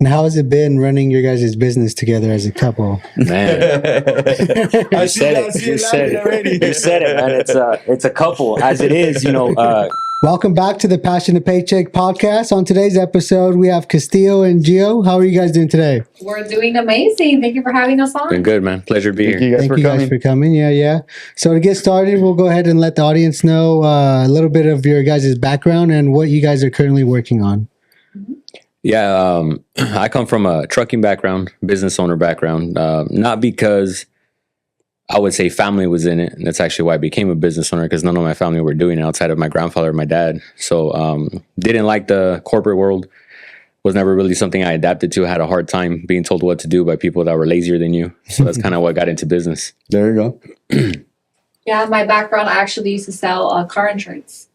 And how has it been running your guys' business together as a couple? Man, you said it. You said it. You said it, man. It's a couple as it is, Welcome back to the Passion to Paycheck podcast. On today's episode, we have Castillo and Gio. How are you guys doing today? We're doing amazing. Thank you for having us on. Been good, man. Pleasure to be here. Thank you guys for coming. Yeah. So to get started, we'll go ahead and let the audience know a little bit of your guys' background and what you guys are currently working on. Yeah, I come from a trucking background, business owner background, not because I would say family was in it. And that's actually why I became a business owner, because none of my family were doing it outside of my grandfather and my dad. So didn't like the corporate world. Was never really something I adapted to. I had a hard time being told what to do by people that were lazier than you. So that's kind of what got into business. There you go. Yeah, my background, I actually used to sell car insurance.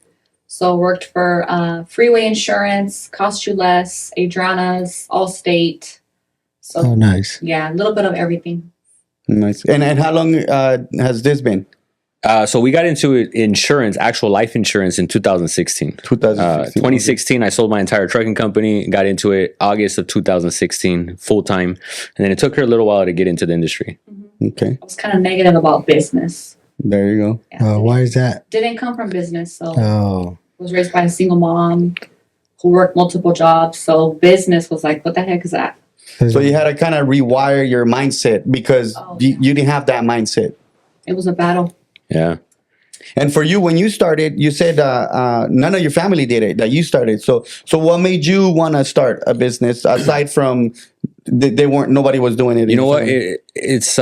So worked for Freeway Insurance, Cost You Less, Adriana's, Allstate. So nice. Yeah, a little bit of everything. Nice. And how long has this been? So we got into insurance, actual life insurance in 2016. 2016, I sold my entire trucking company, got into it August of 2016, full time. And then it took her a little while to get into the industry. Mm-hmm. Okay. I was kind of negative about business. There you go. Yeah, why is that? Didn't come from business. So was raised by a single mom who worked multiple jobs. So business was like, what the heck is that? So you had to kind of rewire your mindset because you didn't have that mindset. It was a battle. Yeah. And for you, when you started, you said none of your family did it, that you started. So what made you want to start a business aside from nobody was doing it? You know what? It's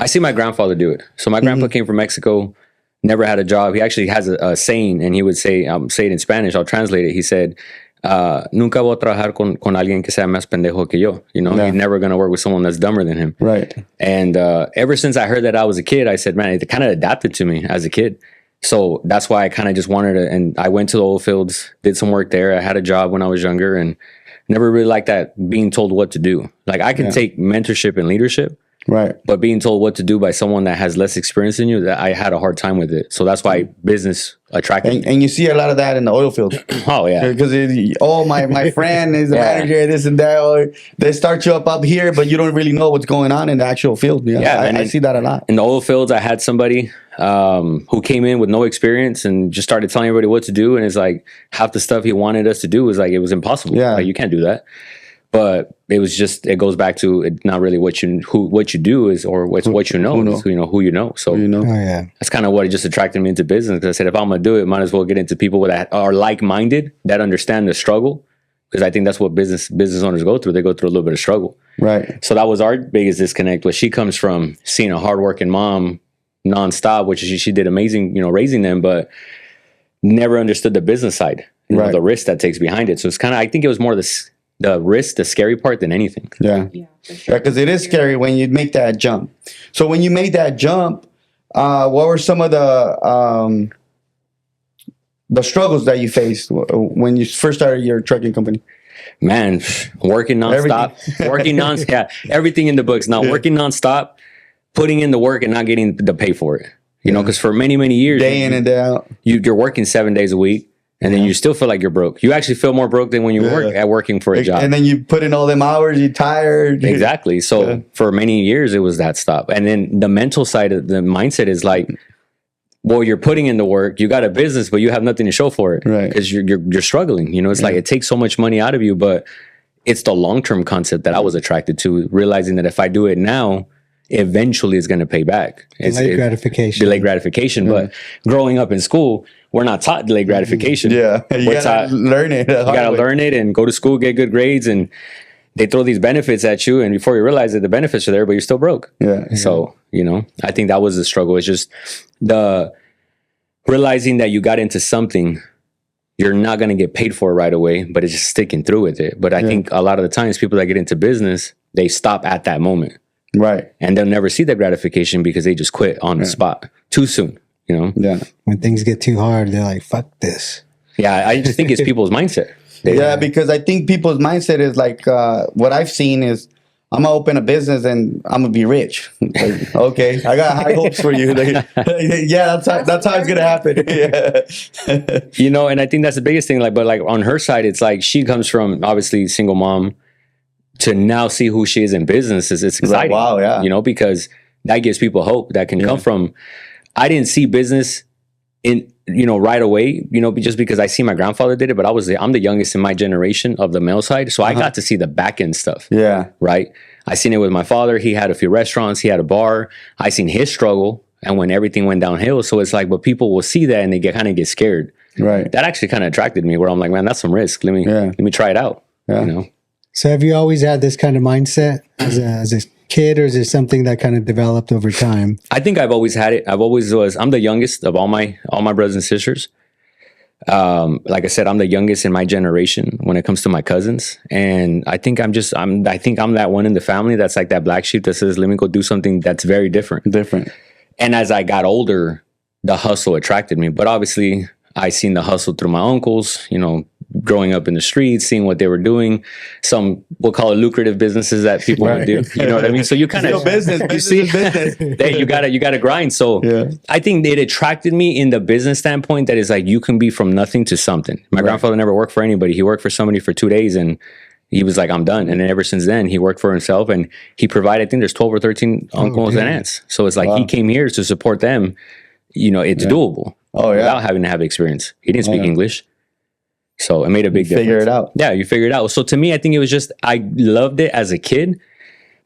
I see my grandfather do it. So my grandpa came from Mexico, never had a job. He actually has a saying, and he would say it in Spanish. I'll translate it. He said, nunca voy a trabajar con alguien que sea más pendejo que yo. He's never going to work with someone that's dumber than him. Right. And ever since I heard that I was a kid, I said, man, it kind of adapted to me as a kid. So that's why I kind of just wanted to, and I went to the oil fields, did some work there. I had a job when I was younger and never really liked that being told what to do. Like I can take mentorship and leadership. Right. But being told what to do by someone that has less experience than you, that I had a hard time with it. So that's why business attracted me. And you see a lot of that in the oil field. Oh, yeah. Because, my friend is a manager, this and that. Or they start you up here, but you don't really know what's going on in the actual field. I see that a lot. In the oil fields, I had somebody who came in with no experience and just started telling everybody what to do. And it's like half the stuff he wanted us to do was like, it was impossible. Yeah. Like, you can't do that. But it was just, it goes back to it, not really what you do is, or what you know. It's, who you know. So that's kind of what just attracted me into business. Because I said, if I'm going to do it, might as well get into people that are like-minded, that understand the struggle. Because I think that's what business owners go through. They go through a little bit of struggle. Right. So that was our biggest disconnect. Was she comes from seeing a hardworking mom nonstop, which she did amazing, raising them, but never understood the business side, the risk that takes behind it. So it's kind of, I think it was more the risk, the scary part than anything. Yeah. Because it is scary when you make that jump. So when you made that jump, what were some of the struggles that you faced when you first started your trucking company? Man, working nonstop, everything in the books. Now working nonstop, putting in the work and not getting the pay for it. Because for many, many years, day in and day out, you're working 7 days a week. And then you still feel like you're broke. You actually feel more broke than when you working for a job. And then you put in all them hours, you're tired. Exactly. So for many years, it was that stop. And then the mental side of the mindset is like, well, you're putting in the work. You got a business, but you have nothing to show for it. Right. Because you're struggling. It's like it takes so much money out of you. But it's the long-term concept that I was attracted to, realizing that if I do it now, eventually it's going to pay back. Delayed gratification. But growing up in school, we're not taught delayed gratification. Yeah, you gotta learn it. You gotta learn it and go to school, get good grades, and they throw these benefits at you, and before you realize that the benefits are there, but you're still broke. Yeah. So I think that was the struggle. It's just the realizing that you got into something, you're not gonna get paid for it right away, but it's just sticking through with it. But I think a lot of the times people that get into business, they stop at that moment. Right. And they'll never see that gratification because they just quit on the spot too soon. Yeah. When things get too hard, they're like, fuck this. Yeah, I just think it's people's mindset. Because I think people's mindset is like, what I've seen is, I'm going to open a business and I'm going to be rich. Like, okay, I got high hopes for you. Like, that's how it's going to happen. And I think that's the biggest thing. But on her side, it's like she comes from obviously single mom, to now see who she is in business is it's exciting. Wow, yeah. You know, because that gives people hope that can come from. I didn't see business in right away, just because I see my grandfather did it, but I'm the youngest in my generation of the male side, so I got to see the back end stuff. Yeah, right. I seen it with my father. He had a few restaurants. He had a bar. I seen his struggle, and when everything went downhill. So it's like, but people will see that and they kind of get scared. Right. That actually kind of attracted me. Where I'm like, man, that's some risk. Let me try it out. Yeah. So have you always had this kind of mindset as a kid, or is it something that kind of developed over time? I think I've always had it. I'm the youngest of all my brothers and sisters. Like I said, I'm the youngest in my generation when it comes to my cousins. And I think I'm that one in the family that's like that black sheep that says, let me go do something that's very different. And as I got older, the hustle attracted me. But obviously I seen the hustle through my uncles, growing up in the streets, seeing what they were doing, some we'll call it lucrative businesses that people would do. You know what I mean? So you kind of business. Hey, you gotta grind. So I think it attracted me in the business standpoint that is like you can be from nothing to something. My grandfather never worked for anybody. He worked for somebody for 2 days and he was like, I'm done. And then ever since then, he worked for himself and he provided, I think there's 12 or 13 uncles and aunts. So it's like he came here to support them. It's doable. Without having to have experience. He didn't speak English. So it made a big difference. Figure it out. Yeah, you figure it out. So to me, I think it was just, I loved it as a kid,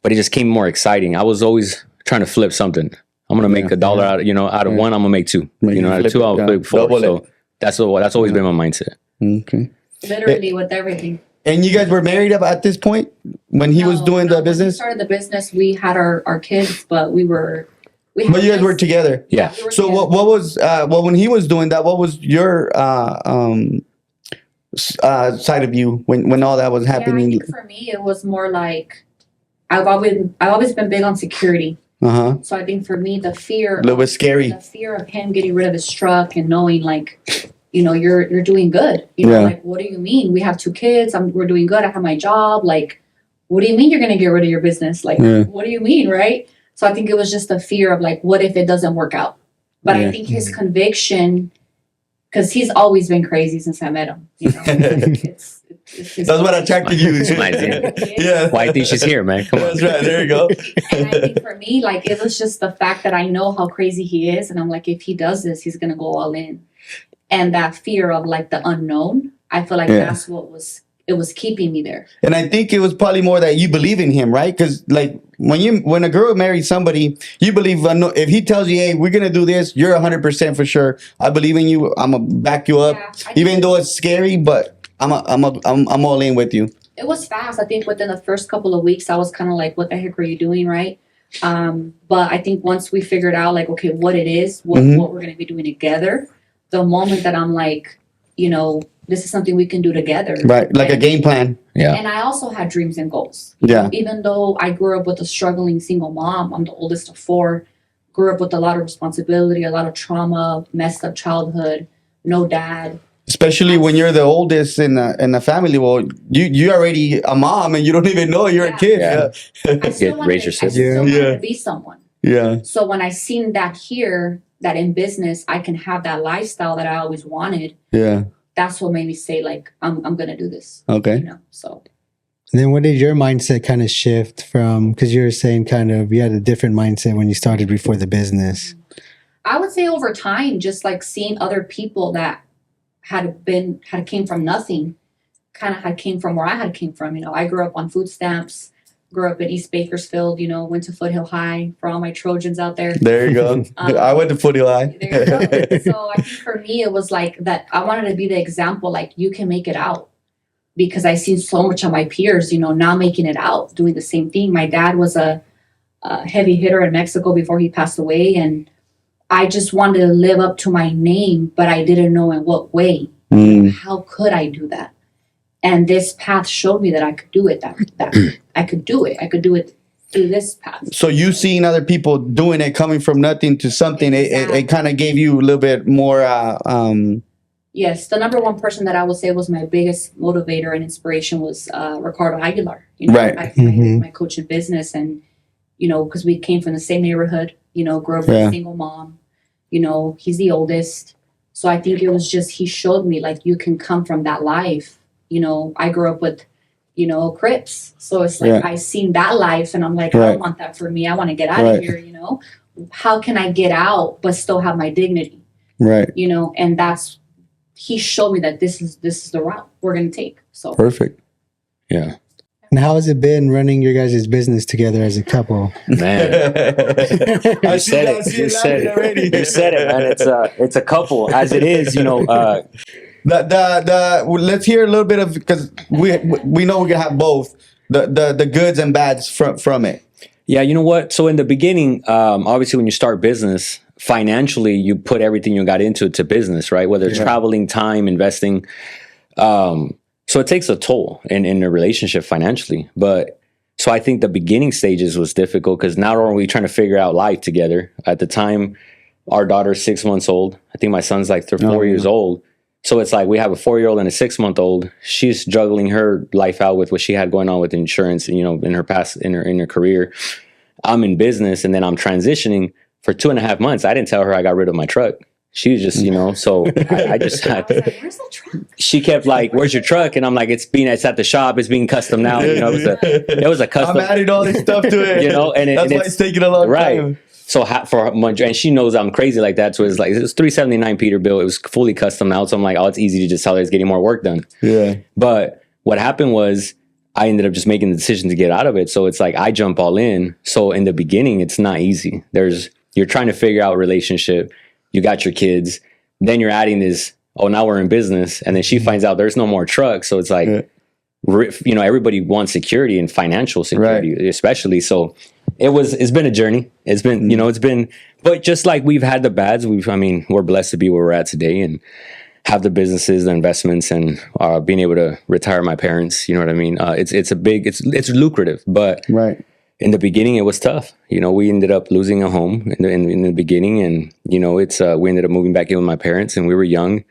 but it just came more exciting. I was always trying to flip something. I'm going to make $1 out of one, I'm going to make two. Out of two, I'll flip four. So that's always been my mindset. Okay. Literally with everything. And you guys were married up at this point when he was doing the business? When we started the business, we had our kids, but but you guys were together. Yeah. So what was when he was doing that? What was your side of you when all that was happening? I think for me, it was more like I've always been big on security. So I think for me, the fear, a little bit scary, the fear of him getting rid of his truck and knowing like, you're doing good. Like, what do you mean? We have 2 kids. We're doing good. I have my job. Like, what do you mean you're going to get rid of your business? Like, what do you mean, right? So I think it was just a fear of like, what if it doesn't work out? But I think his conviction, because he's always been crazy since I met him. It's that's what attracted you. Yeah. Why do you think she's here, man? Come on. That's right. There you go. And I think for me, like, it was just the fact that I know how crazy he is. And I'm like, if he does this, he's going to go all in. And that fear of like the unknown, I feel like that's what was keeping me there. And I think it was probably more that you believe in him, right? Because like when a girl marries somebody, you believe if he tells you, hey, we're going to do this, you're 100% for sure. I believe in you. I'm going to back you up. Even though it's scary, but I'm all in with you. It was fast. I think within the first couple of weeks, I was kind of like, what the heck are you doing, right? But I think once we figured out like, okay, what it is, what we're going to be doing together, the moment that I'm like, this is something we can do together. Right. Like a game plan. Yeah. And I also had dreams and goals. Yeah. Even though I grew up with a struggling single mom, I'm the oldest of 4, grew up with a lot of responsibility, a lot of trauma, messed up childhood, no dad. Especially when you're the oldest in the family. Well, you're already a mom and you don't even know you're a kid. Yeah. I still wanted to be someone. Yeah. So when I seen that here, that in business, I can have that lifestyle that I always wanted. Yeah. That's what made me say like, I'm going to do this. Okay. So. And then what did your mindset kind of shift from, because you were saying kind of, you had a different mindset when you started before the business. I would say over time, just like seeing other people that had came from nothing, kind of had came from where I had came from. I grew up on food stamps, grew up in East Bakersfield, went to Foothill High for all my Trojans out there. There you go. I went to Foothill High. There you go. So I think for me, it was like that. I wanted to be the example, like you can make it out, because I seen so much of my peers, not making it out, doing the same thing. My dad was a heavy hitter in Mexico before he passed away. And I just wanted to live up to my name, but I didn't know in what way. How could I do that? And this path showed me that I could do it. That I could do it. I could do it through this path. So you seeing other people doing it, coming from nothing to something, it kind of gave you a little bit more. Yes, the number one person that I would say was my biggest motivator and inspiration was Ricardo Aguilar. Right. My coach in business, and because we came from the same neighborhood. Grew up with a single mom. He's the oldest, so I think it was just he showed me like you can come from that life. I grew up with Crips. So it's like, Yeah. I seen that life and I'm like, I Right. don't want that for me. I want to get out Right. of here, How can I get out but still have my dignity? Right. And he showed me that this is the route we're going to take. So Perfect. Yeah. And how has it been running your guys' business together as a couple? Man. I You see said that- I it. see You it said laughing it. already. You said it, man. It's a couple as it is. Let's hear a little bit of, because we know we can have both the goods and bads from it. Yeah, you know what? So in the beginning, obviously, when you start business, financially, you put everything you got into it to business, right? Whether it's traveling, time, investing. So it takes a toll in a relationship financially. But so I think the beginning stages was difficult because not only are we trying to figure out life together. At the time, our daughter's 6 months old. I think my son's like 4 years old. So it's like we have a 4-year-old and a 6-month-old. She's juggling her life out with what she had going on with insurance, in her past, in her career. I'm in business, and then I'm transitioning for 2.5 months. I didn't tell her I got rid of my truck. She was just, so I just I was like, where's the truck? she kept like, "Where's your truck?" And I'm like, it's at the shop. It's being custom now. It was a custom. I'm adding all this stuff to it. That's why it's taking a long time. So for much, and she knows I'm crazy like that. So it's like, it was $379 Peterbilt. It was fully custom now. So I'm like, oh, it's easy to just tell her it's getting more work done. Yeah. But what happened was I ended up just making the decision to get out of it. So it's like I jump all in. So in the beginning, it's not easy. You're trying to figure out a relationship. You got your kids. Then you're adding this, oh, now we're in business. And then she finds out there's no more trucks. So it's like, everybody wants security and financial security, especially. So it's been a journey. It's been, but just like we've had the bads, we're blessed to be where we're at today and have the businesses, the investments, and being able to retire my parents. You know what I mean? It's lucrative, but in the beginning it was tough. We ended up losing a home in the beginning, and we ended up moving back in with my parents, and we were young.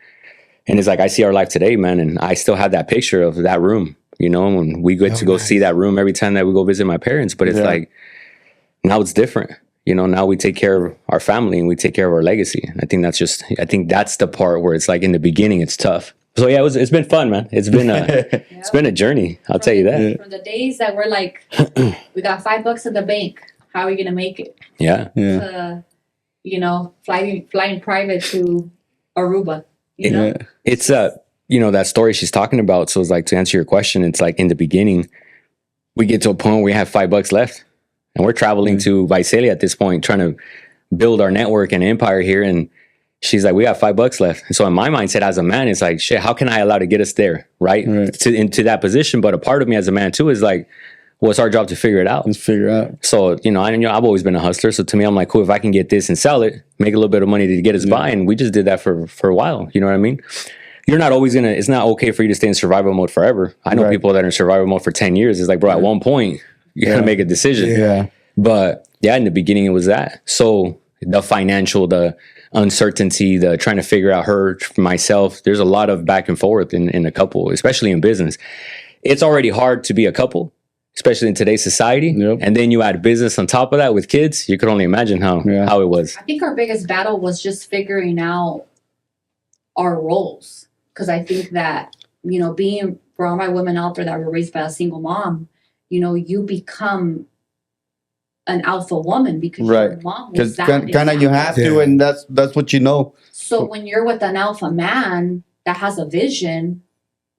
And it's like, I see our life today, man, and I still have that picture of that room, when we get to go see that room every time that we go visit my parents. But it's like, now it's different. Now we take care of our family and we take care of our legacy. I think that's the part where it's like, in the beginning, it's tough. So yeah, it's been fun, man. It's been a journey. I'll tell you that. From the days that we're like, we got $5 in the bank. How are we gonna make it? Yeah. Flying private to Aruba. It's that story she's talking about. So it's like, to answer your question, it's like, in the beginning, we get to a point where we have $5 left, and we're traveling to Visalia at this point, trying to build our network and empire here. And she's like, we have $5 left. And so in my mindset as a man, it's like, shit, how can I allow to get us there? Right. Into that position. But a part of me as a man too is like, well, it's our job to figure it out. Let's figure it out. So, I've always been a hustler. So to me, I'm like, cool, if I can get this and sell it, make a little bit of money to get us by. And we just did that for a while. You know what I mean? You're not always it's not okay for you to stay in survival mode forever. I know people that are in survival mode for 10 years. It's like, bro, at one point, you got to make a decision. Yeah. But yeah, in the beginning, it was that. So the financial, the uncertainty, the trying to figure out myself, there's a lot of back and forth in a couple, especially in business. It's already hard to be a couple, especially in today's society. Yep. And then you add business on top of that with kids. You could only imagine how it was. I think our biggest battle was just figuring out our roles. Because I think that, being for all my women out there that were raised by a single mom, you become an alpha woman because your mom was that. Kind of you have to, and that's what you know. So when you're with an alpha man that has a vision,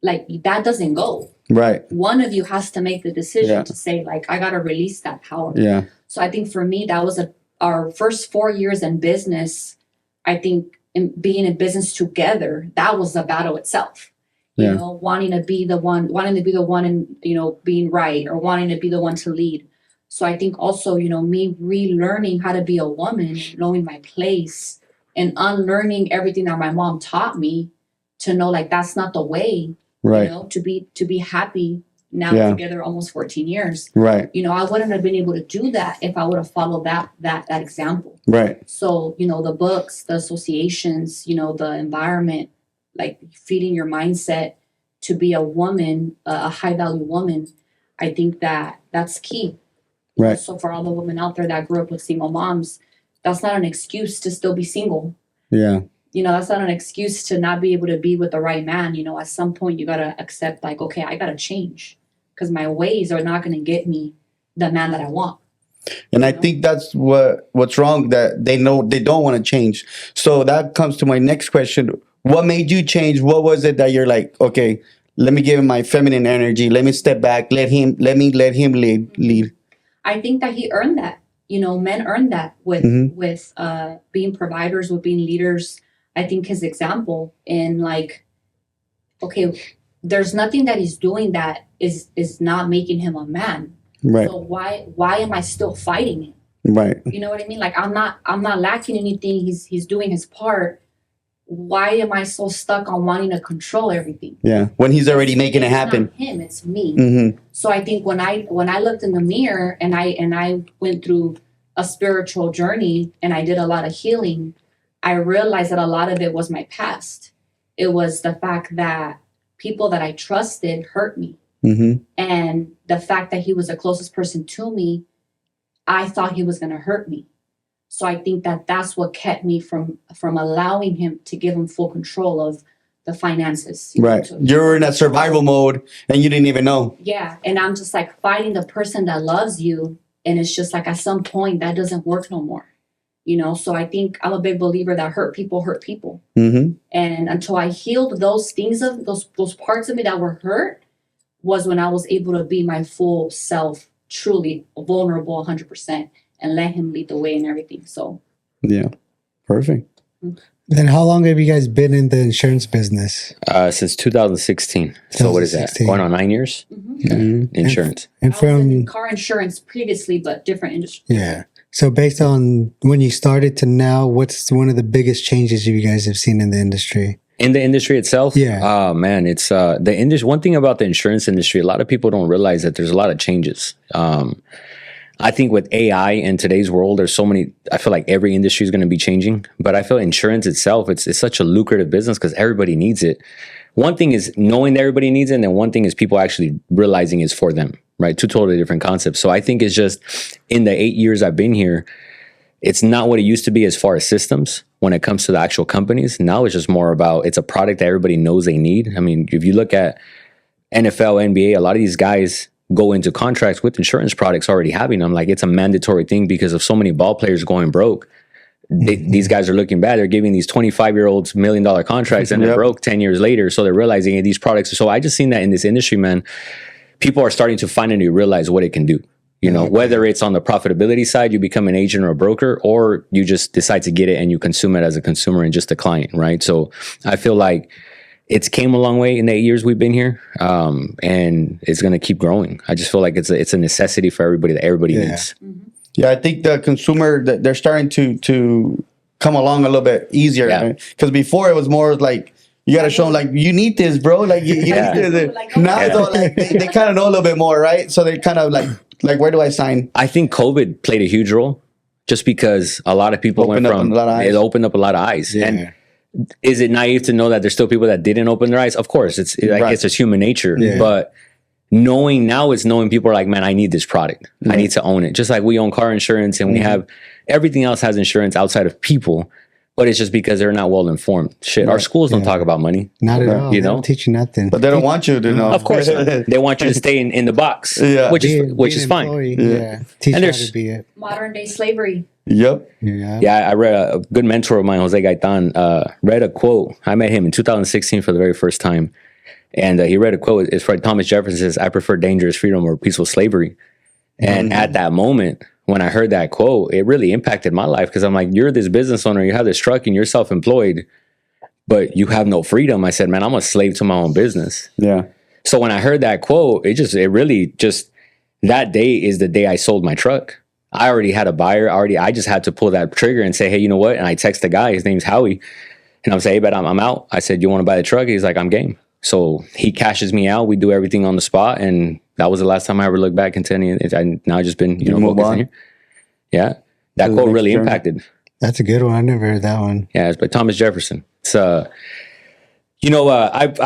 like, that doesn't go. Right. One of you has to make the decision to say, like, I got to release that power. Yeah. So I think for me, that was our first 4 years in business. I think in being in business together, that was the battle itself. Wanting to be the one and, being right, or wanting to be the one to lead. So I think also, me relearning how to be a woman, knowing my place, and unlearning everything that my mom taught me, to know, like, that's not the way. Right. To be happy now together almost 14 years. Right. I wouldn't have been able to do that if I would have followed that example. Right. So, the books, the associations, the environment, like, feeding your mindset to be a woman, a high value woman, I think that's key. Right. So for all the women out there that grew up with single moms, that's not an excuse to still be single. Yeah. That's not an excuse to not be able to be with the right man. At some point you got to accept, like, okay, I got to change because my ways are not going to get me the man that I want. And I think that's what's wrong, that they know they don't want to change. So that comes to my next question. What made you change? What was it that you're like, okay, let me give him my feminine energy. Let me step back. Let me let him lead. I think that he earned that. Men earn that with being providers, with being leaders. I think his example in like, okay, there's nothing that he's doing that is not making him a man. Right. So why am I still fighting it? Right. You know what I mean? Like I'm not lacking anything. He's doing his part. Why am I so stuck on wanting to control everything? Yeah. When he's already making it happen. It's not him, it's me. So I think when I looked in the mirror and I went through a spiritual journey and I did a lot of healing, I realized that a lot of it was my past. It was the fact that people that I trusted hurt me. And the fact that he was the closest person to me, I thought he was going to hurt me. So I think that that's what kept me from allowing him to give him full control of the finances. Right. You're in a survival mode and you didn't even know. Yeah. And I'm just like fighting the person that loves you. And it's just like at some point that doesn't work no more. So I think I'm a big believer that hurt people. And until I healed those things, of those parts of me that were hurt, was when I was able to be my full self, truly vulnerable 100%, and let him lead the way and everything. So, yeah, perfect. Then how long have you guys been in the insurance business? Since 2016. So what is that? Going on 9 years? Insurance. And I was from in car insurance previously, but different industry. Yeah. So based on when you started to now, what's one of the biggest changes you guys have seen in the industry? In the industry itself? Yeah. Oh, man. It's the industry. One thing about the insurance industry, a lot of people don't realize that there's a lot of changes. I think with AI in today's world, there's so many, I feel like every industry is going to be changing. But I feel insurance itself, it's such a lucrative business because everybody needs it. One thing is knowing that everybody needs it, and then one thing is people actually realizing it's for them, right? Two totally different concepts. So I think it's just in the 8 years I've been here, it's not what it used to be as far as systems when it comes to the actual companies. Now it's just more about, it's a product that everybody knows they need. I mean, if you look at NFL, NBA, a lot of these guys go into contracts with insurance products already having them. Like it's a mandatory thing because of so many ball players going broke. These guys are looking bad. They're giving these 25-year-olds $1 million contracts and they're broke 10 years later. So they're realizing these products. So I just seen that in this industry, man, people are starting to finally realize what it can do. Whether it's on the profitability side, you become an agent or a broker, or you just decide to get it and you consume it as a consumer and just a client, right? So I feel like it's came a long way in the 8 years we've been here, and it's going to keep growing. I just feel like it's a necessity for everybody that everybody needs. Yeah, I think the consumer, they're starting to come along a little bit easier. Because before it was more like, you got to show them, like, you need this, bro. Like, you need this. Now it's all like, they kind of know a little bit more, right? So they kind of like, where do I sign? I think COVID played a huge role just because a lot of people it opened up a lot of eyes. Yeah. And is it naive to know that there's still people that didn't open their eyes? Of course, it's just human nature. Yeah. But knowing people are like, man, I need this product. I need to own it. Just like we own car insurance and we have everything else has insurance outside of people. But it's just because they're not well informed. Shit, our schools don't talk about money. Not at all. They don't teach you nothing. But they don't want you to know. Of course not. They want you to stay in the box, which is fine. Teach you how to be it. Modern day slavery. Yep. Yeah, I read a good mentor of mine, Jose Gaitan, read a quote. I met him in 2016 for the very first time. And he read a quote. It's from Thomas Jefferson. Says, "I prefer dangerous freedom or peaceful slavery." And at that moment, when I heard that quote, it really impacted my life because I'm like, you're this business owner, you have this truck and you're self-employed, but you have no freedom. I said, man, I'm a slave to my own business. Yeah. So when I heard that quote, it really that day is the day I sold my truck. I already had a buyer. I just had to pull that trigger and say, hey, you know what? And I text the guy, his name's Howie. And I'm saying, hey, but I'm out. I said, you want to buy the truck? He's like, I'm game. So he cashes me out. We do everything on the spot. And that was the last time I ever looked back into any. Now I've just been, focusing here. Yeah. That quote really impacted. That's a good one. I never heard that one. Yeah. It's by Thomas Jefferson. It's, I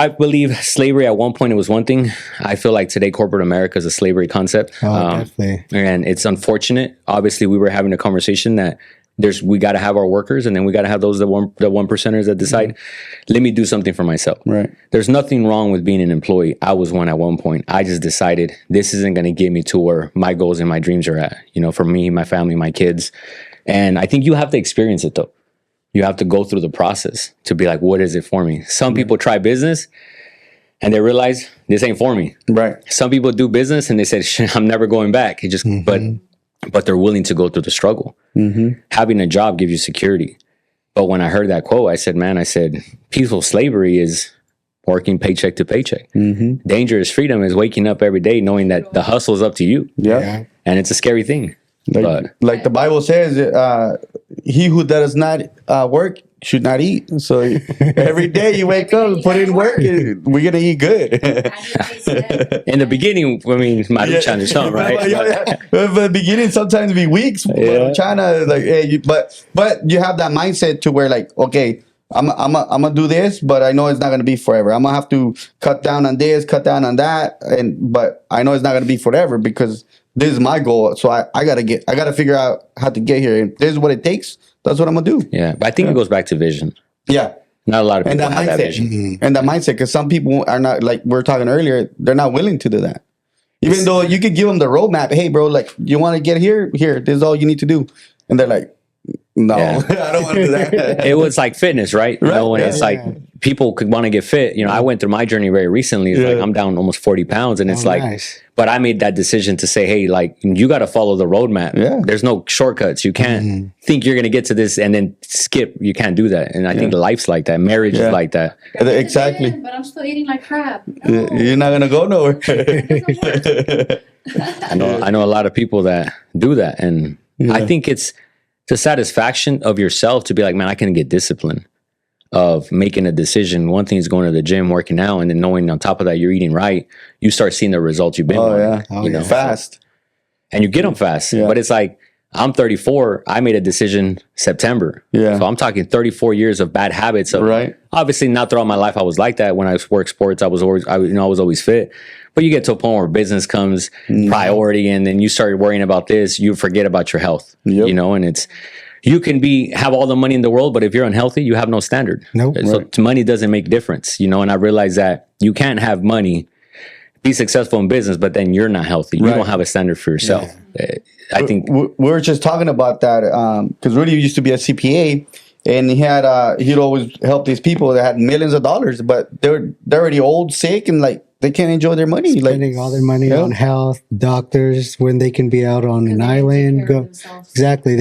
believe slavery at one point it was one thing. I feel like today corporate America is a slavery concept. Oh, definitely. And it's unfortunate. Obviously, we were having a conversation that we got to have our workers, and then we got to have those the one percenters that decide, let me do something for myself. Right. There's nothing wrong with being an employee. I was one at one point. I just decided this isn't going to get me to where my goals and my dreams are at, for me, my family, my kids. And I think you have to experience it though. You have to go through the process to be like, what is it for me? Some people try business and they realize this ain't for me. Right. Some people do business and they said, I'm never going back. It just, but they're willing to go through the struggle. Having a job gives you security. But when I heard that quote, I said, peaceful slavery is working paycheck to paycheck. Dangerous freedom is waking up every day knowing that the hustle is up to you. Yeah. And it's a scary thing. Like the Bible says, he who does not work should not eat. So every day you wake up and put in work, we're going to eat good. In the beginning, I mean, Maruchan or something, right? But the beginning sometimes be weeks. China, like, hey, but you have that mindset to where like, okay, I'm gonna do this, but I know it's not gonna be forever. I'm gonna have to cut down on this, cut down on that, but I know it's not gonna be forever because this is my goal. So I gotta figure out how to get here. If this is what it takes, that's what I'm gonna do. Yeah, but I think it goes back to vision. Yeah. Not a lot of people and that have mindset. that vision. And that mindset, because some people are not, like we were talking earlier, they're not willing to do that. Even though you could give them the roadmap. Hey, bro, like, you want to get here? Here, this is all you need to do. And they're like, no, I don't want to do that. It was like fitness, right? When it's like people could want to get fit. I went through my journey very recently. It's like I'm down almost 40 pounds. And it's but I made that decision to say, hey, like, you got to follow the roadmap. Yeah. There's no shortcuts. You can't think you're going to get to this and then skip. You can't do that. And I think life's like that. Marriage is like that. Exactly. But I'm still eating like crap. No. You're not going to go nowhere. I know a lot of people that do that. And I think it's the satisfaction of yourself to be like, man, I can get discipline of making a decision. One thing is going to the gym, working out, and then knowing on top of that you're eating right. You start seeing the results you've been wanting, fast. And you get them fast. Yeah. But it's like, I'm 34. I made a decision September. Yeah. So I'm talking 34 years of bad habits. Of, Right. Obviously, not throughout my life I was like that. When I worked sports, I was always fit. But you get to a point where business comes priority, and then you start worrying about this. You forget about your health. Yep. And it's, you can have all the money in the world, but if you're unhealthy, you have no standard. Nope. So money doesn't make difference. And I realized that you can't have money, be successful in business, but then you're not healthy. You don't have a standard for yourself. I think we were just talking about that because Rudy used to be a CPA, and he'd always help these people that had millions of dollars, but they're already old, sick, and like they can't enjoy their money. Spending all their money on health, doctors, when they can be out on an island. Exactly.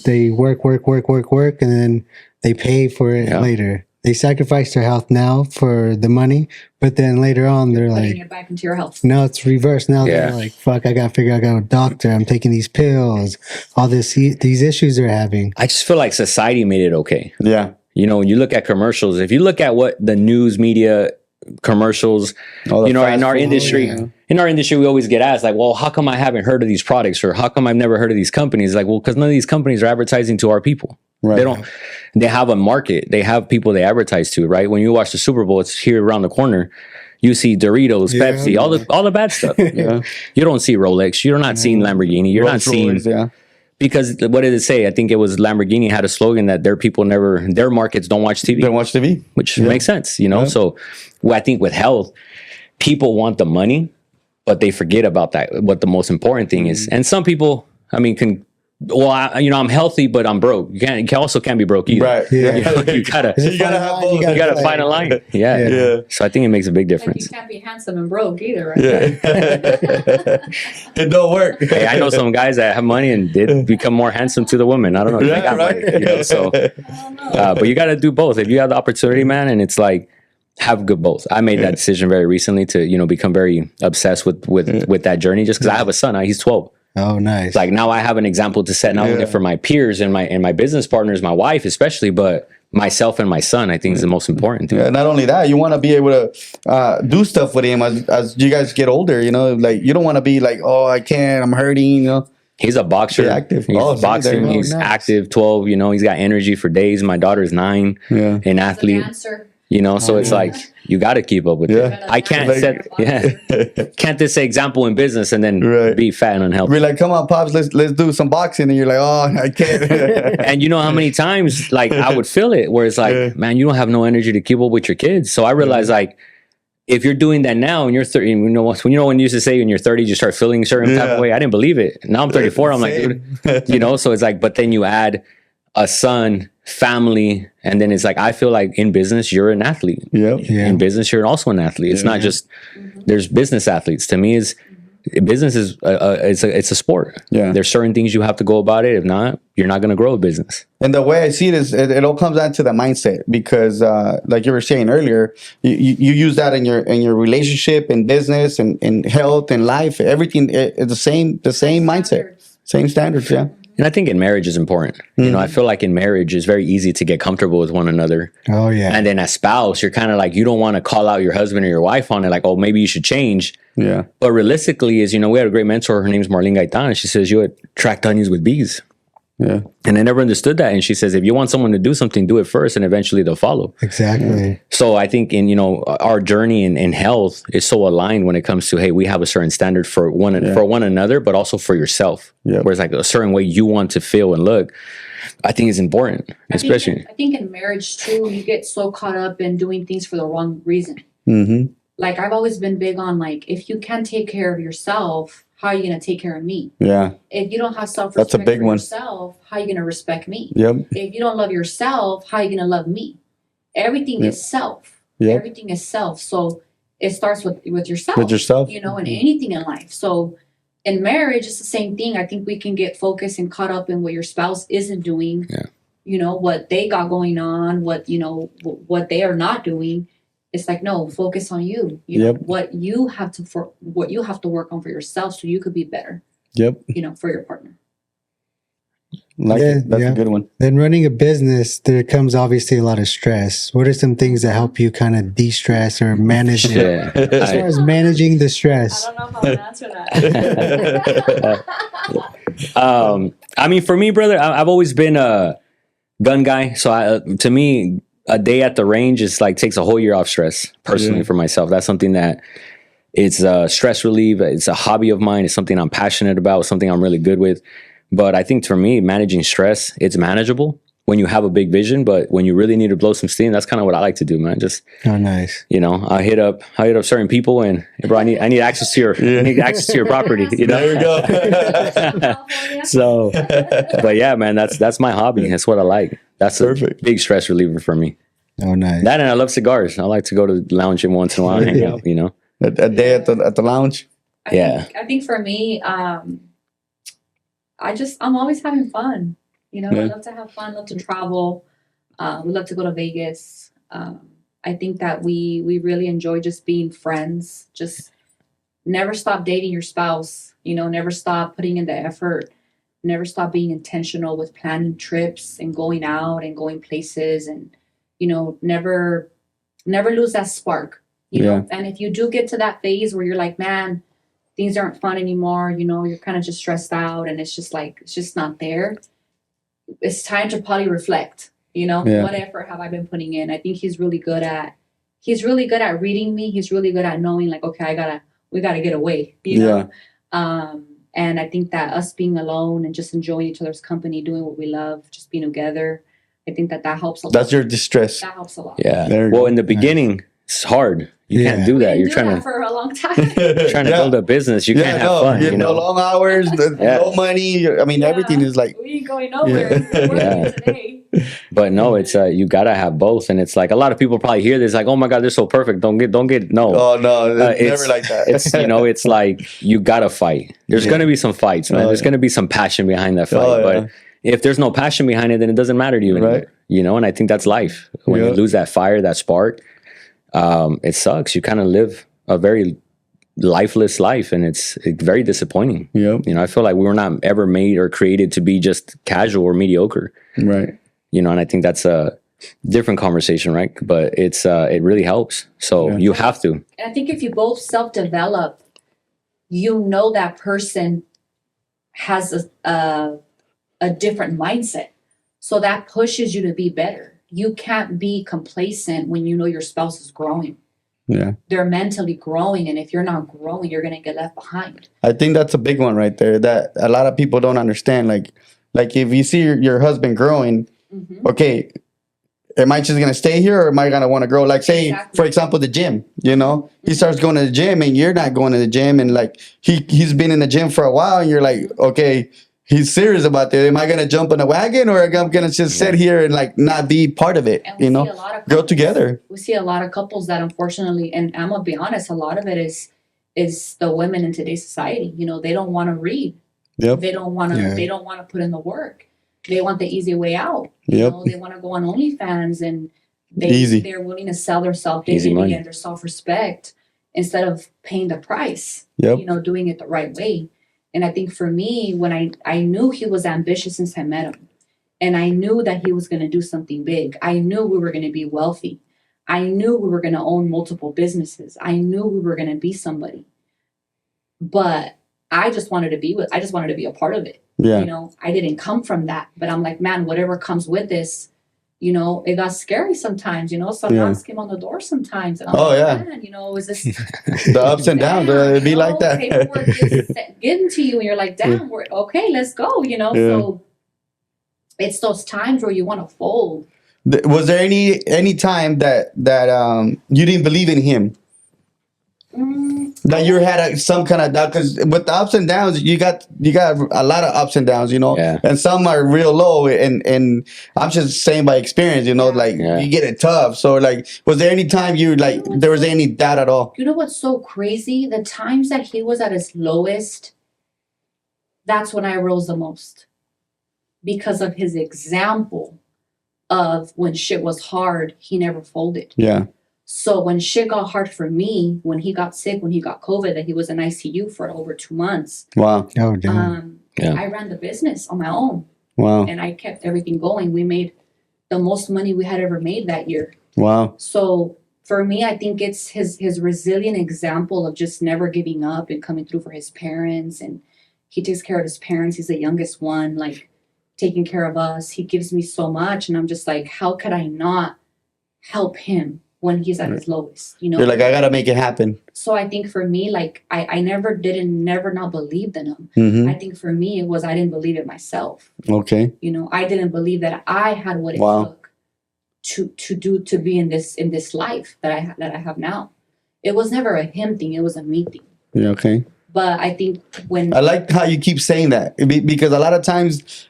They work, and then they pay for it later. They sacrifice their health now for the money, but then later on they're Putting like, it back into your health. no, it's reversed. Now they're like, fuck, I got to go to a doctor. I'm taking these pills. All these issues they're having. I just feel like society made it okay. Yeah. When you look at commercials, if you look at what the news media commercials, in our industry, we always get asked like, well, how come I haven't heard of these products, or how come I've never heard of these companies? Like, well, because none of these companies are advertising to our people. Right. They have a market. They have people they advertise to, right? When you watch the Super Bowl, it's here around the corner. You see Doritos, Pepsi, all the bad stuff. You don't see Rolex. You're not seeing Lamborghini. You're not seeing because what did it say? I think it was Lamborghini had a slogan that their markets don't watch TV. Don't watch TV, which makes sense, So I think with health, people want the money, but they forget about that. What the most important thing is, and some people, I'm healthy, but I'm broke. You also can't be broke either. Right. Yeah. You gotta find a line. Yeah. So I think it makes a big difference. You can't be handsome and broke either, right? Yeah. It don't work. Hey, I know some guys that have money and did become more handsome to the women. I don't know if they got money, So, but you got to do both. If you have the opportunity, man, and it's like, have good both. I made that decision very recently to become very obsessed with that journey, just because I have a son. He's 12. Oh, nice. Like now I have an example to set not only for my peers and my business partners, my wife especially, but myself and my son, I think is the most important thing. Yeah, not only that, you want to be able to do stuff with him as you guys get older, like you don't want to be like, oh, I can't, I'm hurting, He's a boxer. Active. He's boxing. He's active, 12, he's got energy for days. My daughter's 9, an athlete. You know, so it's like you got to keep up with Yeah. it. I can't can't this say example in business and then Right. be fat and unhealthy. We're like, come on, pops, let's do some boxing, and you're like, oh, I can't. And you know how many times like I would feel it where it's like, man, you don't have no energy to keep up with your kids. So I realized like, if you're doing that now and you're 30, you know when you used to say when you're 30 you start feeling a certain type of way. I didn't believe it. Now I'm 34. I'm like, dude, you know. So it's like, but then you add a son, family, and then it's like I feel like in business you're an athlete. Yep. Yeah. In business you're also an athlete. It's not just there's business athletes. To me, is business is it's a sport. Yeah. There's certain things you have to go about it. If not, you're not going to grow a business. And the way I see it is, it all comes down to the mindset because, like you were saying earlier, you use that in your relationship, in business, and in health, and life. Everything is the same mindset, same standards. Yeah. And I think in marriage is important. You know, I feel like in marriage it's very easy to get comfortable with one another. Oh yeah. And then as spouse, you're kind of like, you don't want to call out your husband or your wife on it. Like, oh, maybe you should change. Yeah. But realistically is, you know, we had a great mentor. Her name's Marlene Gaitan. And she says, you attract onions with bees. Yeah. And I never understood that. And she says, if you want someone to do something, do it first and eventually they'll follow. Exactly. So I think in, you know, our journey in health is so aligned when it comes to, hey, we have a certain standard for one another, but also for yourself. Yeah. Whereas like a certain way you want to feel and look, I think is important, especially. I think in marriage too, you get so caught up in doing things for the wrong reason. Mm-hmm. Like I've always been big on like, if you can't take care of yourself, how are you going to take care of me? Yeah. If you don't have self-respect That's a big for one. yourself, how are you going to respect me? Yep. If you don't love yourself, how are you going to love me? Everything is self. Yep. Everything is self. So it starts with yourself. With yourself. You know, in anything in life. So in marriage, it's the same thing. I think we can get focused and caught up in what your spouse isn't doing. Yeah. You know, what they got going on, what what they are not doing. It's like, no, focus on you. You know, what you have to work on for yourself so you could be better. Yep. You know, for your partner. Like it. That's a good one. Then running a business, there comes obviously a lot of stress. What are some things that help you kind of de-stress or manage it? As far as managing the stress. I don't know if I can answer that. I mean, for me, brother, I've always been a gun guy. So to me, a day at the range is like takes a whole year off stress personally for myself. That's something that it's stress relief. It's a hobby of mine. It's something I'm passionate about, something I'm really good with. But I think for me, managing stress, it's manageable when you have a big vision. But when you really need to blow some steam, that's kind of what I like to do, man. Just nice. You know, I hit up certain people and hey, bro, I need access to your property. You know, There you go. So, but yeah, man, that's my hobby. That's what I like. That's a big stress reliever for me. Oh, nice. That and I love cigars. I like to go to the lounge once in a while and hang out. You know, a day at the lounge. I think for me, I'm always having fun. You know, I love to have fun, love to travel. We love to go to Vegas. I think that we really enjoy just being friends. Just never stop dating your spouse. You know, never stop putting in the effort. Never stop being intentional with planning trips and going out and going places, and you know, never lose that spark. You know, and if you do get to that phase where you're like, man, things aren't fun anymore. You know, you're kind of just stressed out, and it's just not there. It's time to probably reflect. You know, what effort have I been putting in? I think he's really good at reading me. He's really good at knowing like, okay, we gotta get away. You know. And I think that us being alone and just enjoying each other's company, doing what we love, just being together, I think that helps a lot. That's your distress. That helps a lot. Yeah. Well, in the beginning, it's hard. You can't do that. You're trying to for a long time. trying to build a business. You can't have fun. You know, long hours, no money. I mean, everything is like we ain't going nowhere. We're today. But no, it's you gotta have both, and it's like a lot of people probably hear this like, oh my god, they're so perfect. Don't get no. Oh no, it's never like that. It's you know, it's like you gotta fight. There's gonna be some fights, man. There's gonna be some passion behind that fight, but if there's no passion behind it, then it doesn't matter to you anymore. You know, and I think that's life. When you lose that fire, that spark, it sucks. You kind of live a very lifeless life, and it's very disappointing. You know, I feel like we were not ever made or created to be just casual or mediocre. Right. You know, and I think that's a different conversation, right? But it's it really helps. So you have to. And I think if you both self-develop, you know that person has a different mindset. So that pushes you to be better. you can't be complacent when you know your spouse is growing. Yeah. They're mentally growing, and if you're not growing, you're gonna get left behind. I think that's a big one right there that a lot of people don't understand. Like if you see your husband growing, okay, am I just gonna stay here or am I gonna want to grow? Like say, for example, the gym. You know, he starts going to the gym and you're not going to the gym, and like he's been in the gym for a while, and you're like, okay, he's serious about this. Am I gonna jump in a wagon or am I gonna just sit here and like not be part of it? And we You see know, a lot of grow couples- together. We see a lot of couples that unfortunately, and I'm gonna be honest, a lot of it is the women in today's society. You know, they don't want to read. Yep. They don't want to. Yeah. They don't want to put in the work. They want the easy way out. You Yep. know, they want to go on OnlyFans, and Easy. they're willing to sell their self Easy dignity money. and their self respect instead of paying the price. Yep. You know, doing it the right way. And I think for me, when I knew he was ambitious since I met him, and I knew that he was going to do something big. I knew we were going to be wealthy. I knew we were going to own multiple businesses. I knew we were going to be somebody. But I just wanted to be a part of it. Yeah. You know, I didn't come from that, but I'm like, man, whatever comes with this, you know, it got scary sometimes, you know, some knocks came on the door sometimes. And I'm Oh, like, yeah. man, you know, is this The ups and downs, it'd be you like know, that. paperwork gets given to you and you're like, damn, we're okay, let's go, you know. Yeah. So it's those times where you want to fold. Was there any time that you didn't believe in him? That you had some kind of doubt, because with the ups and downs, you got a lot of ups and downs, you know, Yeah. and some are real low. And I'm just saying by experience, you know, like Yeah. you get it tough. So like, was there any time you like there was any doubt at all? You know what's so crazy? The times that he was at his lowest, that's when I rose the most. Because of his example of when shit was hard, he never folded. Yeah, So when shit got hard for me, when he got sick, when he got COVID, that he was in ICU for over 2 months, wow, Oh, damn. Yeah. I ran the business on my own wow, and I kept everything going. We made the most money we had ever made that year. wow, So for me, I think it's his resilient example of just never giving up and coming through for his parents. And he takes care of his parents. He's the youngest one, like taking care of us. He gives me so much. And I'm just like, how could I not help him when he's at his lowest? You know? you're like, I gotta make it happen. So I think for me, like I never not believed in him. Hmm. I think for me, it was I didn't believe it myself. Okay, You know, I didn't believe that I had what it Wow. took to be in this life that I have now. It was never a him thing; it was a me thing. yeah, okay. But I think when I like how you keep saying that because a lot of times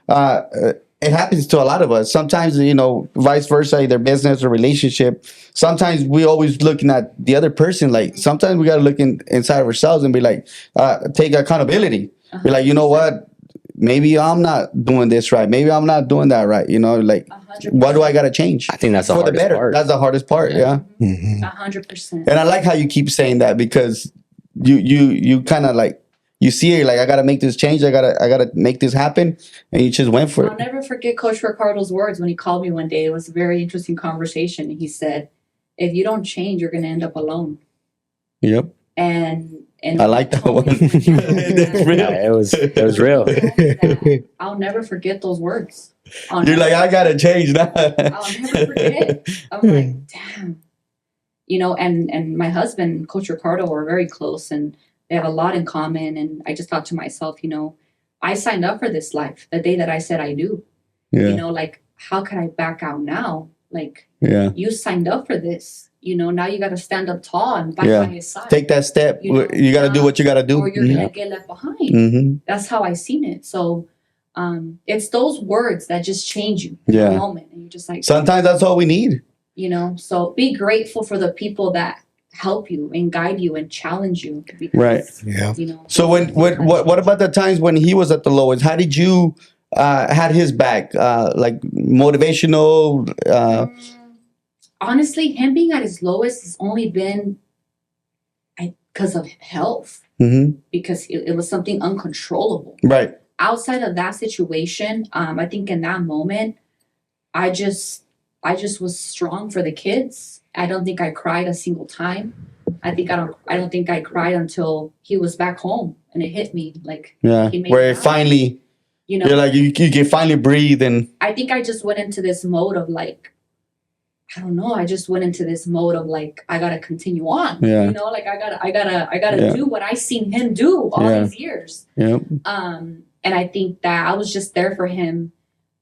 it happens to a lot of us. Sometimes, you know, vice versa, either business or relationship. Sometimes we always looking at the other person. Like sometimes we got to look inside of ourselves and be like, take accountability. Be like, you know what? Maybe I'm not doing this right. Maybe I'm not doing that right. You know, like 100%. what do I got to change? I think that's the For the hardest better. part. That's the hardest part. Yeah. Mhm. 100%. And I like how you keep saying that because you kind of like you see it like I gotta make this change. I gotta make this happen, and you just went for I'll it. never forget Coach Ricardo's words when he called me one day. It was a very interesting conversation. He said, "If you don't change, you're going to end up alone." Yep. And I like that one. That's real. Yeah, it was real. I'll never forget those words. You're like, I gotta change now. I'll never forget. I'm like, damn. You know, and my husband, Coach Ricardo, are very close and they have a lot in common. And I just thought to myself, you know, I signed up for this life the day that I said I do. You Yeah, know, like, how can I back out now? Like, yeah. you signed up for this. You know, now you got to stand up tall and fight Yeah. by his side. Take that step. You know, You gotta do what you gotta do. or you're going to get left behind. Mm-hmm. That's how I seen it. So it's those words that just change you in Yeah. a moment. And you're just like, Sometimes that's all we need. you know, so be grateful for the people that help you and guide you and challenge you. Because, Right. Yeah. You know. So what about the times when he was at the lowest? How did you had his back? Like motivational. Honestly, him being at his lowest has only been because of health, Mhm. because it was something uncontrollable. Right. Outside of that situation, I think in that moment, I just was strong for the kids. I don't think I cried a single time. I don't think I cried until he was back home and it hit me like, Yeah. He made Where it it out. finally you know, you're like you can finally breathe and I think I just went into this mode of like, I don't know. I just went into this mode of like, I gotta continue on. Yeah. You know, like I gotta do what I seen him do all these years. Yep. And I think that I was just there for him,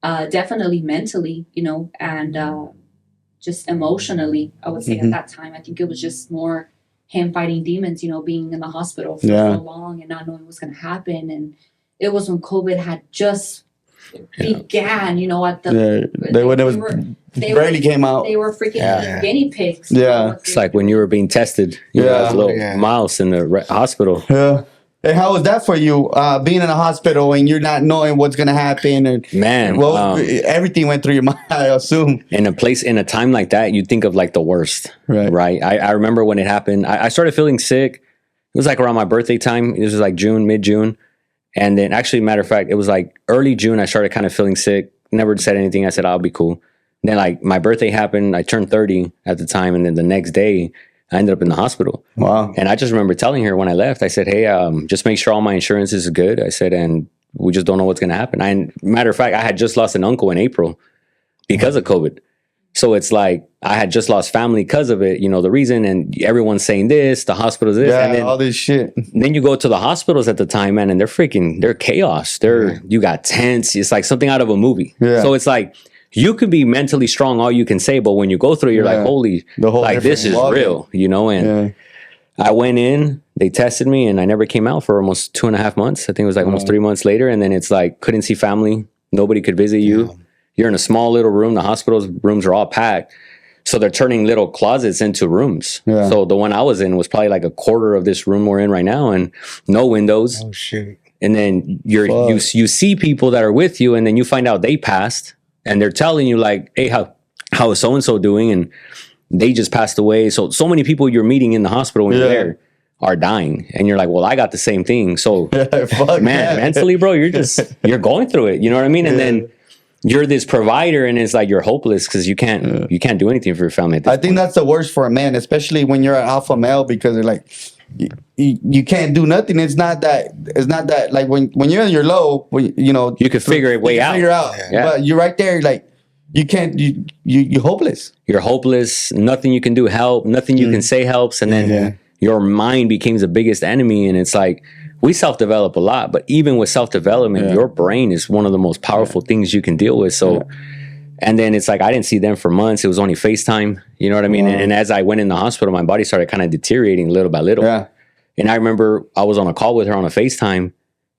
definitely mentally, you know, and just emotionally. I would say at that time, I think it was just more him fighting demons. You know, being in the hospital for so long and not knowing what's gonna happen. And it was when COVID had just began. You know, at the they barely came out. They were freaking guinea pigs. Yeah. It's like when you were being tested. You know, as a little mouse in the hospital. Yeah. And how was that for you, being in a hospital and you're not knowing what's going to happen? And man, everything went through your mind, I assume. In a time like that, you think of like the worst. Right. I remember when it happened, I started feeling sick. It was like around my birthday time. This was like mid-June. And then actually, matter of fact, it was like early June, I started kind of feeling sick. Never said anything. I said, I'll be cool. Then like my birthday happened. I turned 30 at the time. And then the next day I ended up in the hospital. Wow. And I just remember telling her when I left, I said, hey, just make sure all my insurance is good. I said, and we just don't know what's going to happen. Matter of fact, I had just lost an uncle in April because of COVID. So it's like I had just lost family because of it, you know, the reason, and everyone's saying this, the hospital's this, and then all this shit. Then you go to the hospitals at the time, man, and they're chaos. You got tents. It's like something out of a movie. Yeah. So it's like you can be mentally strong, all you can say, but when you go through it, you're like, holy, like this is real, you know? And I went in, they tested me, and I never came out for almost 2.5 months. I think it was like almost 3 months later. And then it's like, couldn't see family. Nobody could visit you. You're in a small little room. The hospital's rooms are all packed. So they're turning little closets into rooms. Yeah. So the one I was in was probably like a quarter of this room we're in right now, and no windows. Oh shit. And then you see people that are with you, and then you find out they passed, and they're telling you like, hey, how is so-and-so doing? And they just passed away. So many people you're meeting in the hospital when you're there are dying. And you're like, well, I got the same thing. So mentally, bro, you're going through it. You know what I mean? And then you're this provider, and it's like you're hopeless because you can't do anything for your family at this point. Think that's the worst for a man, especially when you're an alpha male, because they're like, you can't do nothing. It's not that like when you're in your low, you know, you could figure it way out. Yeah. But you're right there, like you can't. You're hopeless. You're hopeless. Nothing you can do nothing you can say helps, and then your mind becomes the biggest enemy. And it's like, we self-develop a lot, but even with self-development, your brain is one of the most powerful things you can deal with. So, and then it's like, I didn't see them for months. It was only FaceTime. You know what I mean? And as I went in the hospital, my body started kind of deteriorating little by little. Yeah. And I remember I was on a call with her on a FaceTime,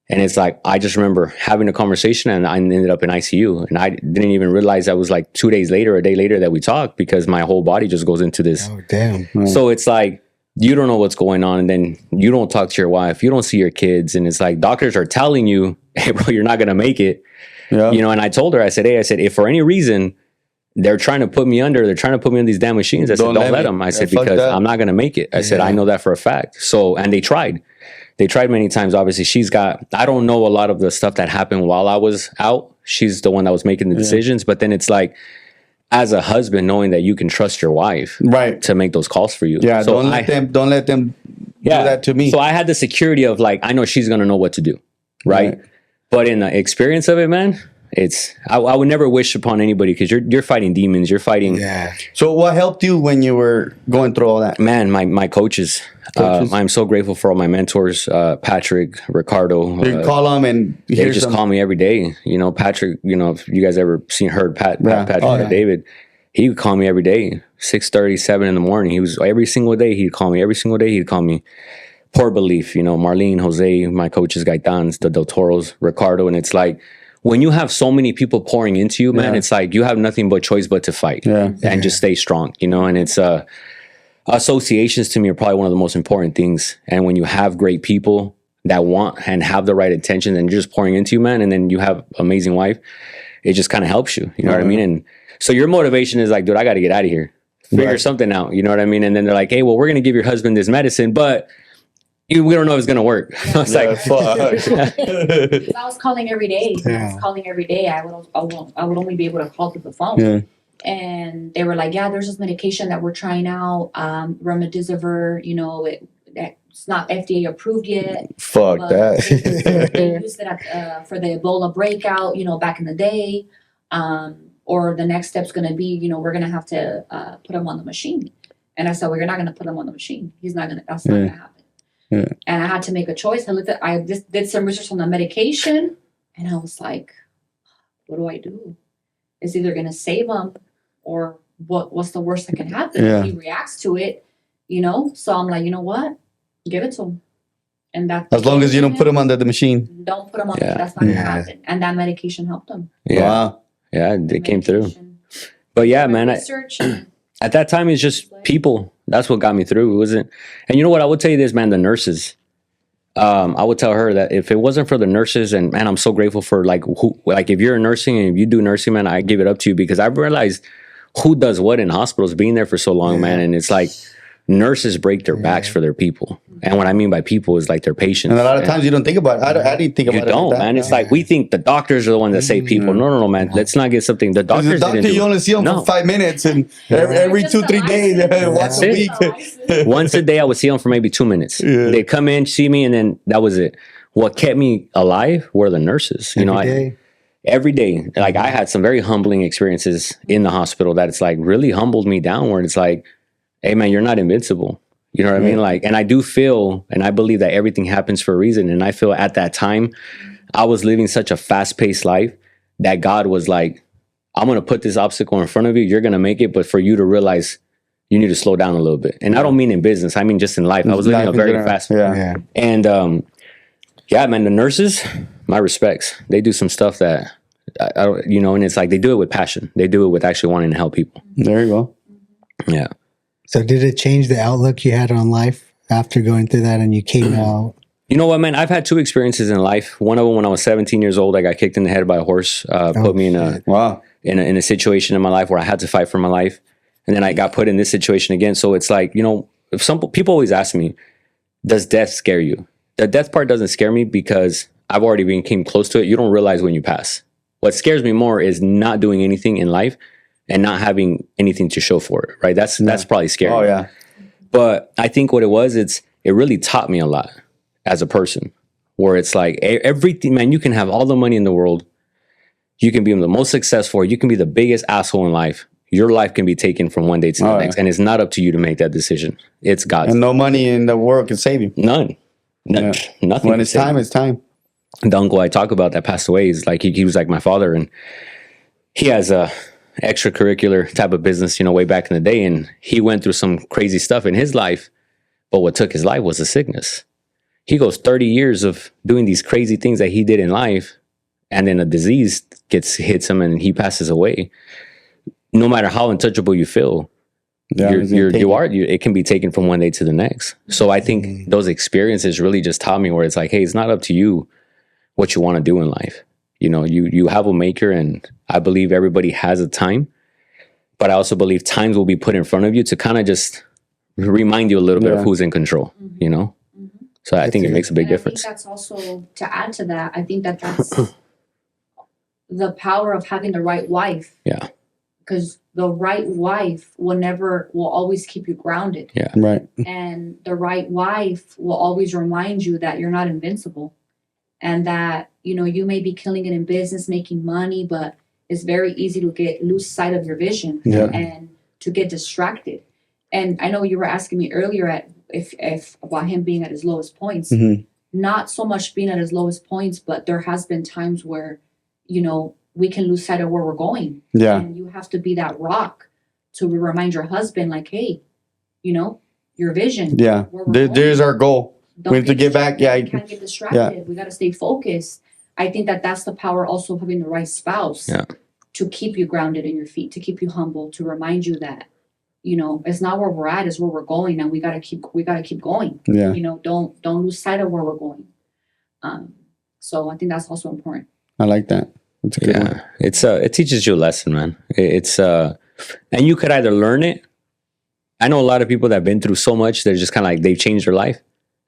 and it's like, I just remember having a conversation, and I ended up in ICU. And I didn't even realize that was like 2 days later, a day later that we talked, because my whole body just goes into this. Oh, damn. So it's like, you don't know what's going on, and then you don't talk to your wife, you don't see your kids, and it's like doctors are telling you, hey bro, you're not gonna make it. You know, and I told her, I said, if for any reason they're trying to put me under, they're trying to put me in these damn machines, I said, don't let them. I said, because I'm not gonna make it. I said, I know that for a fact. So, and they tried many times. Obviously, I don't know a lot of the stuff that happened while I was out. She's the one that was making the decisions, but then it's like, as a husband, knowing that you can trust your wife to make those calls for you. Yeah, so don't let them do that to me. So I had the security of like, I know she's going to know what to do. Right. But in the experience of it, man, I would never wish upon anybody, because you're fighting demons. You're fighting. Yeah. So what helped you when you were going through all that? Man, my coaches. I'm so grateful for all my mentors, Patrick, Ricardo. You call them and they just call me every day. You know, Patrick, you know, if you guys ever heard Patrick or David, he would call me every day, 6:30, 7 in the morning. He was every single day. He'd call me every single day. He'd call me. Poor Belief, you know, Marlene, Jose, my coaches, Gaitans, the Del Toros, Ricardo. And it's like, when you have so many people pouring into you, man, it's like you have nothing but choice but to fight and just stay strong, you know. And it's associations to me are probably one of the most important things. And when you have great people that want and have the right intentions, and you're just pouring into you, man, and then you have amazing wife, it just kind of helps you. You know what I mean? And so your motivation is like, dude, I got to get out of here, figure something out. You know what I mean? And then they're like, hey, well, we're going to give your husband this medicine, but we don't know if it's going to work. I was like, fuck. I was calling every day. I would only be able to call through the phone. Yeah. And they were like, there's this medication that we're trying out, remdesivir, you know, it's not FDA approved yet. Fuck that. They used it for the Ebola breakout, you know, back in the day. or the next step's going to be, you know, we're going to have to put him on the machine. And I said, well, you're not going to put him on the machine. That's not going to happen. Yeah. And I had to make a choice. I just did some research on the medication, and I was like, what do I do? It's either going to save him, or what's the worst that can happen? Yeah. If he reacts to it, you know? So I'm like, you know what? Give it to him. And that, as long as you don't put him under the machine. don't put him on. That's not going to happen. And that medication helped him. Yeah. Wow. Yeah, it came through. But yeah, man, Research. at that time, it's just people. That's what got me through. It wasn't. And you know what? I would tell you this, man. The nurses. I would tell her that if it wasn't for the nurses, and man, I'm so grateful for like if you're nursing and if you do nursing, man, I give it up to you, because I've realized who does what in hospitals, being there for so long, man. And it's like nurses break their backs for their people. And what I mean by people is like their patients. And a lot of times you don't think about it. I didn't think about it. You don't, like that. man. It's like we think the doctors are the ones that save people. No, man. Let's not get something. The doctors The doctor, didn't do you it. only see them for 5 minutes, and every 2-3 days, once a week. Once a day, I would see them for maybe 2 minutes. Yeah. They'd come in, see me, and then that was it. What kept me alive were the nurses. You know, every day, like I had some very humbling experiences in the hospital that it's like really humbled me down, where it's like, hey, man, you're not invincible. You know what I mean? Like, and I do feel, and I believe that everything happens for a reason. And I feel at that time, I was living such a fast-paced life that God was like, I'm going to put this obstacle in front of you. You're going to make it. But for you to realize you need to slow down a little bit. And I don't mean in business. I mean just in life. I was living a very fast. Yeah. And yeah, man, the nurses, my respects. They do some stuff that, I don't, you know, and it's like they do it with passion. They do it with actually wanting to help people. There you go. Yeah. So did it change the outlook you had on life after going through that and you came out? You know what, man? I've had 2 experiences in life. One of them, when I was 17 years old, I got kicked in the head by a horse. Put me in a situation in my life where I had to fight for my life, and then I got put in this situation again. So it's like, you know, if some people always ask me, "Does death scare you?" The death part doesn't scare me because I've already came close to it. You don't realize when you pass. What scares me more is not doing anything in life and not having anything to show for it. Right? That's probably scary. Oh yeah. But I think what it was, it really taught me a lot as a person, where it's like everything, man, you can have all the money in the world. You can be the most successful. You can be the biggest asshole in life. Your life can be taken from one day to the next. And it's not up to you to make that decision. It's God's. And no money in the world can save you. None. Nothing. When it's time, it's time. The uncle I talk about that passed away is like, he was like my father, and he has a extracurricular type of business, you know, way back in the day. And he went through some crazy stuff in his life. But what took his life was a sickness. He goes 30 years of doing these crazy things that he did in life, and then a disease hits him and he passes away. No matter how untouchable you feel, it can be taken from one day to the next. So I think those experiences really just taught me where it's like, hey, it's not up to you what you want to do in life. You know, you have a maker, and I believe everybody has a time, but I also believe times will be put in front of you to kind of just remind you a little bit of who's in control, you know? So I think it makes a big difference. I think that's also, to add to that, I think that's the power of having the right wife. Yeah. Because the right wife will always keep you grounded. Yeah. Right. And the right wife will always remind you that you're not invincible, and that, you know, you may be killing it in business, making money, but it's very easy to lose sight of your vision and to get distracted. And I know you were asking me earlier if about him being at his lowest points, not so much being at his lowest points, but there has been times where, you know, we can lose sight of where we're going. Yeah. And you have to be that rock to remind your husband, like, hey, you know, your vision. Yeah. There's our goal. We have to get back. Yeah. We can't get distracted. Yeah. We got to stay focused. I think that's the power also of having the right spouse to keep you grounded in your feet, to keep you humble, to remind you that, you know, it's not where we're at, it's where we're going, and we gotta keep going. Yeah. You know, don't lose sight of where we're going. So I think that's also important. I like that. That's a good one. It teaches you a lesson, man. And you could either learn it. I know a lot of people that have been through so much, they're just kind of like, they've changed their life.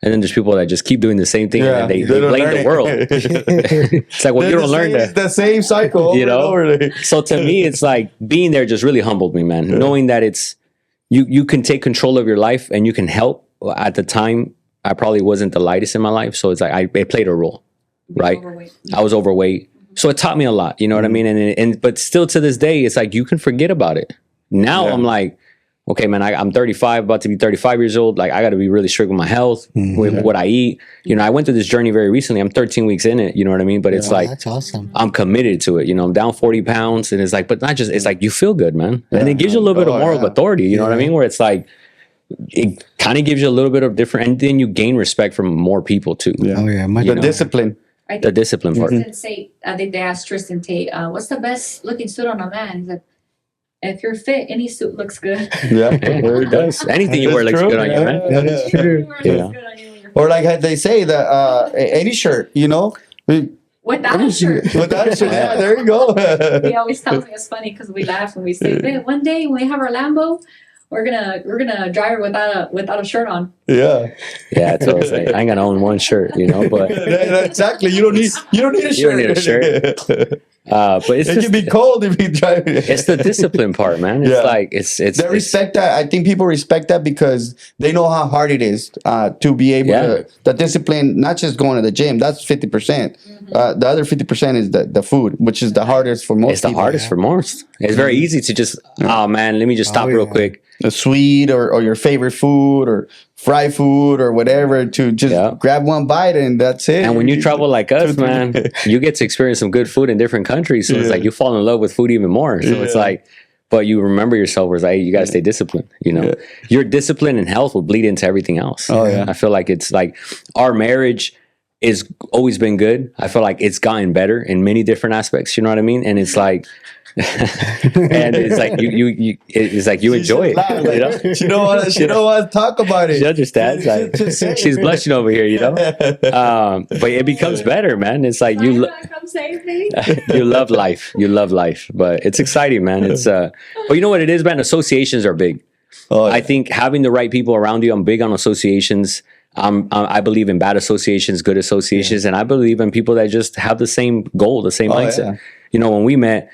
And then there's people that just keep doing the same thing, and they blame the world. It's like, well, you don't learn that. It's the same cycle, you know. So to me, it's like being there just really humbled me, man. Yeah. Knowing that it's you can take control of your life and you can help. At the time, I probably wasn't the lightest in my life, so it's like it played a role, right? I was overweight. So it taught me a lot, you know what I mean? And but still to this day, it's like you can forget about it. Now I'm like, okay, man, I'm 35, about to be 35 years old. Like I got to be really strict with my health, with what I eat. You know, I went through this journey very recently. I'm 13 weeks in it, you know what I mean? But it's like, that's awesome. I'm committed to it. You know, I'm down 40 pounds and it's like, but not just, it's like you feel good, man. And it gives you a little bit of moral authority, you know what I mean? Where it's like, it kind of gives you a little bit of different, and then you gain respect from more people too. Yeah. Oh yeah, The discipline. The discipline part. I think they asked Tristan Tate, what's the best looking suit on a man? He said, if you're fit, any suit looks good. Yeah, it does. Anything you wear looks good on you, man. That is true. Or like they say that any shirt, you know, Without a shirt. Without a shirt, yeah, there you go. He always tells me it's funny because we laugh when we say, "Man, one day when we have our Lambo, we're gonna drive it without a shirt on." Yeah, that's what I was saying. I ain't gonna own one shirt, you know, but exactly. You don't need a shirt. You don't need a shirt. But it can be cold if you drive. It's the discipline part, man. It's like it's they respect that. I think people respect that because they know how hard it is to be able to the discipline. Not just going to the gym. That's 50%. The other 50% is the food, which is the hardest for most. It's the hardest for most. It's very easy to just oh man, let me just stop real quick. A sweet or your favorite food or fried food or whatever to just grab one bite and that's it. And when you travel like us, man, you get to experience some good food in different countries. So it's like you fall in love with food even more. So it's like, but you remember yourself where it's like, you got to stay disciplined, you know, your discipline and health will bleed into everything else. Oh yeah. I feel like it's like our marriage is always been good. I feel like it's gotten better in many different aspects. You know what I mean? And it's like, and it's like it's like you enjoy it. Like, you know? She don't want to talk about it. She understands. Like, she's blushing over here, you know. But it becomes better, man. It's like you come save me. you love life. You love life, but it's exciting, man. It's but you know what it is, man. Associations are big. Oh, yeah. I think having the right people around you. I'm big on associations. I believe in bad associations, good associations, and I believe in people that just have the same goal, the same mindset. You know, when we met,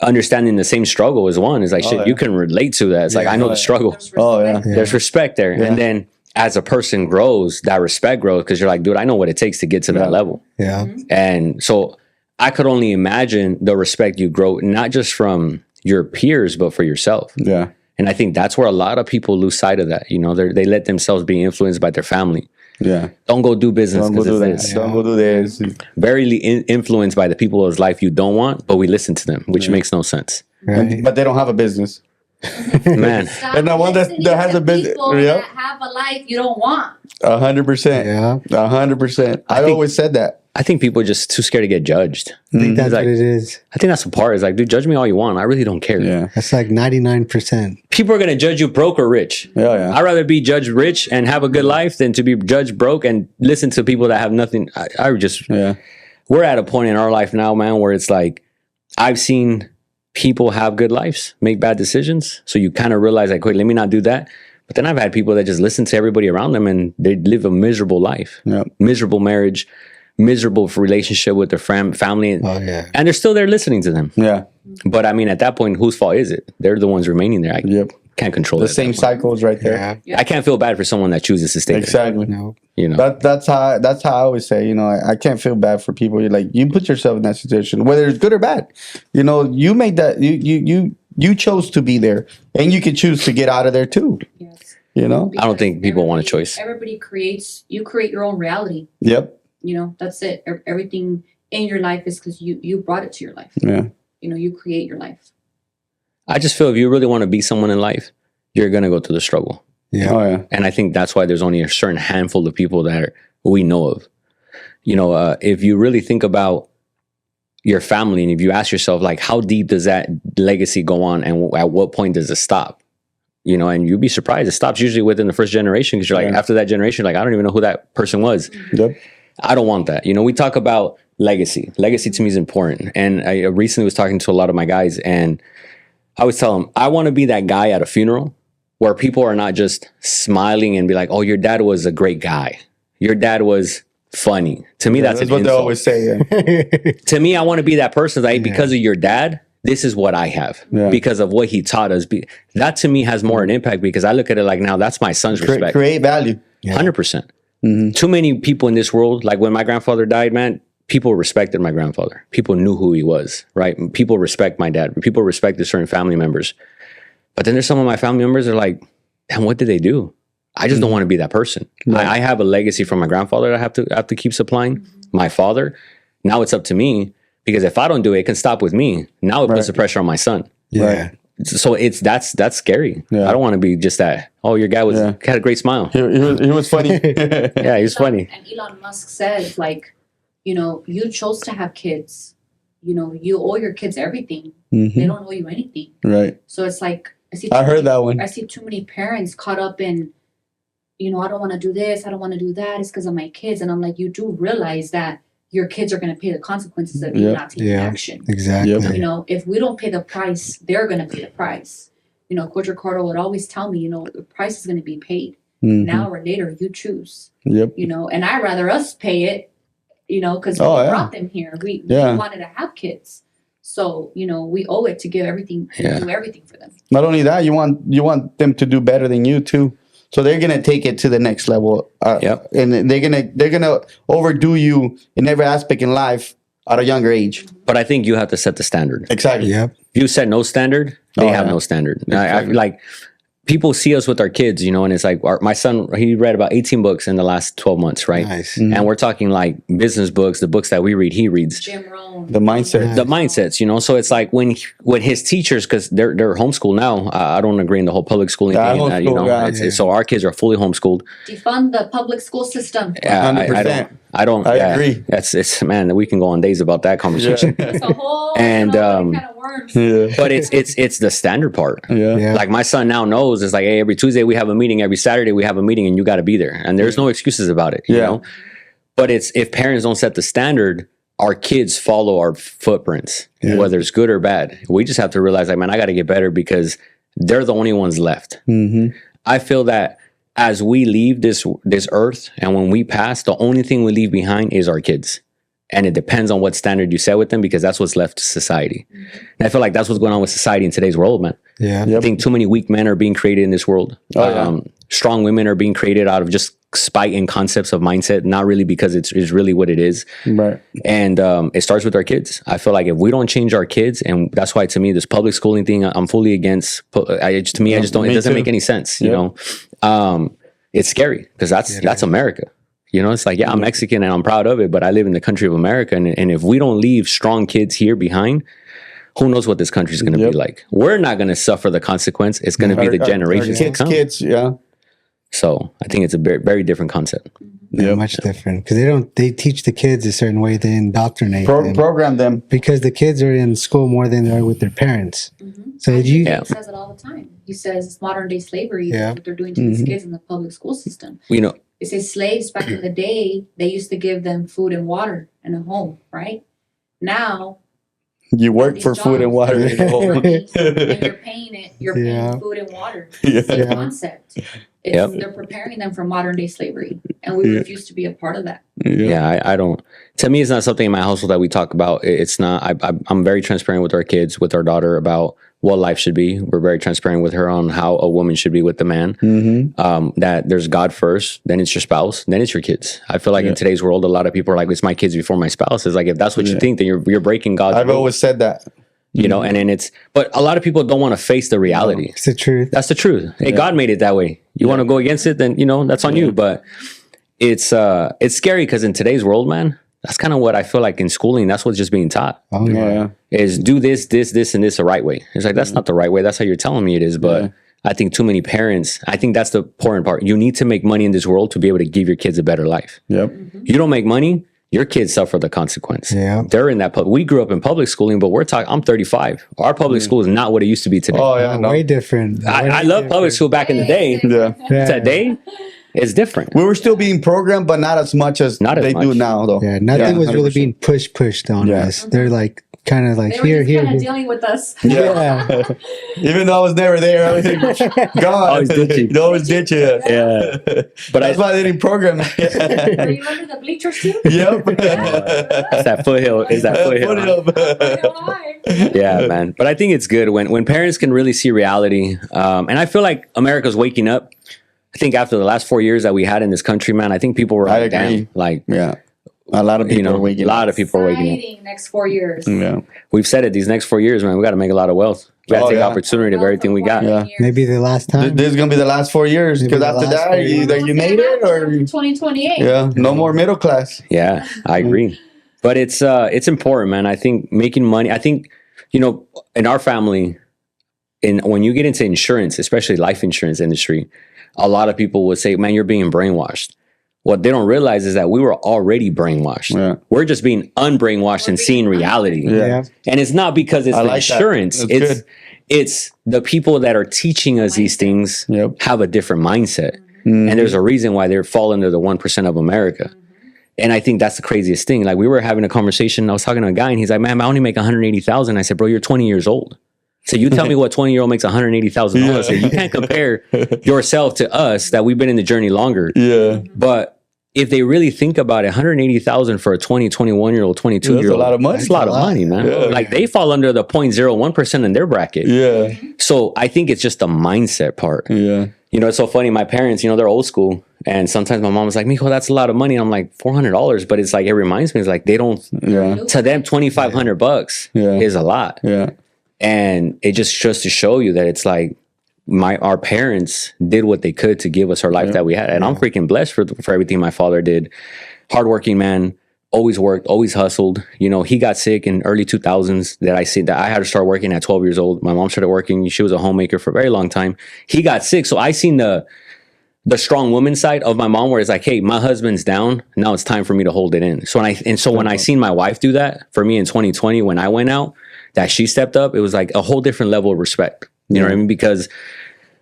understanding the same struggle is one. It's like shit, you can relate to that. It's like I know the struggle. There's respect there, and then as a person grows, that respect grows because you're like, dude, I know what it takes to get to that level. Yeah, and so I could only imagine the respect you grow, not just from your peers, but for yourself. Yeah. And I think that's where a lot of people lose sight of that. You know, they let themselves be influenced by their family. Yeah. Don't go do business. Don't go do that. Don't go do this. Very influenced by the people whose life you don't want, but we listen to them, which makes no sense. right. But they don't have a business. Man, And the one that has a business. That have a life you don't want. 100%. Yeah, 100%. I always said that. I think people are just too scared to get judged. I think that's like, what it is. I think that's the part. Is like, dude, judge me all you want. I really don't care. Yeah. That's like 99%. People are gonna judge you broke or rich. Yeah. I'd rather be judged rich and have a good life than to be judged broke and listen to people that have nothing. I just we're at a point in our life now, man, where it's like I've seen people have good lives, make bad decisions. So you kind of realize like, wait, let me not do that. But then I've had people that just listen to everybody around them and they live a miserable life, miserable marriage, miserable relationship with their family. And they're still there listening to them. Yeah. But I mean, at that point, whose fault is it? They're the ones remaining there. I can't control the same cycles right there. Yeah. I can't feel bad for someone that chooses to stay Exactly. No. there. You know, That's how I always say, you know, I can't feel bad for people. You're like, you put yourself in that situation, whether it's good or bad. You know, you made that you chose to be there and you can choose to get out of there too. Yes. You know? I don't think people want a choice. Everybody create your own reality. Yep. You know, that's it. Everything in your life is because you brought it to your life. Yeah. You know, you create your life. I just feel if you really want to be someone in life, you're going to go through the struggle. Yeah. Oh yeah. And I think that's why there's only a certain handful of people that we know of. You know, if you really think about your family and if you ask yourself, like, how deep does that legacy go on and at what point does it stop? You know, and you'd be surprised. It stops usually within the first generation because you're like, after that generation, like, I don't even know who that person was. Yep. I don't want that. You know, we talk about legacy. Legacy to me is important. And I recently was talking to a lot of my guys and I always tell them, I want to be that guy at a funeral where people are not just smiling and be like, oh, your dad was a great guy. Your dad was funny. To me, that's what they always say. Yeah. To me, I want to be that person that because of your dad, this is what I have because of what he taught us. That to me has more an impact because I look at it like now that's my son's respect. Create value. 100%. Too many people in this world, like when my grandfather died, man, people respected my grandfather. People knew who he was, right? People respect my dad. People respected certain family members. But then there's some of my family members that are like, damn, what did they do? I just don't want to be that person. Right. I have a legacy from my grandfather that I have to keep supplying. My father. Now it's up to me, because if I don't do it, it can stop with me. Now it puts the pressure on my son. Yeah. Right. So that's scary. Yeah. I don't want to be just that. Oh, your guy had a great smile. He was funny. Yeah, he was funny. And Elon Musk says, like, you know, you chose to have kids. You know, you owe your kids everything. They don't owe you anything. Right. So it's like, I heard that one. I see too many parents caught up in, you know, I don't want to do this, I don't want to do that. It's because of my kids. And I'm like, you do realize that your kids are going to pay the consequences of you not taking action. Exactly. Yep. You know, if we don't pay the price, they're going to pay the price. You know, Coach Ricardo would always tell me, you know, the price is going to be paid. Now or later, you choose. Yep. You know, and I'd rather us pay it, you know, because we brought them here. We wanted to have kids. So, you know, we owe it to give everything, do everything for them. Not only that, you want them to do better than you too. So they're gonna take it to the next level, and they're gonna overdo you in every aspect in life at a younger age. But I think you have to set the standard. Exactly. Yep. If you set no standard, they have no standard. I feel like people see us with our kids, you know, and it's like my son, he read about 18 books in the last 12 months, right? Nice. And we're talking like business books, the books that we read, he reads. Jim Rohn. The mindset. The mindsets, you know. So it's like when his teachers, because they're homeschooled now. I don't agree in the whole public schooling thing. You know, so our kids are fully homeschooled. Defund the public school system. I don't. I agree. It's man, we can go on days about that conversation. It's a whole And, kind of worms. But it's the standard part. Yeah. Like my son now knows, it's like, hey, every Tuesday we have a meeting, every Saturday we have a meeting, and you got to be there. And there's no excuses about it. You know. But it's if parents don't set the standard, our kids follow our footprints, whether it's good or bad. We just have to realize, like, man, I got to get better because they're the only ones left. I feel that as we leave this earth and when we pass, the only thing we leave behind is our kids. And it depends on what standard you set with them, because that's what's left to society. And I feel like that's what's going on with society in today's world, man. Yeah. I think too many weak men are being created in this world. Strong women are being created out of just spite and concepts of mindset, not really because it's really what it is. Right. And it starts with our kids. I feel like if we don't change our kids, and that's why to me this public schooling thing, I'm fully against. I just don't. It doesn't make any sense. You know, it's scary because that's America. You know, it's like, I'm Mexican and I'm proud of it, but I live in the country of America. And if we don't leave strong kids here behind, who knows what this country is going to be like? We're not going to suffer the consequence. It's going to be the generations to come. Kids, So I think it's a very, very different concept. Yeah, much different, because they teach the kids a certain way, they indoctrinate them, program them, because the kids are in school more than they're with their parents. So He says it all the time. He says it's modern day slavery. What they're doing to these kids in the public school system. You know, it says slaves back in the day, they used to give them food and water and a home, right? Now you work for food and water in the home. And you're paying it. You're paying food and water. It's the concept. They're preparing them for modern day slavery, and we refuse to be a part of that. I don't. To me, it's not something in my household that we talk about. It's not. I'm very transparent with our kids, with our daughter, about what life should be. We're very transparent with her on how a woman should be with the man. That there's God first, then it's your spouse, then it's your kids. I feel like in today's world, a lot of people are like, it's my kids before my spouse. It's like, if that's what you think, then you're breaking God's I've rules. always said that. You know, and then but a lot of people don't want to face the reality. It's the truth. That's the truth. Hey, God made it that way. You want to go against it, then, you know, that's on you. But it's scary because in today's world, man, that's kind of what I feel like in schooling. That's what's just being taught. Oh, yeah. Is do this, and this the right way. It's like, that's not the right way. That's how you're telling me it is. But I think too many parents, I think that's the important part. You need to make money in this world to be able to give your kids a better life. You don't make money, your kids suffer the consequence. They're in that we grew up in public schooling, but I'm 35. Our public school is not what it used to be today. Way different. I love public school back in the day. Today, it's different. We were still being programmed, but not as much as they do now, though. Yeah, nothing was really being pushed on us. They're like, kind of like, they were just kind of dealing with us. Even though I was never there, I was gone. Always ditch you. You'd always ditch you. Yeah. But that's why they didn't program me. Are you under the bleachers too? Yep. It's that foothill. Is that foothill? Yeah, man. But I think it's good when parents can really see reality. And I feel like America's waking up. I think after the last 4 years that we had in this country, man, I think people were like, damn, like, A lot of people are a waking lot up. of people are waking up. Exciting next 4 years. Yeah. We've said it, these next 4 years, man, we got to make a lot of wealth. We got to Oh, take yeah. opportunity of everything we got. Yeah. Maybe the last time. This is gonna be the last 4 years Maybe because the after last that, 4 years. either you made it or 2028. yeah, no more middle class. Yeah, I agree. But it's important, man. I think making money, I think, in our family, when you get into insurance, especially life insurance industry, a lot of people would say, man, you're being brainwashed. What they don't realize is that we were already brainwashed. Yeah. We're just being unbrainwashed and seeing reality. Yeah. And it's not because it's I the like that. insurance. That's It's good. it's the people that are teaching us these things Yep. have a different mindset. Mhm. And there's a reason why they fall under the 1% of America. And I think that's the craziest thing. Like we were having a conversation, I was talking to a guy and he's like, man, I only make 180,000. I said, bro, you're 20 years old. So you tell me what 20-year-old makes $180,000. So you can't compare yourself to us that we've been in the journey longer. Yeah. But if they really think about it, 180,000 for a 20, 21-year-old, 22-year-old. That's a lot of money. That's a lot of money, man. Yeah. Like they fall under the 0.01% in their bracket. Yeah. So I think it's just the mindset part. Yeah. It's so funny. My parents, they're old school. And sometimes my mom was like, Mijo, that's a lot of money. I'm like, $400. But it's like, it reminds me, it's like, they don't, Yeah. to them, $2,500 Yeah. is a lot. Yeah. And it just to show you that it's like, our parents did what they could to give us our life that we had. And I'm freaking blessed for everything my father did. Hardworking man, always worked, always hustled. He got sick in early 2000s that I had to start working at 12 years old. My mom started working. She was a homemaker for a very long time. He got sick. So I seen the strong woman side of my mom where it's like, hey, my husband's down. Now it's time for me to hold it in. So when I seen my wife do that for me in 2020, when I went out, that she stepped up, it was like a whole different level of respect. You know what I mean? Because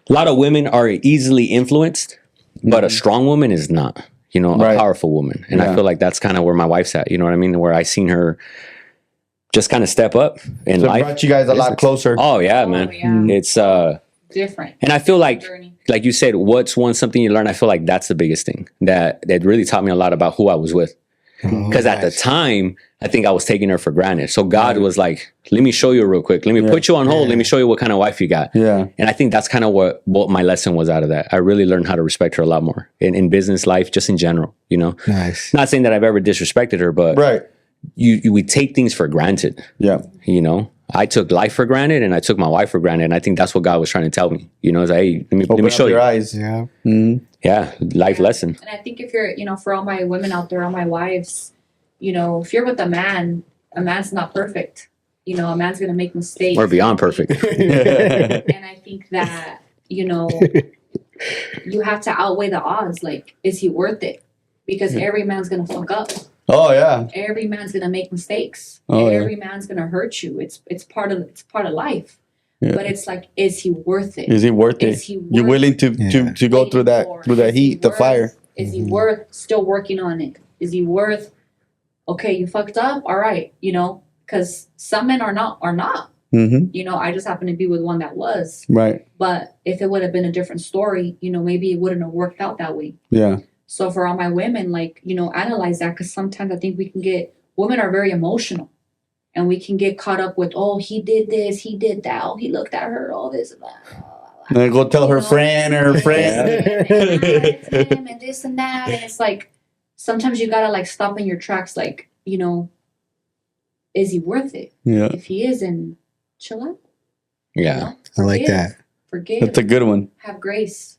a lot of women are easily influenced, but a strong woman is not, a Right. powerful woman. And I feel like that's kind of where my wife's at, you know what I mean? Where I seen her just kind of step up in So it life. brought you guys a lot closer. Oh yeah, man. yeah. It's Different. and I feel like Journey. you said, what's something you learn? I feel like that's the biggest thing that really taught me a lot about who I was with. Because at the time, I think I was taking her for granted. So God was like, let me show you real quick. Let me put you on hold. Let me show you what kind of wife you got. Yeah. And I think that's kind of what my lesson was out of that. I really learned how to respect her a lot more in business life, just in general, Nice. Not saying that I've ever disrespected her, but Right. we take things for granted. Yeah. I took life for granted and I took my wife for granted. And I think that's what God was trying to tell me. It's like, hey, let Open me up show your you. eyes. Yeah. Mhm. Yeah, life lesson. And I think if you're, for all my women out there, all my wives, if you're with a man's not perfect. A man's going to make mistakes. We're beyond perfect. And I think that, you have to outweigh the odds. Like, is he worth it? Because every man's going to fuck up. Oh yeah. Every man's going to make mistakes. Oh, yeah. Every man's going to hurt you. It's part of life. Yeah. But it's like, is he worth it? Is he worth Is it? he You're worth willing to Yeah. to go through that Is he heat, the worth- fire. Is he worth still working on it? Is he worth, okay, you fucked up? All right, because some men are not. Mm-hmm. I just happen to be with one that was. Right. But if it would have been a different story, maybe it wouldn't have worked out that way. Yeah. So for all my women, analyze that, because sometimes I think women are very emotional. And we can get caught up with, oh, he did this, he did that, oh, he looked at her, all this and that. And then go tell her friend or her friend. It's him and this and that. And it's like, sometimes you gotta stop in your tracks, is he worth it? Yeah. If he is, then chill out. Yeah. I like that. Forgive. That's a good one. Have grace.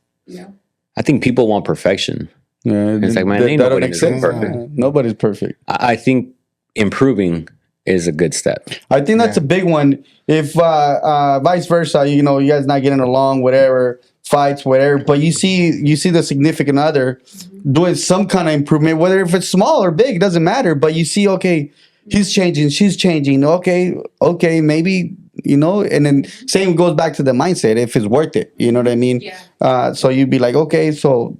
I think people want perfection. Yeah. It's like, man, ain't that don't nobody make is sense. perfect. Nobody's perfect. I think improving is a good step. I think that's a big one. If vice versa, you guys not getting along, whatever, fights, whatever, but you see the significant other doing some kind of improvement, whether if it's small or big, it doesn't matter. But you see, okay, he's changing, she's changing. Okay, maybe, and then same goes back to the mindset, if it's worth it. You know what I mean? Yeah. So you'd be like, okay, so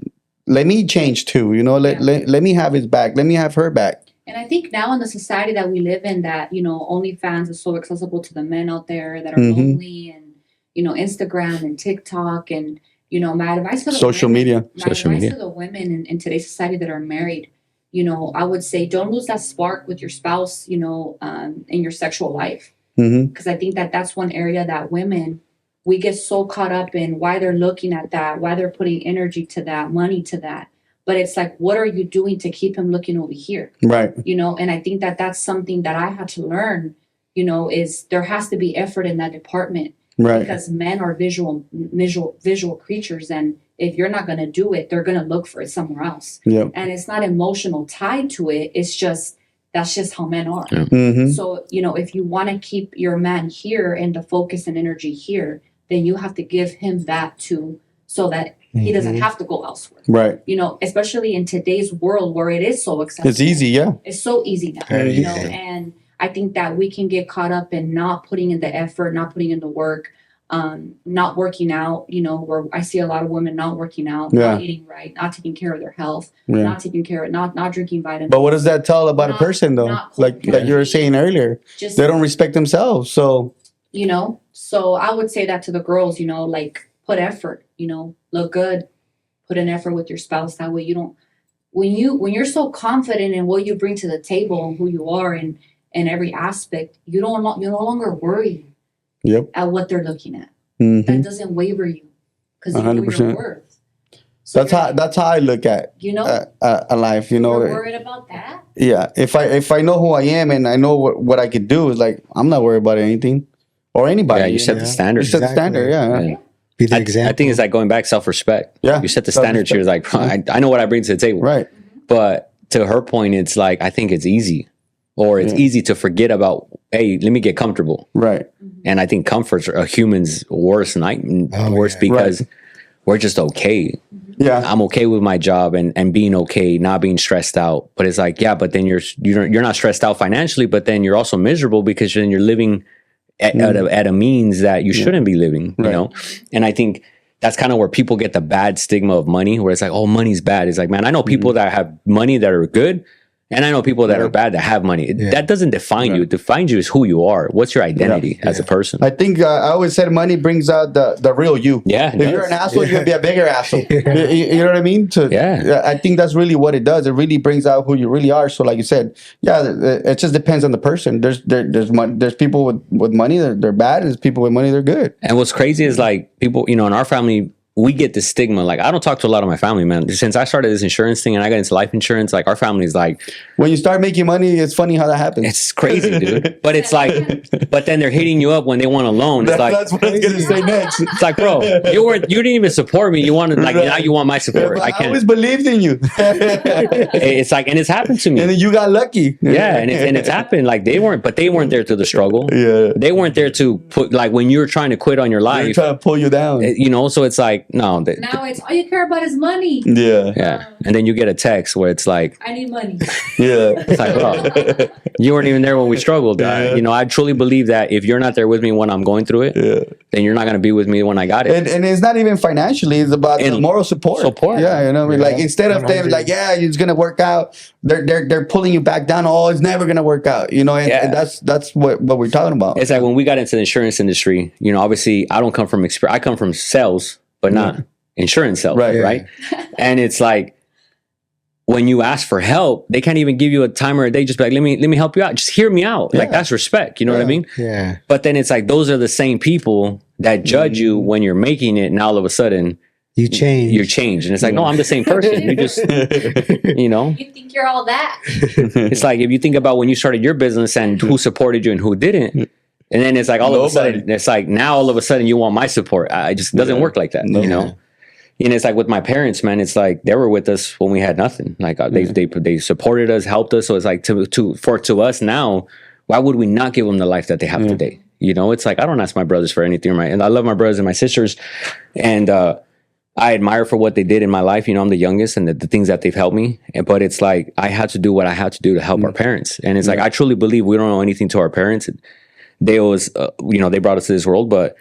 let me change too. Let me have his back. Let me have her back. And I think now in the society that we live in, that, OnlyFans is so accessible to the men out there that are lonely, and, Instagram and TikTok, and, my advice for the Social media. to the women in today's society that are married, I would say, don't lose that spark with your spouse, in your sexual life. Mm-hmm. Because I think that that's one area that women, we get so caught up in why they're looking at that, why they're putting energy to that, money to that. but it's like, what are you doing to keep him looking over here? Right. You know, and I think that that's something that I had to learn, you know, is there has to be effort in that department. Right. Because men are visual creatures, and if you're not going to do it, they're going to look for it somewhere else. Yep. And it's not emotional tied to it. It's just, that's just how men are. Yeah. Mm-hmm. So, you know, if you want to keep your man here and the focus and energy here, then you have to give him that too, so that he doesn't have to go elsewhere. Right. You know, especially in today's world where it is so accessible. It's easy. Yeah. It's so easy now, Very you know, easy. and I think that we can get caught up in not putting in the effort, not putting in the work, not working out, you know, where I see a lot of women not working out, Yeah. not eating right, not taking care of their health, Yeah. not taking care of, not drinking vitamins. But what does that tell about a Not- person, though? not Like you were saying earlier, Just, they don't respect themselves. So you know, so I would say that to the girls, you know, like put effort, you know, look good, put an effort with your spouse. That way you don't, when you're so confident in what you bring to the table and who you are in every aspect, you no longer worry Yep. at what they're looking at. Mhm. That doesn't waver you because you know your 100%. worth. So That's how I look at you know, a life. You know. you're worried about that. Yeah. If I know who I am and I know what I could do, is like I'm not worried about anything or anybody. Yeah, you set Yeah. the You standard. set the Exactly. standard. Yeah. Yeah. Be the I example. think it's like going back self-respect. Yeah. You set the standard. You're like, I know what I bring to the table. Right. But to her point, it's like, I think it's easy, or it's Yeah. easy to forget about, hey, let me get comfortable. Right. And I think comfort's a human's worst Oh, worst yeah. because we're just okay. Yeah. I'm okay with my job and being okay, not being stressed out. But it's like, yeah, but then you're not stressed out financially, but then you're also miserable because then you're living at a means that you shouldn't be living, you Right. know? And I think that's kind of where people get the bad stigma of money, where it's like, oh, money's bad. It's like, man, I know people that have money that are good, and I know people that are bad that have money. Yeah. That doesn't define you. It defines you as who you are. What's your identity as a person? I think I always said money brings out the real you. Yeah, it If you're does. an asshole, you're gonna be a bigger asshole. You know what I mean? Yeah. I think that's really what it does. It really brings out who you really are. So, like you said, yeah, it just depends on the person. There's people with money they're bad, and there's people with money they're good. And what's crazy is like people, you know, in our family, we get this stigma. Like I don't talk to a lot of my family, man. Since I started this insurance thing and I got into life insurance, like our family's like, When you start making money, it's funny how that happens. it's crazy, dude. But it's like, but then they're hitting you up when they want a loan. It's like, That's what I was gonna say next. it's like, bro, you didn't even support me. You wanted like now you want my support. But I I can't. always believed in you. It's like, and it's happened to And me. then you got lucky. Yeah, and it's happened. Like they weren't there to the struggle. Yeah. They weren't there to put like when you were trying to quit on your They're life. trying to pull you down. You know, so it's like no. Now it's all you care about is money. Yeah. Yeah, and then you get a text where it's like, I need money. Yeah. it's like, bro, you weren't even there when we struggled. Yeah. You know, I truly believe that if you're not there with me when I'm going through it, Yeah. then you're not going to be with me when I got it. And it's not even financially, it's about the And moral support. support. Yeah, you know what I mean? Like Yeah. instead of them 100. like, yeah, it's gonna work out, they're pulling you back down. Oh, it's never gonna work out. You know, Yeah. and that's what we're talking about. It's like when we got into the insurance industry, you know, obviously I don't come from experience. I come from sales, but not insurance sales, Right. right? And it's like when you ask for help, they can't even give you a time or a day. Just be like, let me help you out. Just hear me out. Like Yeah. that's respect. You know what I Yeah. mean? Yeah. But then it's like those are the same people that judge you when you're making it, and all of a sudden You change. you're changed. And it's like, no, I'm the same person. You just, you know, You think you're all that? it's like if you think about when you started your business and who supported you and who didn't. And then it's like all of a sudden, it's like now all of a sudden you want my support. It just doesn't work like that, you know? And it's like with my parents, man, it's like they were with us when we had nothing. Like they supported us, helped us. So it's like to us now, why would we not give them the life that they have today? You know, it's like I don't ask my brothers for anything, right? And I love my brothers and my sisters, and I admire for what they did in my life. You know, I'm the youngest, and the things that they've helped me. But it's like I had to do what I had to do to help our parents. And it's like I truly believe we don't owe anything to our parents. They always, you know, they brought us to this world, but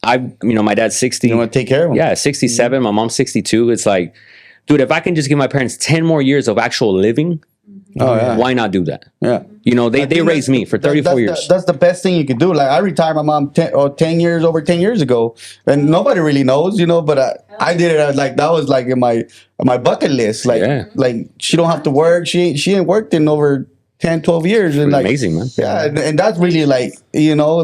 my dad's 60. You want to take care of them. Yeah, 67. My mom's 62. It's like, dude, if I can just give my parents 10 more years of actual living, Oh yeah. why not do that? Yeah. You know, they think raised me for 34 years. That's the best thing you could do. Like I retired my mom 10 years ago, and nobody really knows, you know. But I did it like that was like in my bucket list. Like like she don't have to work. She ain't worked in over 10, 12 years, and like amazing, man. Yeah, and that's really like That's more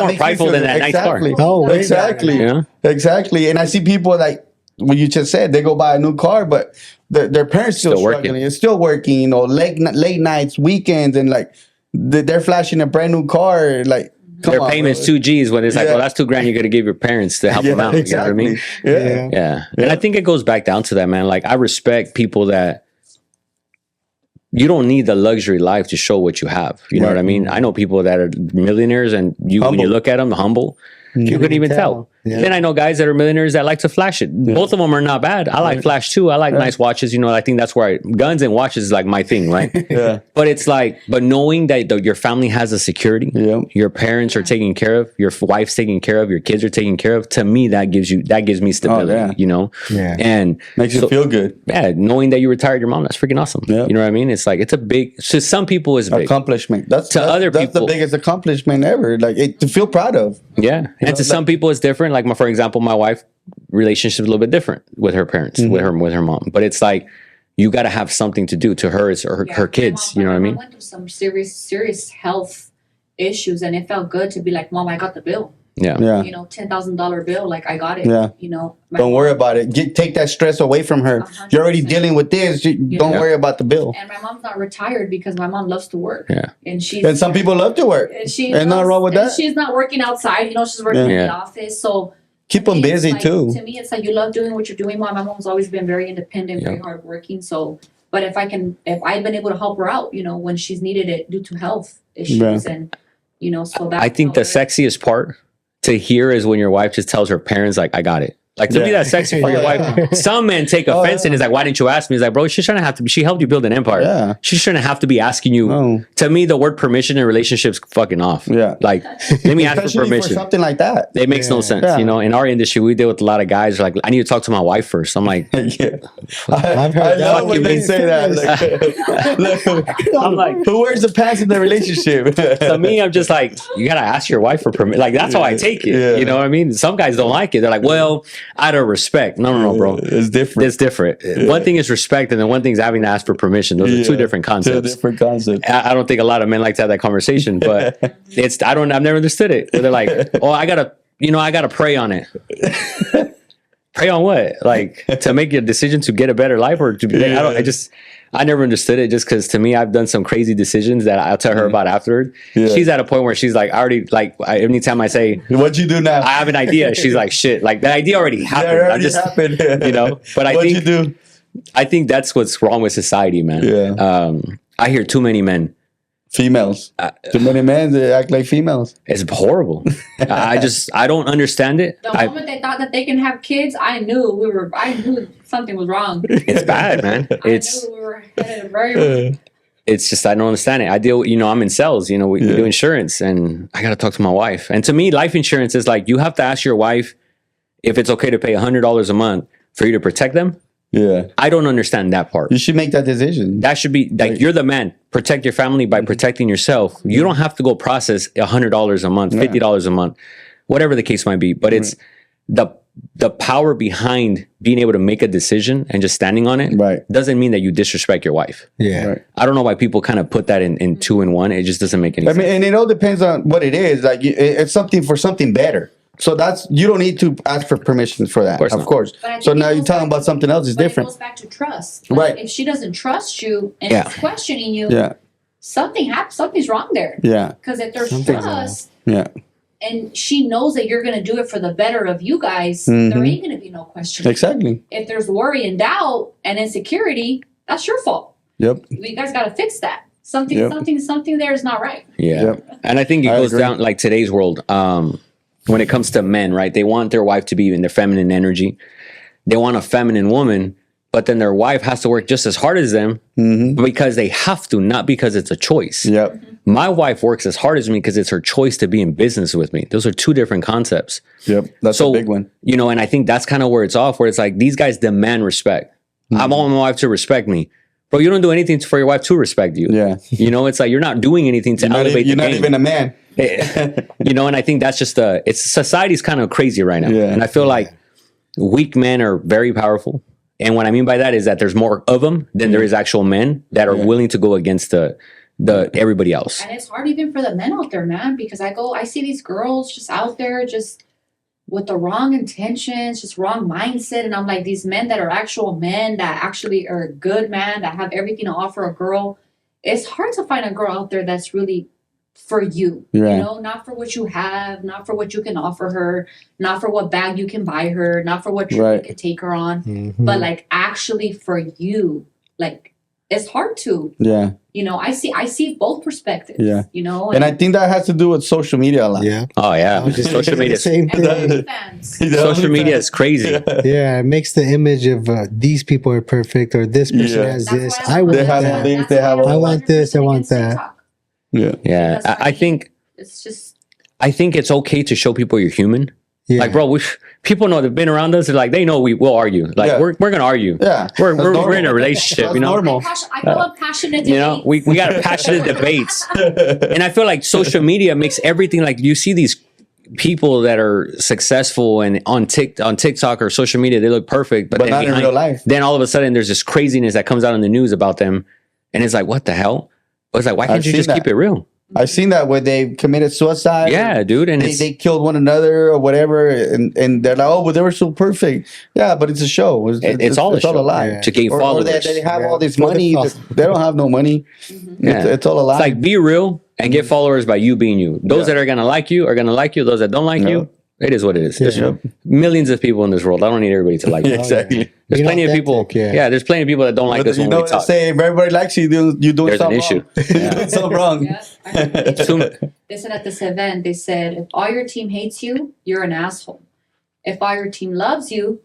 makes me prideful feel- than that nice car. exactly. Oh, way exactly. Yeah. Exactly. And I see people like what you just said. They go buy a new car, but their parents still struggling. working. It's still working. You know, late nights, weekends, and like they're flashing a brand new car. Like their payment's $2,000 when it's like, well, that's $2,000 you're gonna give your parents to help them out. Exactly. You know what I mean? Yeah. And I think it goes back down to that, man. Like I respect people that you don't need the luxury life to show what you have. You know what I mean? I know people that are millionaires and when you look at them, humble, you couldn't even tell. Yeah. Then I know guys that are millionaires that like to flash it. Yeah. Both of them are not bad. I like flash too. I like nice watches. You know, I think that's where guns and watches is like my thing, right? But it's like, but knowing that your family has a security, your parents are taken care of, your wife's taken care of, your kids are taken care of. To me, that gives me stability. You know, and makes you feel good. Yeah, knowing that you retired your mom, that's freaking awesome. You know what I mean? It's like it's a big. To some people, it's a big accomplishment. That's other people, that's the biggest accomplishment ever. Like to feel proud of. Yeah, and to some people, it's different. Like for example, my wife relationship is a little bit different with her parents, with her mom. But it's like you got to have something to do. To her, it's her kids. You know what I mean? I went through some serious health issues, and it felt good to be like, Mom, I got the bill. Yeah. You know, $10,000 bill, like I got it. Yeah. You know, don't worry about it. Take that stress away from her. 100%. You're already dealing with this. Don't worry about the bill. And my mom's not retired because my mom loves to work. Yeah. And some people love to work. And not wrong with that. She's not working outside. You know, she's working in the office. So keep them busy too. To me, it's like you love doing what you're doing. My mom's always been very independent, very hardworking. So, but if I've been able to help her out, you know, when she's needed it due to health issues, and you know, so that I think the sexiest part to hear is when your wife just tells her parents, like, I got it. Like, to me, that's sexy for your wife. Some men take offense and it's like, why didn't you ask me? It's like, bro, she helped you build an empire. Yeah. She shouldn't have to be asking you. No. To me, the word permission in relationships fucking off. Yeah. Like, let me ask for permission. For something like that. It makes no sense. You know, in our industry, we deal with a lot of guys like, I need to talk to my wife first. I'm like, I've heard that when they say that. I'm like, who wears the pants in the relationship? To me, I'm just like, you gotta ask your wife for permission. Like, that's how I take it. Yeah. You know what I mean? Some guys don't like it. They're like, well, out of respect. No, bro. It's different. It's different. One thing is respect, and then one thing is having to ask for permission. Those are two different concepts. Two different concepts. I don't think a lot of men like to have that conversation, but I've never understood it. They're like, oh, I gotta pray on it. Pray on what? Like to make a decision to get a better life, or to I never understood it, just because to me, I've done some crazy decisions that I'll tell her about afterward. Yeah. She's at a point where she's like, anytime I say, what'd you do now? I have an idea. She's like, shit, like that idea already happened. Happened. You know, but What'd you do? I think that's what's wrong with society, man. Yeah. I hear too many men. Females. Too many men, they act like females. It's horrible. I don't understand it. The moment they thought that they can have kids, I knew something was wrong. It's bad, man. I knew we were headed very It's just, I don't understand it. I'm in sales, we do insurance, and I got to talk to my wife. And to me, life insurance is like, you have to ask your wife if it's okay to pay $100 a month for you to protect them. Yeah. I don't understand that part. You should make that decision. That should be like, you're the man. Protect your family by protecting yourself. You don't have to go process $100 a month, $50 a month, whatever the case might be. But it's the power behind being able to make a decision and just standing on it doesn't mean that you disrespect your wife. Yeah. Right. I don't know why people kind of put that in two and one. It just doesn't make any sense. And it all depends on what it is. Like it's something for something better. So you don't need to ask for permission for that. Of course. So now you're talking about something else is different. It goes back to trust. Like, right. If she doesn't trust you and she's questioning you, something's wrong there. Yeah. Because if there's trust, and she knows that you're going to do it for the better of you guys, there ain't going to be no question. Exactly. If there's worry and doubt and insecurity, that's your fault. Yep. You guys got to fix that. Something there is not right. Yeah. Yep. And I think it goes down like today's world. When it comes to men, right? They want their wife to be in their feminine energy. They want a feminine woman, but then their wife has to work just as hard as them because they have to, not because it's a choice. Yep. My wife works as hard as me because it's her choice to be in business with me. Those are two different concepts. Yep. That's a big one. And I think that's kind of where it's off, where it's like these guys demand respect. I want my wife to respect me. Bro, you don't do anything for your wife to respect you. Yeah. It's like you're not doing anything to elevate the game. You're not even a man. And I think that's just society's kind of crazy right now. Yeah. And I feel like weak men are very powerful. And what I mean by that is that there's more of them than there is actual men that are willing to go against the everybody else. And it's hard even for the men out there, man, because I see these girls just out there just with the wrong intentions, just wrong mindset. And I'm like, these men that are actual men, that actually are good men, that have everything to offer a girl, it's hard to find a girl out there that's really for you, Yeah. you know, not for what you have, not for what you can offer her, not for what bag you can buy her, not for what trip Right. you can take her on, Mhm. but like actually for you. Like, it's hard to, Yeah. you know, I see both perspectives, Yeah. you know, And I think that has to do with social media a lot. Yeah. Oh yeah, I was just social thinking media. the same and thing. OnlyFans. Social media is crazy. Yeah, it makes the image of these people are perfect or this person Yeah. has That's this. why I want They have all that. these, that's they why have I'm all- I want this, I 100% want against that. TikTok. Yeah. Yeah, Because, I think it's just it's okay to show people you're human. Yeah. Like, bro, people know they've been around us. They're like, they know we will argue. Like, Yeah. we're gonna argue. Yeah. We're That's in a normal. relationship, That's you know. normal. I call it passionate You know, debates. we got passionate debates, and I feel like social media makes everything like you see these people that are successful and on TikTok or social media, they look perfect, But then not in real life. Then all of a sudden, there's this craziness that comes out in the news about them, and it's like, what the hell? But it's like, why can't I've you seen just that. keep it real? I've seen that where they committed suicide. Yeah, dude, and They killed one another or whatever, and they're like, oh, but they were so perfect. Yeah, but it's a show. It's all a show. a lie. Yeah. to gain Or followers. they have Yeah. all this For the money. followers. They don't have no money. Yeah. It's all a lie. It's like be real and get followers by you being you. Those Yeah. that are gonna like you are gonna like you. Those that don't like Yeah. you, it is what it is. There's Yeah. millions of people in this world. I don't need everybody to like me. Yeah, exactly. There's Being plenty of people. authentic, Yeah. There's plenty of people that don't like But us you when know we what they talk. say? If everybody likes you, you're doing There's an something issue. wrong. You're doing something wrong. Yeah, I heard they Too said- mu- They said at this event, they said, if all your team hates you, you're an asshole. If all your team loves you,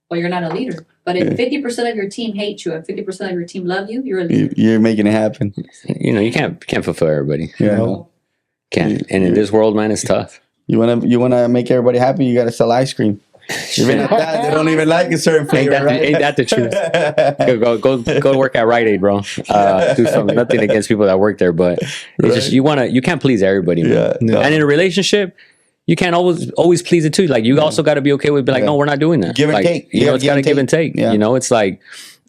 well, you're not a leader. But if 50% of your team hate you and 50% of your team love you, you're a leader. You're making it happen. You know, you can't fulfill everybody. Yeah. No. Can't. And in this world, man, it's tough. You wanna make everybody happy. You gotta sell ice cream. Even at that, they don't even like a certain flavor, Ain't that the truth? Go work at Rite Aid, bro. Do something. Nothing against people that work there, but it's just you can't please everybody, man. Yeah. No. And in a relationship, you can't always please it too. Like you also got to be okay with be like, Yeah. no, we're not doing that. Give and like, take. You know, it's got to give and take. Yeah. You know, it's like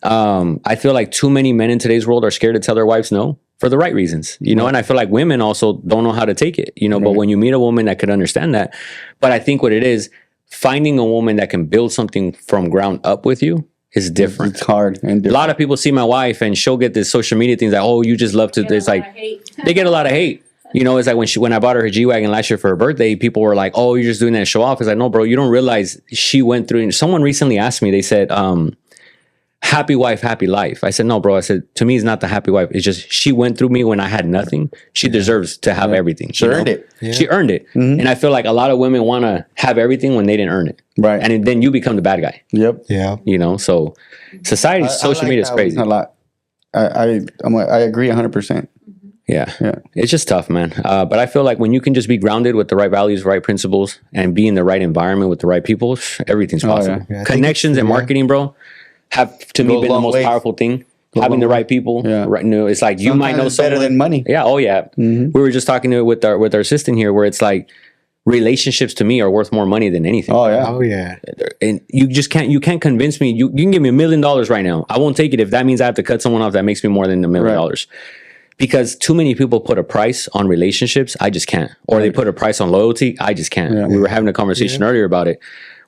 I feel like too many men in today's world are scared to tell their wives no for the right reasons. You know, and I feel like women also don't know how to take it. You know, but Right. when you meet a woman that could understand that, but I think what it is, finding a woman that can build something from ground up with you is different. It's hard and A different. lot of people see my wife and she'll get this social media things like, oh, you just love to. Get a It's lot like of hate. they get a lot of hate. You know, it's like when I bought her G-Wagon last year for her birthday, people were like, oh, you're just doing that to show off. It's like, no, bro, you don't realize she went through. And someone recently asked me, they said, happy wife, happy life. I said, no, bro. I said, to me, it's not the happy wife. It's just she went through me when I had nothing. She deserves to have everything. She you earned know? it. Yeah. She earned it. Mhm. And I feel like a lot of women want to have everything when they didn't earn it. Right. And then you become the bad guy, Yep. Yeah. you know? So society, social like media is that crazy. a lot. I agree 100%. Yeah. Yeah. It's just tough, man. But I feel like when you can just be grounded with the right values, right principles, and be in the right environment with the right people, everything's Oh, yeah. possible. Yeah, I think Connections and yeah. marketing, bro, have to me Go a been the long most way. powerful thing. Go a Having long the way. right people. Yeah. Right, you know, it's like you might Sometimes know it's better someone. than money. Yeah. Oh, yeah. Mhm. We were just talking to it with our assistant here, where it's like relationships to me are worth more money than anything. Oh yeah. Oh yeah. And you can't convince me. You can give me $1 million right now. I won't take it if that means I have to cut someone off that makes me more than $1 million. Right. Because too many people put a price on relationships. I just can't. Or they put a price on loyalty. I just can't. Yeah. We were having a conversation earlier about it,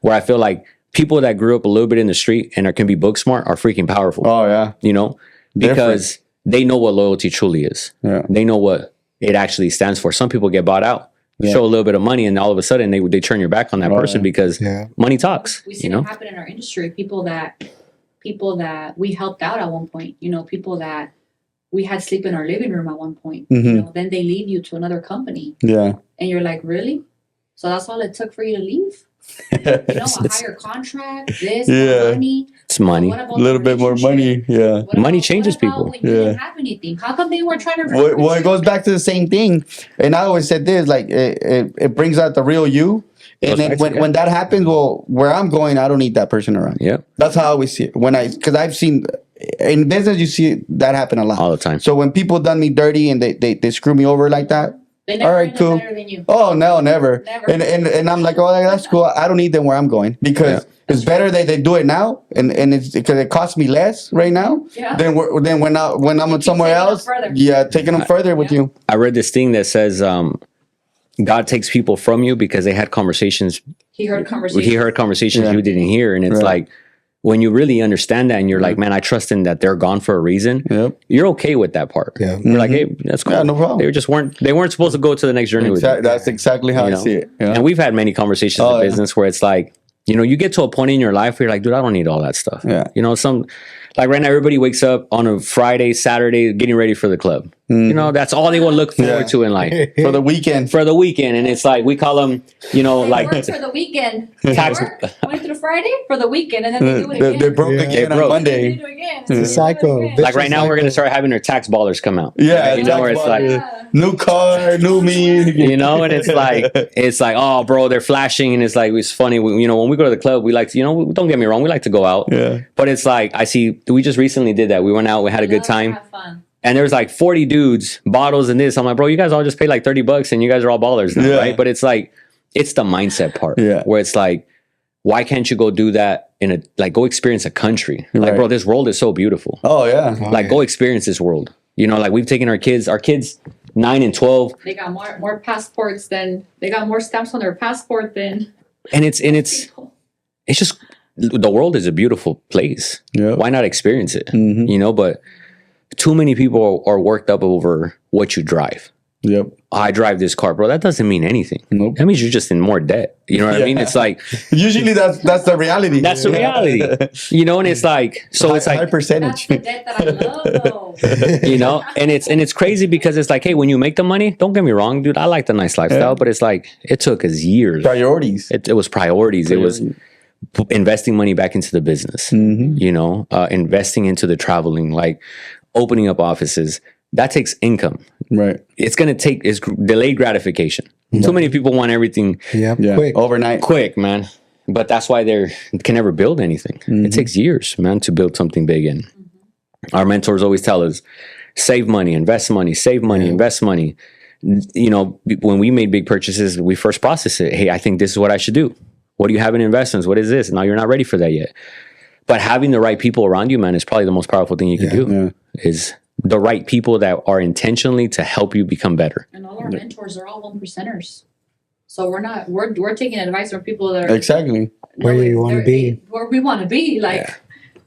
where I feel like people that grew up a little bit in the street and can be book smart are freaking powerful. Oh yeah. You know, because they know what loyalty truly is. Yeah. They know what it actually stands for. Some people get bought out, Yeah. show a little bit of money, and all of a sudden they turn your back on that Oh, person yeah. because Yeah. We money talks. see You know. it happen in our industry. People that we helped out at one point. You know, people that we had sleep in our living room at one point. Mhm. You know, then they leave you to another company, Yeah. and you're like, really? So that's all it took for you to leave? You know, a higher contract, this, Yeah. more money. It's money. What about A little the bit more relationship? money. Yeah. What Money about- changes what about people. When you Yeah. didn't have anything, how come they weren't trying to? Well, it goes back to the same thing, and I always said this: like it brings out the real you. And Goes then back to when that happens, well, where I'm going, I don't need that person around. Yeah, That's how I always see it. Because I've seen in business, you see that happen a lot. all the time. So when people done me dirty and they screw me over like that, They never all right, ended cool. better than you. oh no, never. Never. And I'm like, oh, that's cool. I don't need them where I'm going because it's better that they do it now, and it's because it costs me less right now Yeah. than when I'm keep somewhere taking them else. further. Yeah, taking them further with Yeah. you. I read this thing that says, God takes people from you because they had conversations. He heard conversations. He heard conversations you didn't hear. And it's like, when you really understand that and you're like, man, I trust in that they're gone for a reason. You're okay with that part. You're like, hey, that's cool. Yeah, no problem. They weren't supposed to go to the next journey with you. That's exactly how I see it. Yeah. And we've had many conversations in business where it's like, you know, you get to a point in your life where you're like, dude, I don't need all that stuff. You know, like right now, everybody wakes up on a Friday, Saturday, getting ready for the club. You know, that's all they will look forward to in life. For the weekend. And it's like, we call them, you know, like. Work for the weekend. Tax. Monday through Friday for the weekend, and then they do it again. They broke again on Monday. They do it again. It's a cycle. Like right now, we're going to start having our tax ballers come out. Yeah. You know, where it's like. New car, new me. You know, and it's like, oh, bro, they're flashing. And it's like, it's funny. You know, when we go to the club, we like to, you know, don't get me wrong, we like to go out. Yeah. But it's like, we just recently did that. We went out, we had a good time. Have fun. And there's like 40 dudes, bottles and this. I'm like, bro, you guys all just paid like $30 and you guys are all ballers now, right? But it's like, it's the mindset part where it's like, why can't you go do that go experience a country? Like, bro, this world is so beautiful. Oh, yeah. Go experience this world. You know, like we've taken our kids 9 and 12. They got more passports they got more stamps on their passport than. And it's just, the world is a beautiful place. Why not experience it? You know, but too many people are worked up over what you drive. I drive this car, bro. That doesn't mean anything. That means you're just in more debt. You know what I mean? It's like usually that's the reality. That's the reality. You know, and it's like it's like high percentage. That's the debt that I love, though. You know, and it's crazy because it's like, hey, when you make the money, don't get me wrong, dude. I like the nice lifestyle, but it's like it took us years. Priorities. It was priorities. It was investing money back into the business. You know, investing into the traveling, like opening up offices. That takes income. Right. It's going to take delayed gratification. Too many people want everything quick. Overnight. Quick, man. But that's why they can never build anything. It takes years, man, to build something big. And our mentors always tell us, save money, invest money, save money, invest money. You know, when we made big purchases, we first process it. Hey, I think this is what I should do. What do you have in investments? What is this? Now you're not ready for that yet. But having the right people around you, man, is probably the most powerful thing you can do. Is the right people that are intentionally to help you become better. And all our mentors are all 1%ers. So we're taking advice from people that are exactly where you want to be. Where we want to be,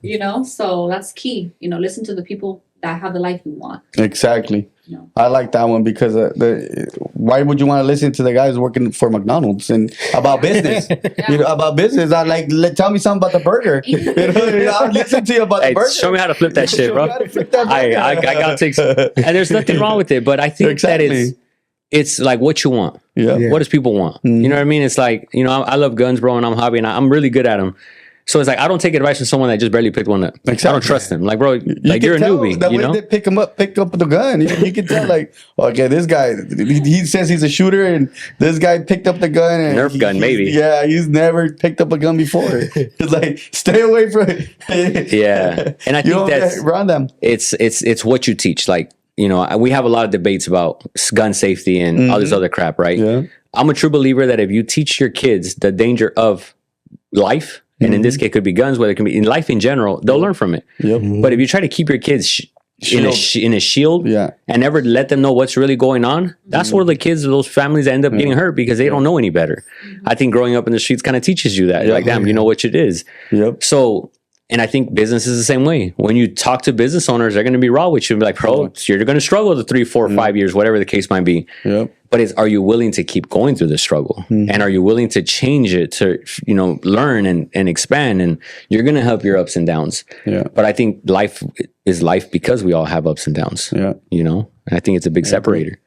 you know, so that's key. You know, listen to the people that have the life you want. Exactly. You know? I like that one because why would you want to listen to the guys working for McDonald's and about business? You know, about business. I like tell me something about the burger. You know, I'll listen to you about the burger. Show me how to flip that shit, bro. I gotta take some. And there's nothing wrong with it, but I think that it's like what you want. What does people want? You know what I mean? It's like, you know, I love guns, bro, and I'm hobby, and I'm really good at them. So it's like, I don't take advice from someone that just barely picked one up. Exactly. I don't trust them. Like, bro, you're a newbie. The you way know? they pick up the gun. You can tell, like, okay, this guy, he says he's a shooter, and this guy picked up the gun. And Nerf gun, maybe. Yeah, he's never picked up a gun before. It's like, stay away from it. Yeah. And I think that's around them. It's what you teach. Like, you know, we have a lot of debates about gun safety and all this other crap, right? Yeah. I'm a true believer that if you teach your kids the danger of life, and in this case, it could be guns, whether it can be in life in general, they'll learn from it. But if you try to keep your kids in a shield and never let them know what's really going on, that's where the kids of those families end up getting hurt because they don't know any better. I think growing up in the streets kind of teaches you that. You're like, damn, you know what it is. So, and I think business is the same way. When you talk to business owners, they're going to be raw with you and be like, bro, you're going to struggle the 3, 4, 5 years, whatever the case might be. But are you willing to keep going through the struggle? And are you willing to change it to, you know, learn and expand? And you're going to have your ups and downs. But I think life is life because we all have ups and downs. You know, and I think it's a big separator.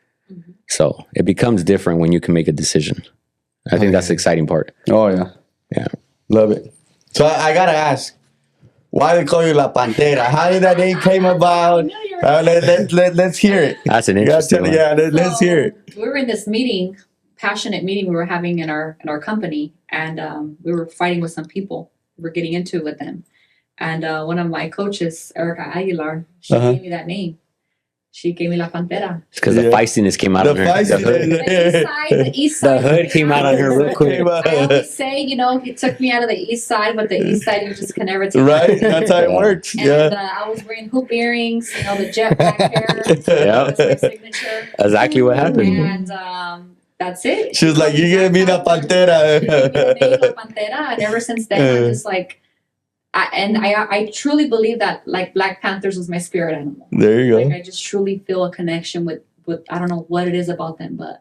So it becomes different when you can make a decision. I think that's the exciting part. Oh, yeah. Yeah. Love it. So I got to ask, why they call you La Pantera? How did that name came about? Let's hear it. That's an interesting one. Yeah, let's hear it. We were in this passionate meeting we were having in our company, and we were fighting with some people. We were getting into it with them. And one of my coaches, Erica Aguilar, she gave me that name. She gave me La Pantera. Because the feistiness came out of her. The east side. The hood came out on her real quick. I always say, you know, he took me out of the east side, but the east side you just can never take. Right, that's how it works. And I was wearing hoop earrings, you know, the jet black hair. Yeah, that's my signature. Exactly what happened. And that's it. She was like, "You're gonna be La Pantera." La Pantera, and ever since then, I'm just like, I truly believe that like Black Panthers was my spirit animal. There you go. Like I just truly feel a connection with I don't know what it is about them, but.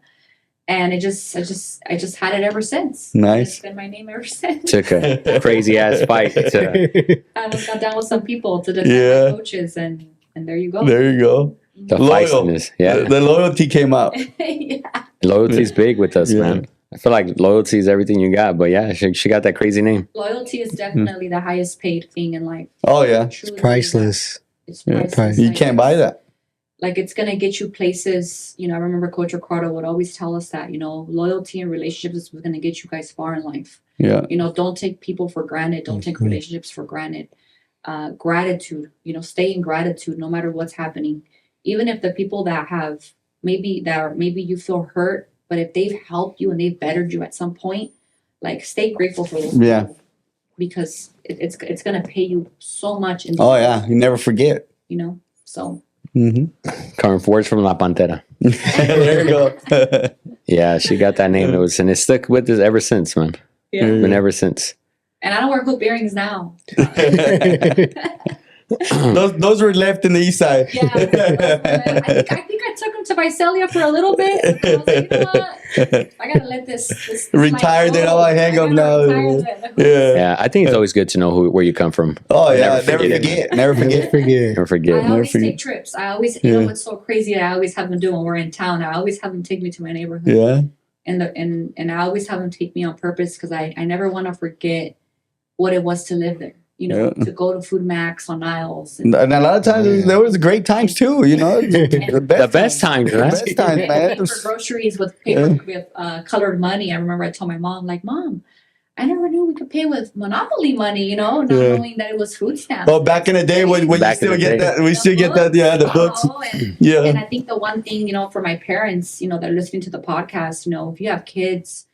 And I just had it ever since. Nice. It's been my name ever since. Took a crazy ass fight to I almost got down with some people to defend my coaches, and there you go. There you go. the Loyal. feistiness. Yeah. The loyalty came out. Yeah. Loyalty's big with us, man. I feel like loyalty is everything you got, but yeah, she got that crazy name. Loyalty is definitely the highest paid thing in life. Oh yeah, Truly Priceless. It's Yeah, priceless. you Like, can't buy that. Like it's gonna get you places. You know, I remember Coach Ricardo would always tell us that. You know, loyalty and relationships is what's gonna get you guys far in life. Yeah. You know, don't take people for granted. Don't take relationships for granted. Gratitude. You know, stay in gratitude no matter what's happening. Even if the people that have maybe you feel hurt, but if they've helped you and they've bettered you at some point, like stay grateful for those Yeah. people, because it's gonna pay you so much. In Oh yeah, you never forget. You know, so. Coming words from La Pantera. There you go. Yeah, she got that name. And it stuck with us ever since, man. Yeah. Been ever since. And I don't wear hoop earrings now. those were left in the east side. Yeah, I think I took them to Visalia for a little bit. I was like, you know what? I gotta let this Retire them. go. I hang I them gotta now. retire them. Yeah. Yeah, I think it's always good to know where you come from. Oh yeah, Never never forget it. forget. Never Never forget. forget. Never forget. I always forget. take trips. I always, you know what's so crazy? I always have them do when we're in town. I always have them take me to my neighborhood. Yeah. And I always have them take me on purpose because I never want to forget what it was to live there. You know, to go to Food Max on aisles. And a lot of times there was great times too. You know, The best times, The man. best times, man. For groceries with paper with colored money. I remember I told my mom, like, Mom, I never knew we could pay with Monopoly money, you know, not knowing that it was food stamps. Oh, back in the day when you Back in still the get day. that, we still get that, yeah, the books. And Yeah. I think the one thing, you know, for my parents, you know, that are listening to the podcast, you know, if you have kids,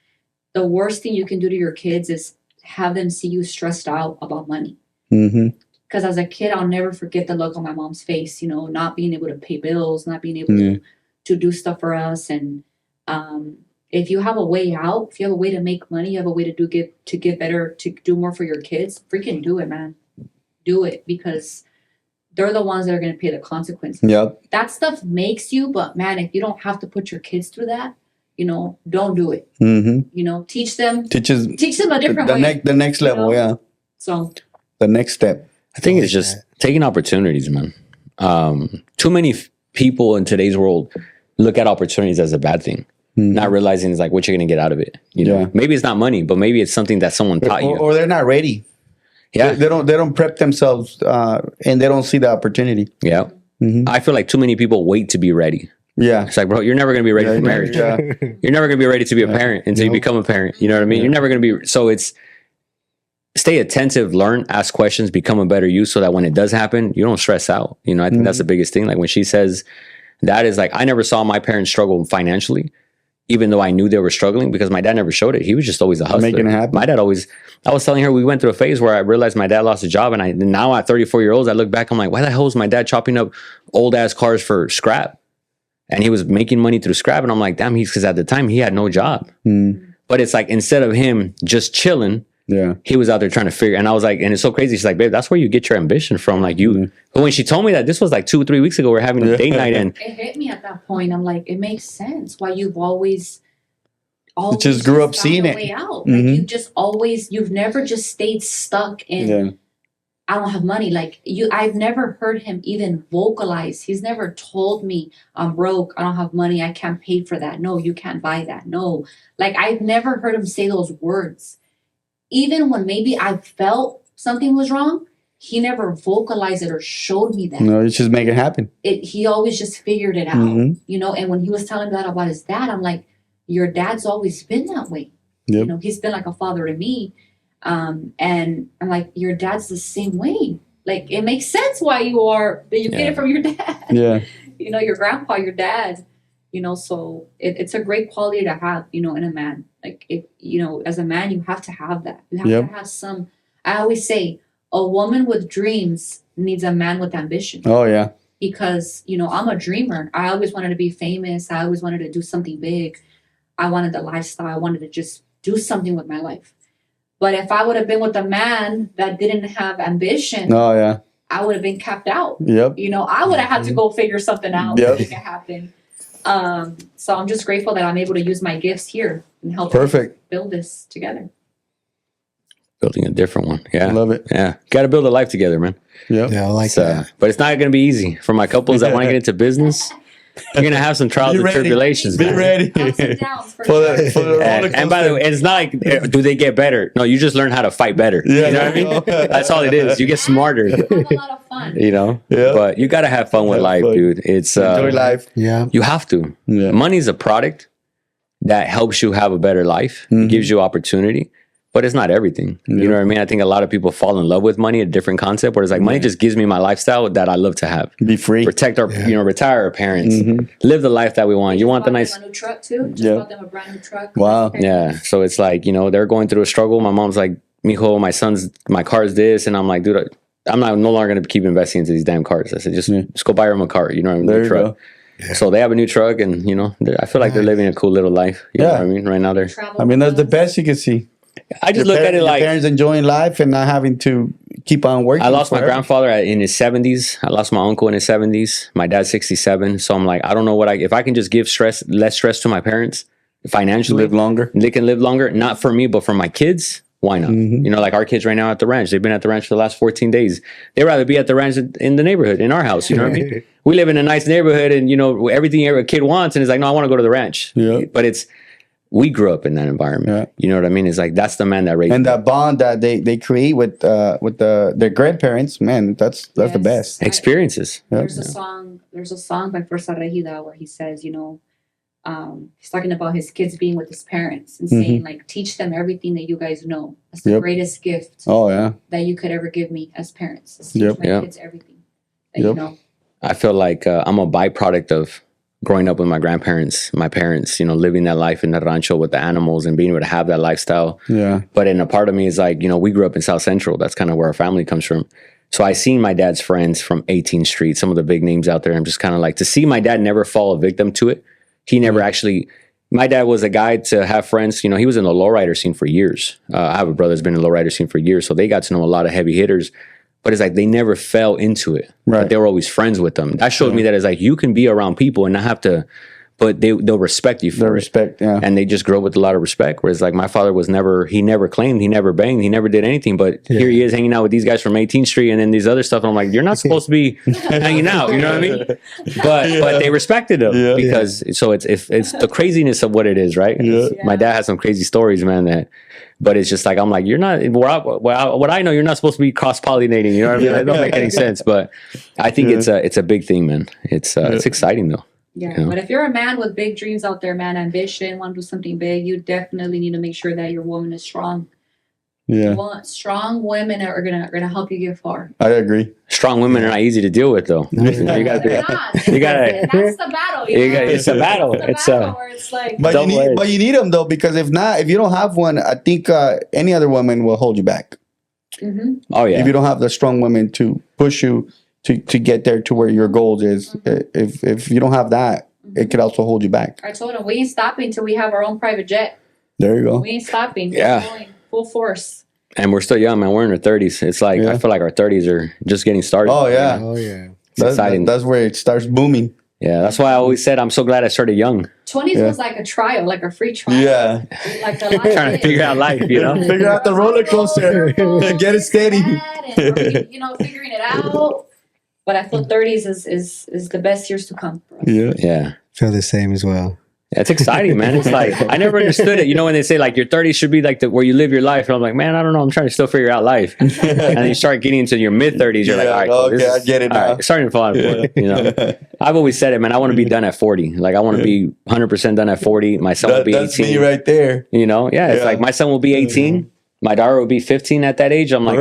the worst thing you can do to your kids is have them see you stressed out about money. Because as a kid, I'll never forget the look on my mom's face, you know, not being able to pay bills, not being able to do stuff for us. And if you have a way out, if you have a way to make money, you have a way to give better, to do more for your kids, freaking do it, man. Do it, because they're the ones that are going to pay the consequences. Yep. That stuff makes you, but man, if you don't have to put your kids through that, you know, don't do it. You know, teach them teach them a different way. the next level, know? yeah. So The next step. I think it's just taking opportunities, man. Too many people in today's world look at opportunities as a bad thing, not realizing it's like what you're going to get out of it. You know, maybe it's not money, but maybe it's something that someone taught you. Or they're not ready. Yeah, They don't prep themselves, and they don't see the opportunity. yeah. I feel like too many people wait to be ready. Yeah. It's like, bro, you're never going to be ready for marriage. Yeah. You're never going to be ready to be a parent until you become a parent. You know what I mean? You're never going to be. So it's stay attentive, learn, ask questions, become a better you, so that when it does happen, you don't stress out. You know, I think that's the biggest thing. Like when she says that, is like, I never saw my parents struggle financially, even though I knew they were struggling, because my dad never showed it. He was just always a hustler. Making it happen. My dad always, I was telling her, we went through a phase where I realized my dad lost a job, and now at 34 years old, I look back, I'm like, why the hell was my dad chopping up old ass cars for scrap? And he was making money through scrap. And I'm like, damn, because at the time he had no job. But it's like, instead of him just chilling, he was out there trying to figure. And I was like, and it's so crazy. She's like, babe, that's where you get your ambition from. Like you, but when she told me that, this was like 2-3 weeks ago, we're having a date night, and it hit me at that point. I'm like, it makes sense why you've always just grew up found seeing a it. way out. Like you've never just stayed stuck in, I don't have money. Like I've never heard him even vocalize. He's never told me, I'm broke, I don't have money, I can't pay for that. No, you can't buy that. No, like I've never heard him say those words. Even when maybe I felt something was wrong, he never vocalized it or showed me that. No, it's just make it happen. He always just figured it out, you know. And when he was telling me that about his dad, I'm like, your dad's always been that way. You know, he's been like a father to me. And I'm like, your dad's the same way. Like, it makes sense why you get it from your dad. Yeah. You know, your grandpa, your dad, you know, so it's a great quality to have, you know, in a man. Like, you know, as a man, you have to have that. You have to have some, I always say, a woman with dreams needs a man with ambition. Oh, yeah. Because, you know, I'm a dreamer. I always wanted to be famous. I always wanted to do something big. I wanted the lifestyle. I wanted to just do something with my life. But if I would have been with a man that didn't have ambition, I would have been capped out. Yep. You know, I would have had to go figure something out to make it happen. So I'm just grateful that I'm able to use my gifts here and help build this together. Building a different one. Yeah. I love it. Yeah. Got to build a life together, man. Yep. Yeah, I like that. But it's not going to be easy for my couples that want to get into business. You're going to have some trials and tribulations. Be ready. Ups and downs for For the roller And by the way, it's not like, do they get better? No, you just learn how to fight better. Yeah, you know what I mean? That's all it is. You get smarter. have a lot of fun. You know? Yeah. But you got to have fun with life, fun. dude. It's Enjoy life. Yeah. You have to. Yeah. Money's a product that helps you have a better life, gives you opportunity, but it's not everything. You know what I mean? I think a lot of people fall in love with money, a different concept, where it's like money just gives me my lifestyle that I love to have. Be free. Protect our, retire our parents, live the life that we want. You want the nice. Them a new truck too. Just bought them a brand new truck. Wow. Yeah. So it's like, they're going through a struggle. My mom's like, Mijo, my car's this. And I'm like, dude, I'm no longer going to keep investing into these damn cars. I said, just go buy them a car. You know what I mean? There you truck. go. Yeah. So they have a new truck, and I feel like they're living a cool little life. You know what I mean? Right now, I mean, that's the best you can see. I just look at it like parents enjoying life and not having to keep on working. I lost my grandfather in his 70s. I lost my uncle in his 70s. My dad's 67. So I'm like, I don't know if I can just give less stress to my parents financially. Live longer. They can live longer. Not for me, but for my kids. Why not? Like our kids right now at the ranch. They've been at the ranch for the last 14 days. They'd rather be at the ranch in the neighborhood, in our house. You know what I mean? We live in a nice neighborhood, and everything a kid wants, and it's like, no, I want to go to the ranch. Yeah. But we grew up in that environment. Yeah. You know what I mean? It's like that's the man that raised and me. that bond that they create with their grandparents, man, that's the best. Experiences. There's a song by Fuerza Regida where he says, he's talking about his kids being with his parents and saying, like, teach them everything that you guys know. That's the greatest gift that you could ever give me as parents. Is teach my kids everything that you know. I feel like I'm a byproduct of growing up with my grandparents, my parents, living that life in the rancho with the animals and being able to have that lifestyle. Yeah. But in a part of me is like, we grew up in South Central. That's kind of where our family comes from. So I seen my dad's friends from 18th Street, some of the big names out there. I'm just kind of like, to see my dad never fall a victim to it. He never actually, my dad was a guy to have friends. He was in the lowrider scene for years. I have a brother that's been in the lowrider scene for years. So they got to know a lot of heavy hitters. But it's like they never fell into it. Right. But they were always friends with them. That showed me that it's like you can be around people and not have to, but they'll respect you for it. Respect, yeah. And they just grow with a lot of respect. Whereas like my father he never claimed, he never banged, he never did anything. But here he is hanging out with these guys from 18th Street and then these other stuff. And I'm like, you're not supposed to be hanging out. You know what I mean? But they respected him because so it's the craziness of what it is, right? Yeah. My dad has some crazy stories, man. But it's just like, I'm like, you're not, what I know, you're not supposed to be cross-pollinating. You know what I mean? It don't make any sense. But I think it's a big thing, man. It's exciting, though. Yeah, but if you're a man with big dreams out there, man, ambition, want to do something big, you definitely need to make sure that your woman is strong. Yeah. Strong women are gonna help you get far. I agree. Strong women are not easy to deal with, though. You gotta That's the battle. It's a battle. Where it's like, But you need them though, because if you don't have one, I think any other woman will hold you back. Oh yeah. If you don't have the strong women to push you to get there to where your goals is, if you don't have that, it could also hold you back. I told him we ain't stopping until we have our own private jet. There you go. We ain't stopping. Yeah. We're going full force. And we're still young, man. We're in our 30s. It's like I feel like our 30s are just getting started. Oh yeah. Oh yeah. It's exciting. That's where it starts booming. Yeah, that's why I always said I'm so glad I started young. 20s was like a trial, like a free trial. Yeah. Like the Trying to figure out life, Figure out the roller coaster. Get it steady. And, figuring it out. But I feel 30s is the best years to come for us. Yeah. Feel the same as well. It's exciting, man. It's like, I never understood it. When they say like your 30s should be like where you live your life. And I'm like, man, I don't know. I'm trying to still figure out life. And then you start getting into your mid 30s. You're like, all right, cool. I get it now. All right, it's starting to fall out of it. I've always said it, man. I want to be done at 40. Like I want to be 100% done at 40. My son will be 18. That's me right there. It's like my son will be 18. My daughter will be 15 at that age. I'm like,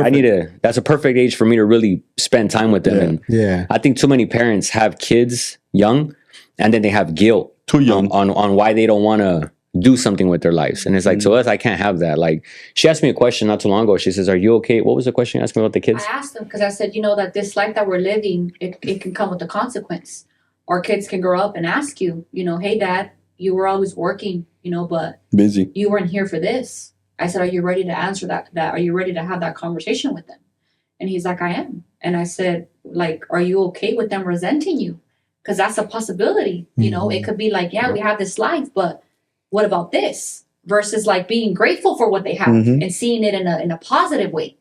that's a perfect age for me to really spend time with them. And I think too many parents have kids young and then they have guilt. Too young. On why they don't want to do something with their lives. And it's like, to us, I can't have that. Like, she asked me a question not too long ago. She says, are you okay? What was the question you asked me about the kids? I asked them because I said, that this life that we're living, it can come with a consequence. Our kids can grow up and ask you, hey, Dad, you were always working, but busy. you weren't here for this. I said, are you ready to answer that? Are you ready to have that conversation with them? And he's like, I am. And I said, like, are you okay with them resenting you? Because that's a possibility. It could be like, yeah, we have this life, but what about this? Versus like being grateful for what they have and seeing it in a positive way.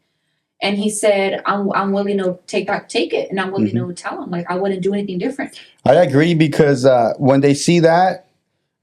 And he said, I'm willing to take it. And I'm willing to tell them, like, I wouldn't do anything different. I agree, because when they see that,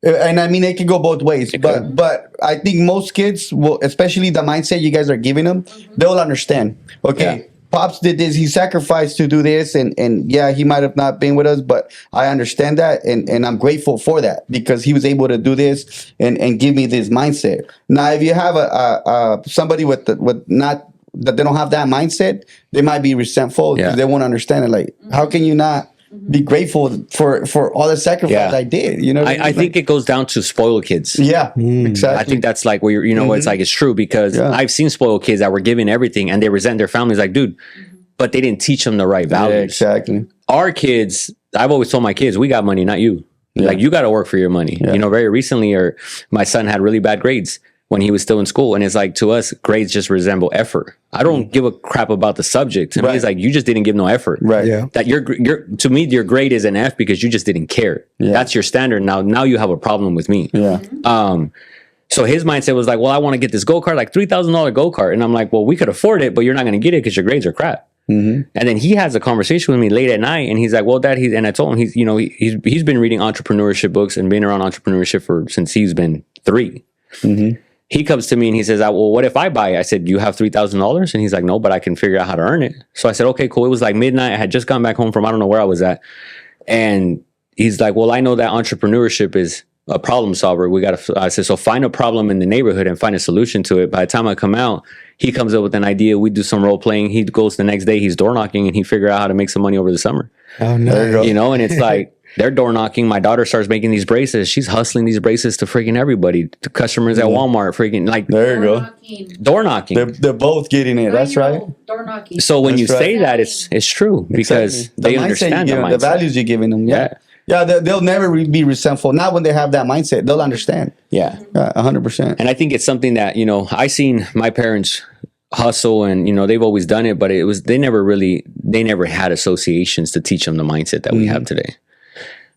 and I mean, it can go both ways, but I think most kids will, especially the mindset you guys are giving them, they'll understand. Okay, Pops did this, he sacrificed to do this, and yeah, he might have not been with us, but I understand that, and I'm grateful for that, because he was able to do this and give me this mindset. Now, if you have a somebody with not that they don't have that mindset, they might be resentful because they won't understand it. Like, how can you not be grateful for all the sacrifice I did? I think it goes down to spoiled kids. Yeah, exactly. I think that's like where it's like, it's true, because I've seen spoiled kids that were given everything and they resent their families. Like, dude, but they didn't teach them the right values. Yeah, exactly. Our kids, I've always told my kids, we got money, not you. Like, you got to work for your money. Very recently, my son had really bad grades when he was still in school. And it's like, to us, grades just resemble effort. I don't give a crap about the subject. To me, it's like, you just didn't give no effort. Right. Yeah. That to me, your grade is an F because you just didn't care. Yeah. That's your standard. Now you have a problem with me. Yeah. So his mindset was like, well, I want to get this go-kart, like $3,000 go-kart. And I'm like, well, we could afford it, but you're not going to get it because your grades are crap. And then he has a conversation with me late at night, and he's like, well, Dad, and I told him, he's been reading entrepreneurship books and been around entrepreneurship since he's been 3. He comes to me and he says, well, what if I buy it? I said, you have $3,000? And he's like, no, but I can figure out how to earn it. So I said, okay, cool. It was like midnight. I had just gone back home from, I don't know where I was at. And he's like, well, I know that entrepreneurship is a problem solver. I said, so find a problem in the neighborhood and find a solution to it. By the time I come out, he comes up with an idea. We do some role playing. He goes the next day, he's door knocking, and he figure out how to make some money over the summer. Oh, no. And it's like, they're door knocking. My daughter starts making these braces. She's hustling these braces to freaking everybody, to customers at Walmart, freaking like. There you go. Door knocking. They're both getting it. That's right. Door knocking. So when you say that, it's true, because they understand the mindset. The values you're giving them. Yeah, they'll never be resentful. Not when they have that mindset. They'll understand. Yeah. 100%. And I think it's something that, I seen my parents hustle, and they've always done it, but they never had associations to teach them the mindset that we have today.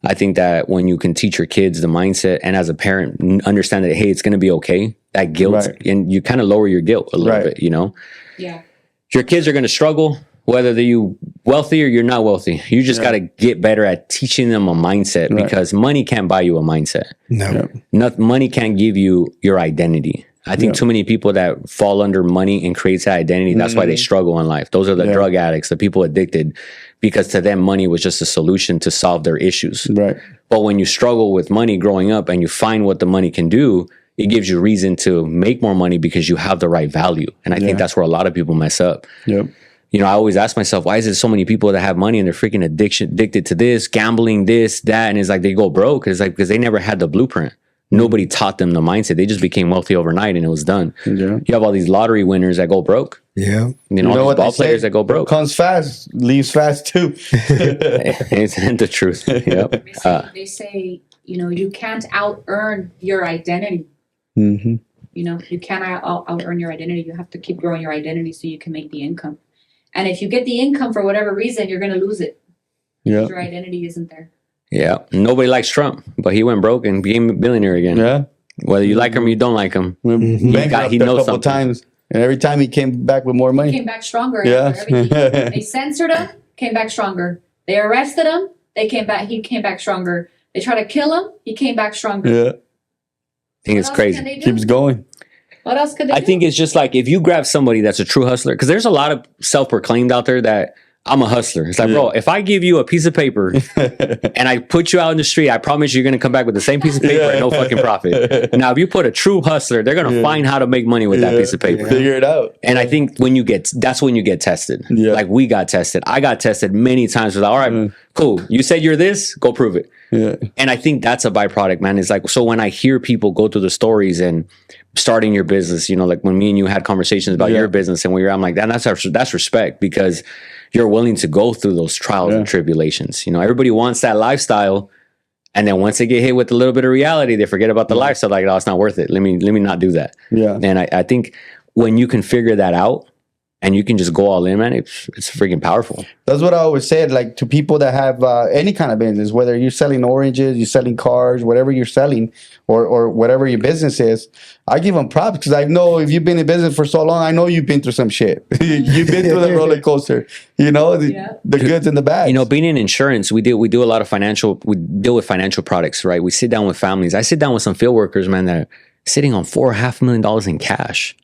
I think that when you can teach your kids the mindset, and as a parent understand that, hey, it's going to be okay, that guilt, and you kind of lower your guilt a little bit, Yeah. Your kids are going to struggle, whether you wealthy or you're not wealthy. You just got to get better at teaching them a mindset, because money can't buy you a mindset. No. Money can't give you your identity. I think too many people that fall under money and creates that identity, that's why they struggle in life. Those are the drug addicts, the people addicted, because to them, money was just a solution to solve their issues. Right. But when you struggle with money growing up and you find what the money can do, it gives you reason to make more money because you have the right value. And I think that's where a lot of people mess up. Yep. I always ask myself, why is it so many people that have money and they're freaking addicted to this, gambling, this, that, and it's like they go broke? It's like because they never had the blueprint. Nobody taught them the mindset. They just became wealthy overnight and it was done. Yeah. You have all these lottery winners that go broke. Yeah. All these ball players that go broke. Comes fast, leaves fast too. It's the truth. Yep. They say, you can't out-earn your identity. You can't out-earn your identity. You have to keep growing your identity so you can make the income. And if you get the income for whatever reason, you're going to lose it. Yeah. Your identity isn't there. Yeah. Nobody likes Trump, but he went broke and became a billionaire again. Yeah. Whether you like him or you don't like him. He knows a couple times. And every time he came back with more money. He came back stronger. Yeah. They censored him, came back stronger. They arrested him, he came back stronger. They tried to kill him, he came back stronger. Yeah. I think it's crazy. Keeps going. What else could they do? I think it's just like if you grab somebody that's a true hustler, because there's a lot of self-proclaimed out there that I'm a hustler. It's like, bro, if I give you a piece of paper and I put you out in the street, I promise you're going to come back with the same piece of paper and no fucking profit. Now, if you put a true hustler, they're going to find how to make money with that piece of paper. Figure it out. And I think that's when you get tested. Yeah. Like we got tested. I got tested many times. All right, cool. You said you're this, go prove it. Yeah. And I think that's a byproduct, man. It's like, so when I hear people go through the stories and starting your business, like when me and you had conversations about your business and I'm like, that's respect, because you're willing to go through those trials and tribulations. Everybody wants that lifestyle, And then once they get hit with a little bit of reality, they forget about the lifestyle. Like, oh, it's not worth it. Let me not do that. Yeah. And I think when you can figure that out and you can just go all in, man, it's freaking powerful. That's what I always said, like to people that have any kind of business, whether you're selling oranges, you're selling cars, whatever you're selling, or whatever your business is, I give them props because I know if you've been in business for so long, I know you've been through some shit. You've been through the roller coaster, you know, the goods and the bads. You know, being in insurance, we do a lot of we deal with financial products, right? We sit down with families. I sit down with some field workers, man, that are sitting on $4.5 million in cash.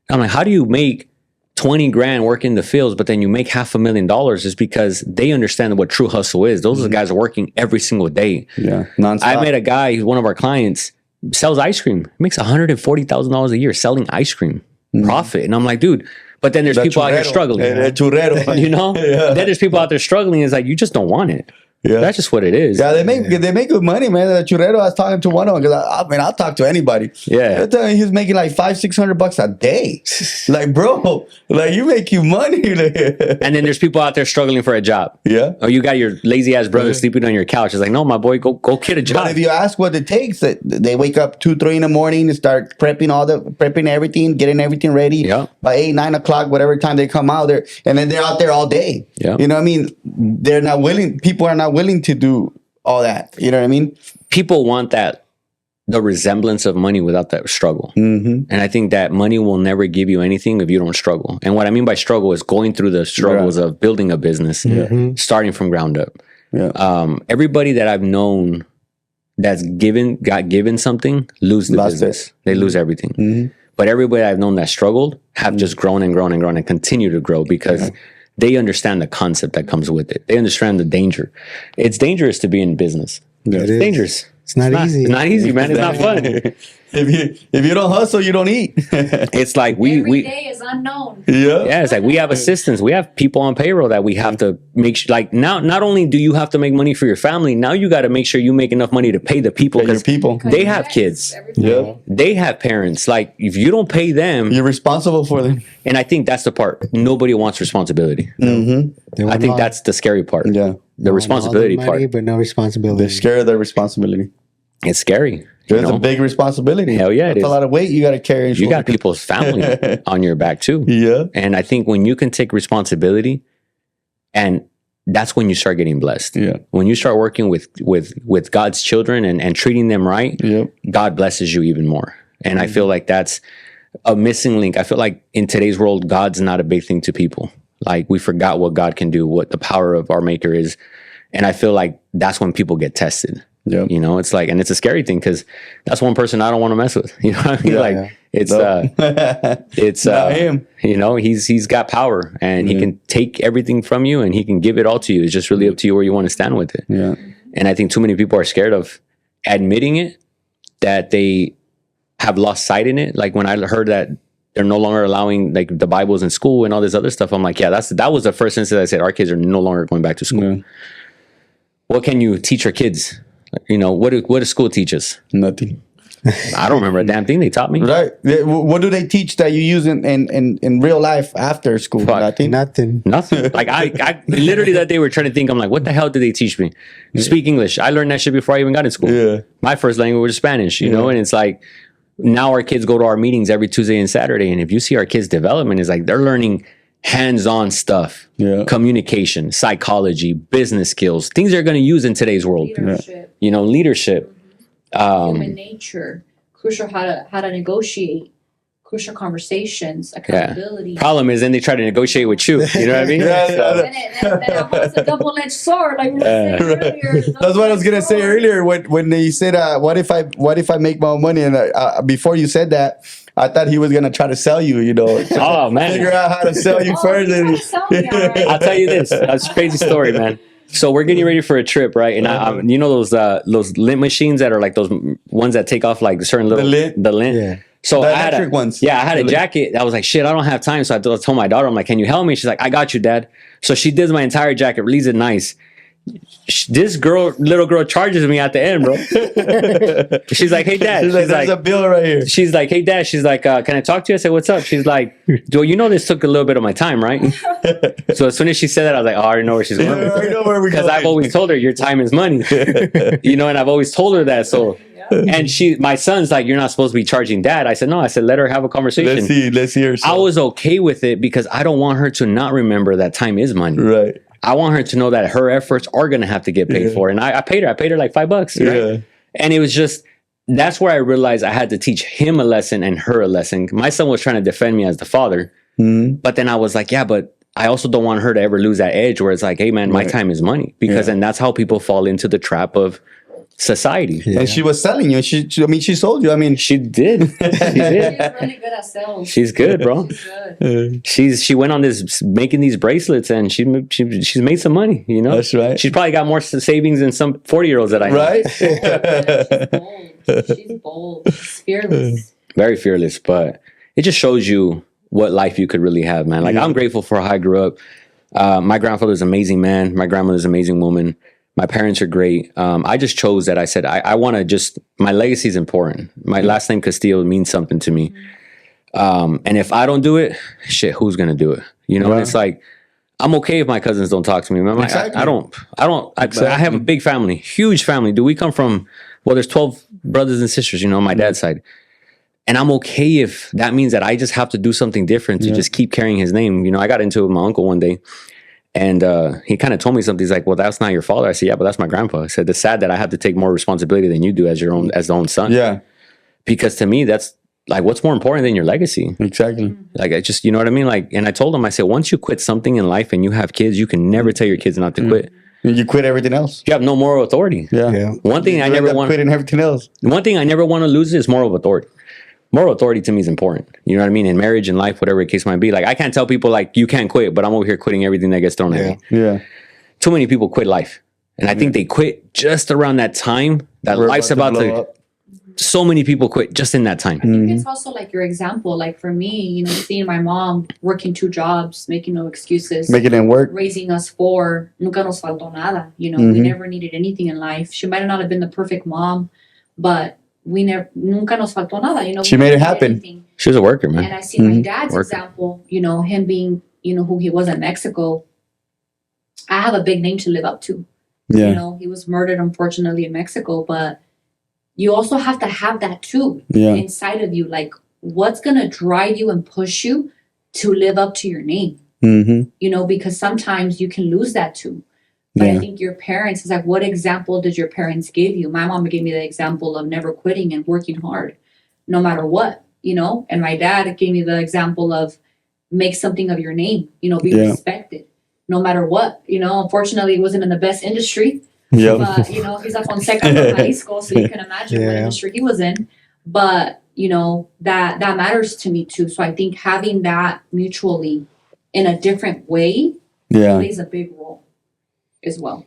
I'm like, how do you make 20 grand working the fields, but then you make $500,000? Is because they understand what true hustle is. Those are the guys are working every single day. Yeah, nonstop. I met a guy who's one of our clients, sells ice cream. He makes $140,000 a year selling ice cream profit. And I'm like, dude, but then there's people out here struggling. Churrero. You know? Yeah. Then there's people out there struggling. It's like, you just don't want it. Yeah. That's just what it is. Yeah, they make good money, man. The churrero, I was talking to one of them because I'll talk to anybody. Yeah. They're telling me he's making like $500-600 a day. Like, bro, like you make you money. And then there's people out there struggling for a job. Yeah. Or you got your lazy ass brother sleeping on your couch. It's like, no, my boy, go get a job. But if you ask what it takes, they wake up 2-3 in the morning and start prepping everything, getting everything ready. Yeah. By 8-9 o'clock, whatever time they come out there, and then they're out there all day. Yeah. You know what I mean? They're not willing. People are not willing to do all that. You know what I mean? People want the resemblance of money without that struggle. Mm-hmm. And I think that money will never give you anything if you don't struggle. And what I mean by struggle is going through the struggles of building a business, starting from ground up. Yeah. Everybody that I've known that's got given something, lose the business. They lose everything. Mm-hmm. But everybody I've known that struggled have just grown and grown and grown and continue to grow because they understand the concept that comes with it. They understand the danger. It's dangerous to be in business. Yeah, It's dangerous. It's not easy. It's not easy, man. It's not fun. If you don't hustle, you don't eat. It's like Every day is unknown. yeah, it's like we have assistants. We have people on payroll that we have to make sure, like now, not only do you have to make money for your family, now you got to make sure you make enough money to pay the people Your people. they have kids. Yeah. They have parents. Like if you don't pay them, You're responsible for them. and I think that's the part. Nobody wants responsibility. Mm-hmm. I think that's the scary part. Yeah. The responsibility All the money, part. but no responsibility. They're scared of their responsibility. It's scary. It's know? a big responsibility. Hell yeah, it That's is. a lot of weight you got to carry. You got people's family on your back too. Yeah. And I think when you can take responsibility, and that's when you start getting blessed. Yeah. When you start working with God's children and treating them right, Yep. God blesses you even more. And I feel like that's a missing link. I feel like in today's world, God's not a big thing to people. Like we forgot what God can do, what the power of our maker is. And I feel like that's when people get tested. Yep. You know, it's like, and it's a scary thing because that's one person I don't want to mess with. You know what I mean? Yeah, like yeah. it's Not him. You know, he's got power and he can take everything from you and he can give it all to you. It's just really up to you where you want to stand with it. Yeah. And I think too many people are scared of admitting it, that they have lost sight in it. Like when I heard that they're no longer allowing like the Bibles in school and all this other stuff, I'm like, yeah, that was the first instance I said our kids are no longer going back to school. Yeah. What can you teach our kids? You know, what does school teach us? Nothing. I don't remember a damn thing they taught me. Right. What do they teach that you use in real life after school? Fuck. Nothing. Nothing. Like I literally that day were trying to think. I'm like, what the hell did they teach me? Speak English. I learned that shit before I even got in school. Yeah. My first language was Spanish. You know, and it's like now our kids go to our meetings every Tuesday and Saturday, and if you see our kids' development, is like they're learning hands-on stuff, communication, psychology, business skills, things they're going to use in today's world. Leadership. You know, leadership. Human nature, crucial how to negotiate, crucial conversations, accountability. Problem is, then they try to negotiate with you. You know what I mean? Then it's a double-edged sword, like we were saying earlier. That's what I was gonna say earlier when you said, "What if I make my own money?" And before you said that, I thought he was gonna try to sell you. You know, Oh man, figure out how to sell you first. I'll tell you this. That's a crazy story, man. So we're getting ready for a trip, right? And I you know those lint machines that are like those ones that take off like certain little the lint. Yeah. So The I had electric ones. Yeah, I had a jacket. I was like, shit, I don't have time. So I told my daughter, I'm like, can you help me? She's like, I got you, Dad. So she did my entire jacket, released it nice. this little girl charges me at the end, bro. She's like, hey, Dad. She's like, there's a bill right here. She's like, hey, Dad. She's like, can I talk to you? I said, what's up? She's like, Joe, you know this took a little bit of my time, right? So as soon as she said that, I was like, oh, I already know where she's going. I know where we're Because going. I've always told her your time is money. And I've always told her that. So, and my son's like, you're not supposed to be charging Dad. I said, no. I said, let her have a conversation. Let's see her. I was okay with it because I don't want her to not remember that time is money. Right. I want her to know that her efforts are going to have to get paid for. And I paid her. I paid her like $5. Right? Yeah. And it was just, that's where I realized I had to teach him a lesson and her a lesson. My son was trying to defend me as the father. Mm-hmm. But then I was like, yeah, but I also don't want her to ever lose that edge where it's like, hey, man, my time is money. Because then that's how people fall into the trap of society. Yeah. And she was selling you. She sold you. I mean, she did. She did. She's really good at sales. She's good, bro. She went on this making these bracelets and she's made some money. That's right. She's probably got more savings than some 40-year-olds that I know. Right. She's bold. She's fearless. Very fearless, but it just shows you what life you could really have, man. Like I'm grateful for how I grew up. My grandfather's an amazing man. My grandmother's an amazing woman. My parents are great. I just chose that. I said, I want to my legacy is important. My last name Castillo means something to me. And if I don't do it, shit, who's going to do it? And it's like, I'm okay if my cousins don't talk to me. Exactly. I have a big family, huge family. We come from, there's 12 brothers and sisters, on my dad's side. And I'm okay if that means that I just have to do something different to just keep carrying his name. I got into it with my uncle one day. And he kind of told me something. He's like, well, that's not your father. I said, yeah, but that's my grandpa. I said, it's sad that I have to take more responsibility than you do as the own son. Yeah. Because to me, that's like, what's more important than your legacy? Exactly. Like, I just, you know what I mean? Like, and I told him, I said, once you quit something in life and you have kids, you can never tell your kids not to quit. You quit everything else. You have no moral authority. Yeah. One thing I never want quitting everything else. One thing I never want to lose is moral authority. Moral authority to me is important. You know what I mean? In marriage, in life, whatever the case might be. Like, I can't tell people, like, you can't quit, but I'm over here quitting everything that gets thrown at me. Yeah. Too many people quit life. And I think they quit just around that time that life's about to so many people quit just in that time. I think it's also like your example. Like for me, seeing my mom working 2 jobs, making no excuses. Making it work. Raising us 4. Nunca nos faltó nada. We never needed anything in life. She might not have been the perfect mom, but nunca nos faltó nada, she made it happen. Anything. She was a worker, man. And I see my dad's example, him being, who he was in Mexico. I have a big name to live up to. Yeah. He was murdered, unfortunately, in Mexico, but you also have to have that too inside of you. Like, what's going to drive you and push you to live up to your name? Because sometimes you can lose that too. But I think your parents, is like, what example did your parents give you? My mom gave me the example of never quitting and working hard, no matter what, And my dad gave me the example of make something of your name, be respected, no matter what. Unfortunately, it wasn't in the best industry. Yeah. But, he's up on second in high school, so you can imagine what industry he was in. But, that matters to me too. So I think having that mutually in a different way plays a big role as well.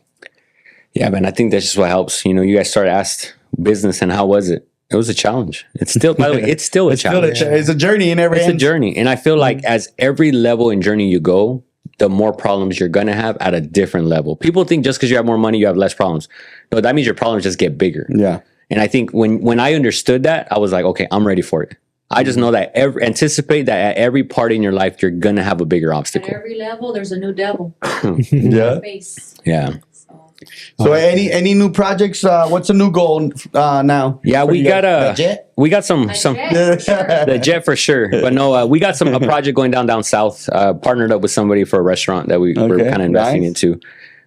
Yeah, man, I think that's just what helps. You guys started asked business and how was it? It was a challenge. It's still, by the way, it's still a challenge. It's a journey in every It's a journey. And I feel like as every level and journey you go, the more problems you're going to have at a different level. People think just because you have more money, you have less problems. No, that means your problems just get bigger. Yeah. And I think when I understood that, I was like, okay, I'm ready for it. I just know that anticipate that at every part in your life, you're going to have a bigger obstacle. At every level, there's a new devil. Yeah. Yeah. So any new projects? What's a new goal now? Yeah, we got some Jet, the jet for sure. But no, we got a project going down south. Partnered up with somebody for a restaurant that we're kind of investing into.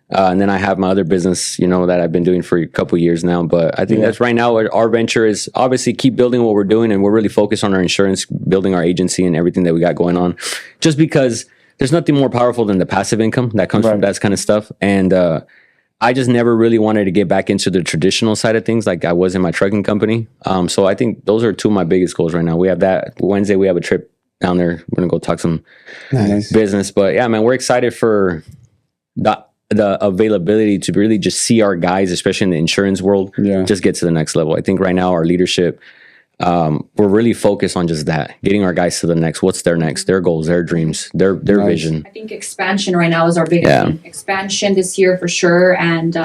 And then I have my other business, that I've been doing for a couple of years now. But I think that's right now our venture is obviously keep building what we're doing, and we're really focused on our insurance, building our agency and everything that we got going on. Just because there's nothing more powerful than the passive income that comes from that kind of stuff. And I just never really wanted to get back into the traditional side of things like I was in my trucking company. So I think those are 2 of my biggest goals right now. We have that Wednesday. We have a trip down there. We're going to go talk some business. But yeah, man, we're excited for the availability to really just see our guys, especially in the insurance world, just get to the next level. I think right now our leadership, we're really focused on just that, getting our guys to the next. What's their next? Their goals, their dreams, their vision. I think expansion right now is our biggest thing. Expansion this year for sure, and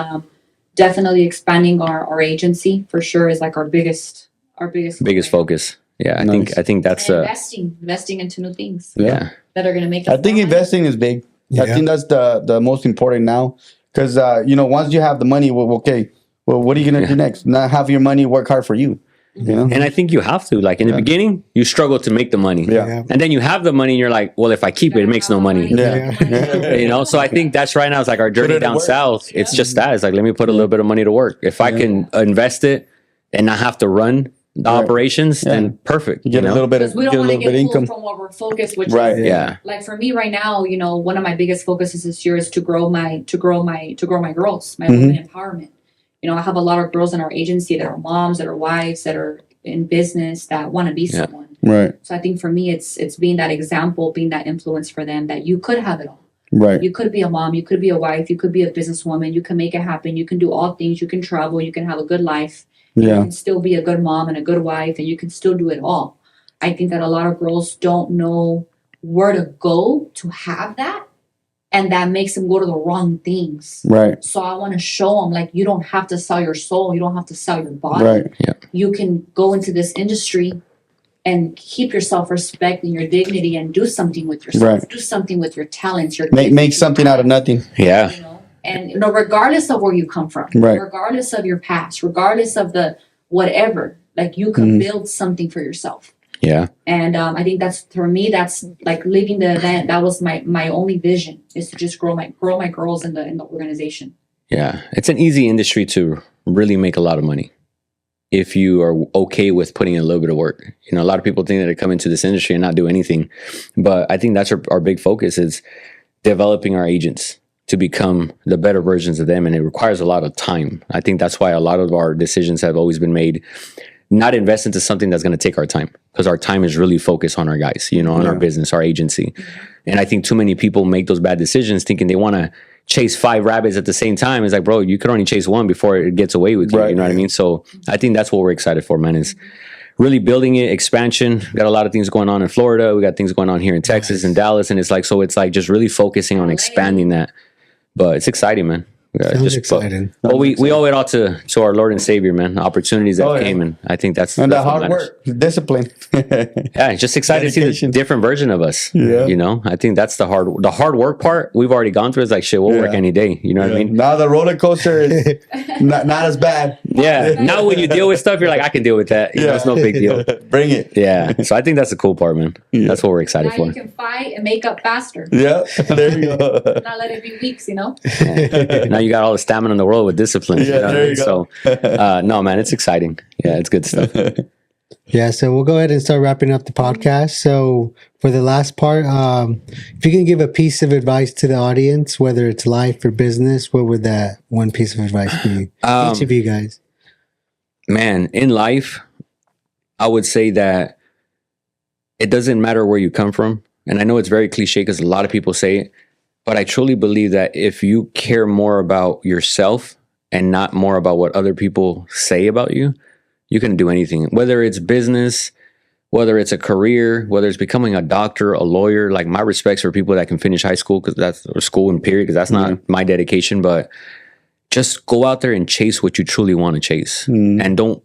definitely expanding our agency for sure is like our biggest focus. Yeah, I think that's investing into new things. Yeah, that are going to make us. I think investing is big. I think that's the most important now, because once you have the money, what are you gonna do next? Not have your money work hard for you. You know? And I think you have to, like in the beginning, you struggle to make the money. Yeah. And then you have the money and you're like, well, if I keep it, it makes no money. Yeah. So I think that's right now, it's like our journey down south. It's just that. It's like, let me put a little bit of money to work. If I can invest it and not have to run the operations, then perfect. Get a little bit of we don't want to get income from what we're focused, which is like for me right now, one of my biggest focuses this year is to grow my girls, my women empowerment. I have a lot of girls in our agency that are moms, that are wives, that are in business, that want to be someone. Right. So I think for me, it's being that example, being that influence for them, that you could have it all. Right. You could be a mom, you could be a wife, you could be a businesswoman, you can make it happen, you can do all things, you can travel, you can have a good life. You can still be a good mom and a good wife, and you can still do it all. I think that a lot of girls don't know where to go to have that, and that makes them go to the wrong things. Right. So I want to show them, like, you don't have to sell your soul, you don't have to sell your body. Right. Yeah. You can go into this industry and keep your self-respect and your dignity and do something with yourself. Right. Do something with your talents. Make something out of nothing. Yeah. And regardless of where you come from, regardless of your past, regardless of the whatever, like you can build something for yourself. Yeah. And I think that's, for me, that's like leaving the event. That was my only vision, is to just grow my girls in the organization. Yeah. It's an easy industry to really make a lot of money if you are okay with putting in a little bit of work. A lot of people think that they come into this industry and not do anything, but I think that's our big focus, is developing our agents to become the better versions of them. And it requires a lot of time. I think that's why a lot of our decisions have always been made, not invest into something that's going to take our time, because our time is really focused on our guys, on our business, our agency. And I think too many people make those bad decisions thinking they want to chase 5 rabbits at the same time. It's like, bro, you could only chase one before it gets away with you. Right. You know what I mean? So I think that's what we're excited for, man, is really building it, expansion. We got a lot of things going on in Florida. We got things going on here in Texas and Dallas. And it's like just really focusing on expanding that. But it's exciting, man. Sounds exciting. But we owe it all to our Lord and Savior, man. Opportunities that came, and I think that's the what hard matters. work, discipline. Yeah, just excited to see the different version of us. Yeah. I think that's the hard work part. We've already gone through. It's like, shit, we'll work any day. You know what I mean? Now the roller coaster is not as bad. Yeah. Now when you deal with stuff, you're like, I can deal with that. It's no big deal. Bring it. Yeah. So I think that's the cool part, man. That's what we're excited Now for. you can fight and make up faster. Yeah. There you go. Not let it be weeks, Now you got all the stamina in the world with discipline. Yeah, there you go. So, no, man, it's exciting. Yeah, it's good stuff. Yeah, so we'll go ahead and start wrapping up the podcast. So for the last part, if you can give a piece of advice to the audience, whether it's life or business, what would that one piece of advice be? Each of you guys. Man, in life, I would say that it doesn't matter where you come from. And I know it's very cliche because a lot of people say it, but I truly believe that if you care more about yourself and not more about what other people say about you, you can do anything, whether it's business, whether it's a career, whether it's becoming a doctor, a lawyer. Like, my respects for people that can finish high school, because that's school and period, because that's not my dedication, but just go out there and chase what you truly want to chase. And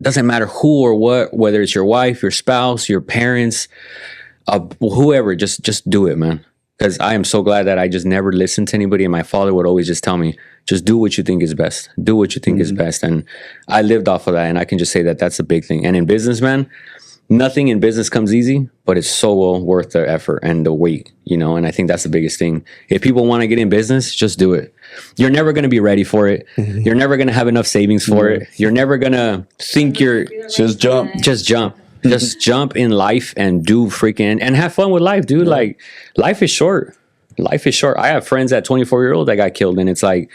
doesn't matter who or what, whether it's your wife, your spouse, your parents, whoever, just do it, man. Because I am so glad that I just never listened to anybody. And my father would always just tell me, just do what you think is best. Do what you think is best. And I lived off of that. And I can just say that that's a big thing. And in business, man, nothing in business comes easy, but it's so well worth the effort and the wait, and I think that's the biggest thing. If people want to get in business, just do it. You're never going to be ready for it. You're never going to have enough savings for it. You're never going to think just jump. Just jump in life and do freaking, and have fun with life, dude. Like, life is short. Life is short. I have friends at 24-year-old that got killed, and it's like,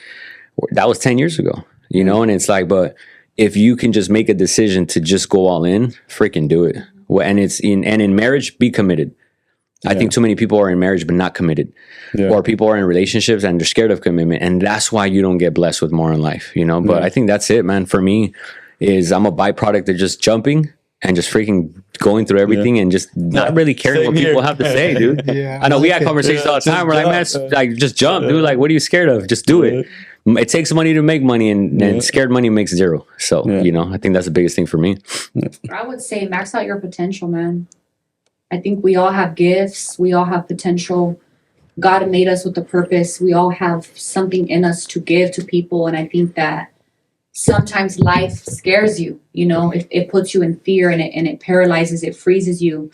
that was 10 years ago, and it's like, but if you can just make a decision to just go all in, freaking do it. And in marriage, be committed. I think too many people are in marriage but not committed, or people are in relationships and they're scared of commitment, and that's why you don't get blessed with more in life, But I think that's it, man. For me, is I'm a byproduct of just jumping and just freaking going through everything and just not really caring Same what people here. have to say, dude. Yeah, I know we had like it. conversations all the Just time. We're like, man, jump. like just jump, dude. Like, what are you scared of? Just do it. It takes money to make money, and scared money makes zero. So, you know, I think that's the biggest thing for me. I would say max out your potential, man. I think we all have gifts. We all have potential. God made us with a purpose. We all have something in us to give to people. And I think that sometimes life scares you, you know, it puts you in fear and it paralyzes, it freezes you.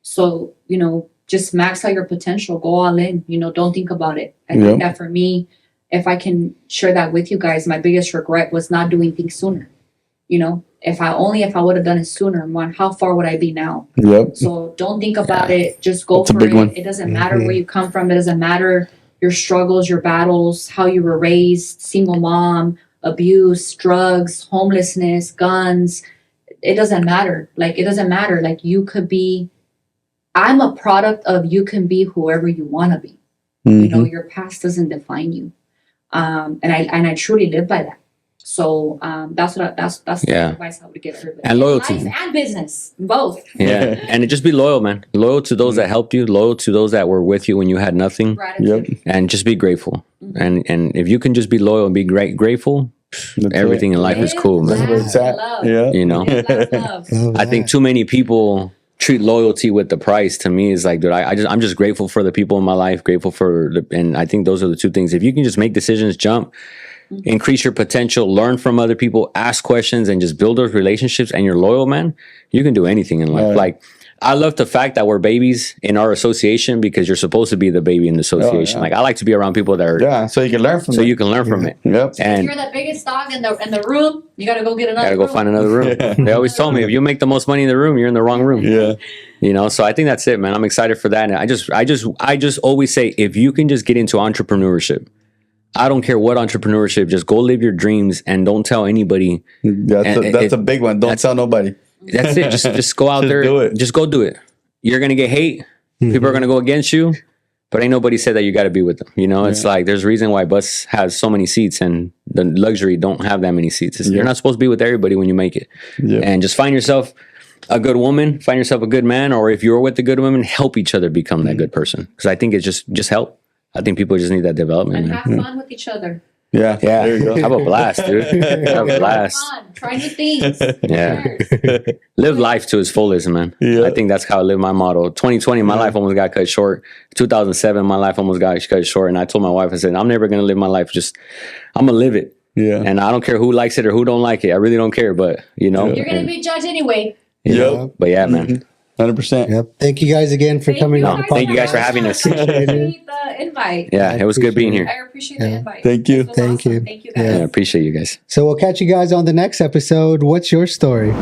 So, you know, just max out your potential, go all in, you know, don't think about it. I think that for me, if I can share that with you guys, my biggest regret was not doing things sooner. You know, if I would have done it sooner, man, how far would I be now? Yep. So don't think about it. Just go That's a for big it. one. It doesn't matter where you come from. It doesn't matter your struggles, your battles, how you were raised, single mom, abuse, drugs, homelessness, guns. It doesn't matter. Like, it doesn't matter. Like, you could be, I'm a product of you can be whoever you want to be. You know, your past doesn't define you. And I truly live by that. So that's the advice I would give everybody. And loyalty. Life and business, both. Yeah. And just be loyal, man. Loyal to those that helped you, loyal to those that were with you when you had nothing. Gratitude. And just be grateful. And if you can just be loyal and be grateful, everything in life is cool, man. That's where it's at. Love. Yeah. You know, Love. I think too many people treat loyalty with the price. To me, is like, dude, I'm just grateful for the people in my life, grateful for and I think those are the two things. If you can just make decisions, jump, increase your potential, learn from other people, ask questions, and just build those relationships, and you're loyal, man, you can do anything in life. Right. Like, I love the fact that we're babies in our association because you're supposed to be the baby in the association. Like, I like to be around people that are so you can learn from so it. you can learn from it. Yep. If And you're the biggest dog in the room, you gotta go get another. gotta go room. find another room. They always told me, if you make the most money in the room, you're in the wrong room. Yeah. You know, so I think that's it, man. I'm excited for that. And I just always say, if you can just get into entrepreneurship, I don't care what entrepreneurship, just go live your dreams and don't tell anybody. That's a big one. Don't tell nobody. That's it. Just go out Just there. do it. Just go do it. You're gonna get hate. People are gonna go against you, but ain't nobody said that you got to be with them. You know, it's like there's a reason why bus has so many seats and the luxury don't have that many seats. You're not supposed to be with everybody when you make it. And just find yourself a good woman, find yourself a good man, or if you're with a good woman, help each other become that good person. Because I think it's just help. I think people just need that development. And Man. have fun with each other. Yeah. There you go. Have a blast, dude. Have a blast. Fun. Try new things. Yeah. Cheers. Live life to its fullest, man. Yeah. I think that's how I live my motto. 2020, my life almost got cut short. 2007, my life almost got cut short. And I told my wife, I said, I'm never going to live my life. I'm going to live it. Yeah. And I don't care who likes it or who don't like it. I really don't care. But, you know. You're gonna be judged anyway. Yep. But yeah, man. 100%. Yep. Thank you guys again for coming on the podcast. Thank you guys for having us. I appreciate the invite. Yeah, it was good being here. I appreciate the invite. Thank you. This was Thank awesome. you. Thank you guys. Yeah, I appreciate you guys. So we'll catch you guys on the next episode. What's your story?